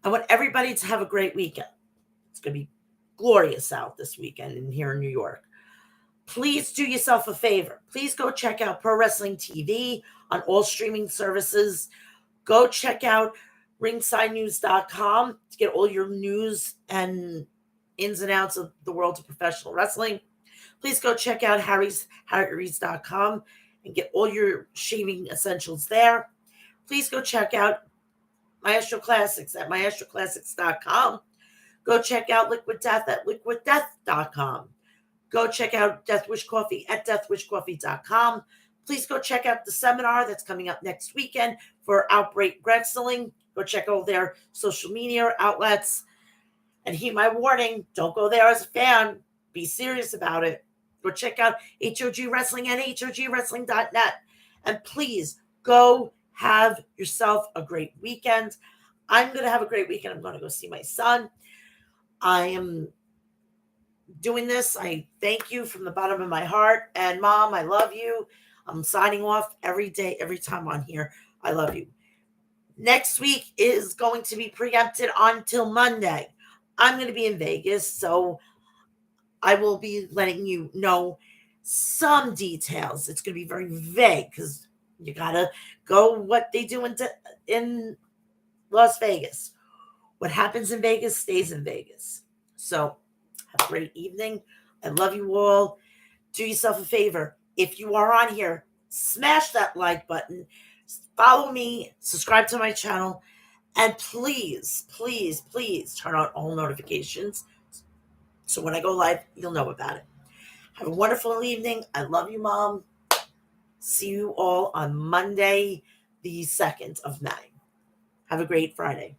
I want everybody to have a great weekend. It's going to be glorious out this weekend in here in New York. Please do yourself a favor. Please go check out Pro Wrestling TV on all streaming services. Go check out ringsidenews.com to get all your news and ins and outs of the world of professional wrestling. Please go check out harrys.com and get all your shaving essentials there. Please go check out Maestro Classics at maestroclassics.com. Go check out Liquid Death at liquiddeath.com. Go check out Death Wish Coffee at deathwishcoffee.com. Please go check out the seminar that's coming up next weekend for Outbreak Wrestling. Go check out their social media outlets. And heed my warning, don't go there as a fan. Be serious about it. Go check out HOG Wrestling and hogwrestling.net. And please go have yourself a great weekend. I'm going to have a great weekend. I'm going to go see my son. I am doing this. I thank you from the bottom of my heart. And Mom, I love you. I'm signing off every day, every time on here. I love you. Next week is going to be preempted until Monday. I'm going to be in Vegas, so I will be letting you know some details. It's going to be very vague because you got to go what they do in Las Vegas. What happens in Vegas stays in Vegas. So have a great evening. I love you all. Do yourself a favor. If you are on here, smash that like button. Follow me. Subscribe to my channel. And please, please, please turn on all notifications. So when I go live, you'll know about it. Have a wonderful evening. I love you, Mom. See you all on Monday, the 2nd of May. Have a great Friday.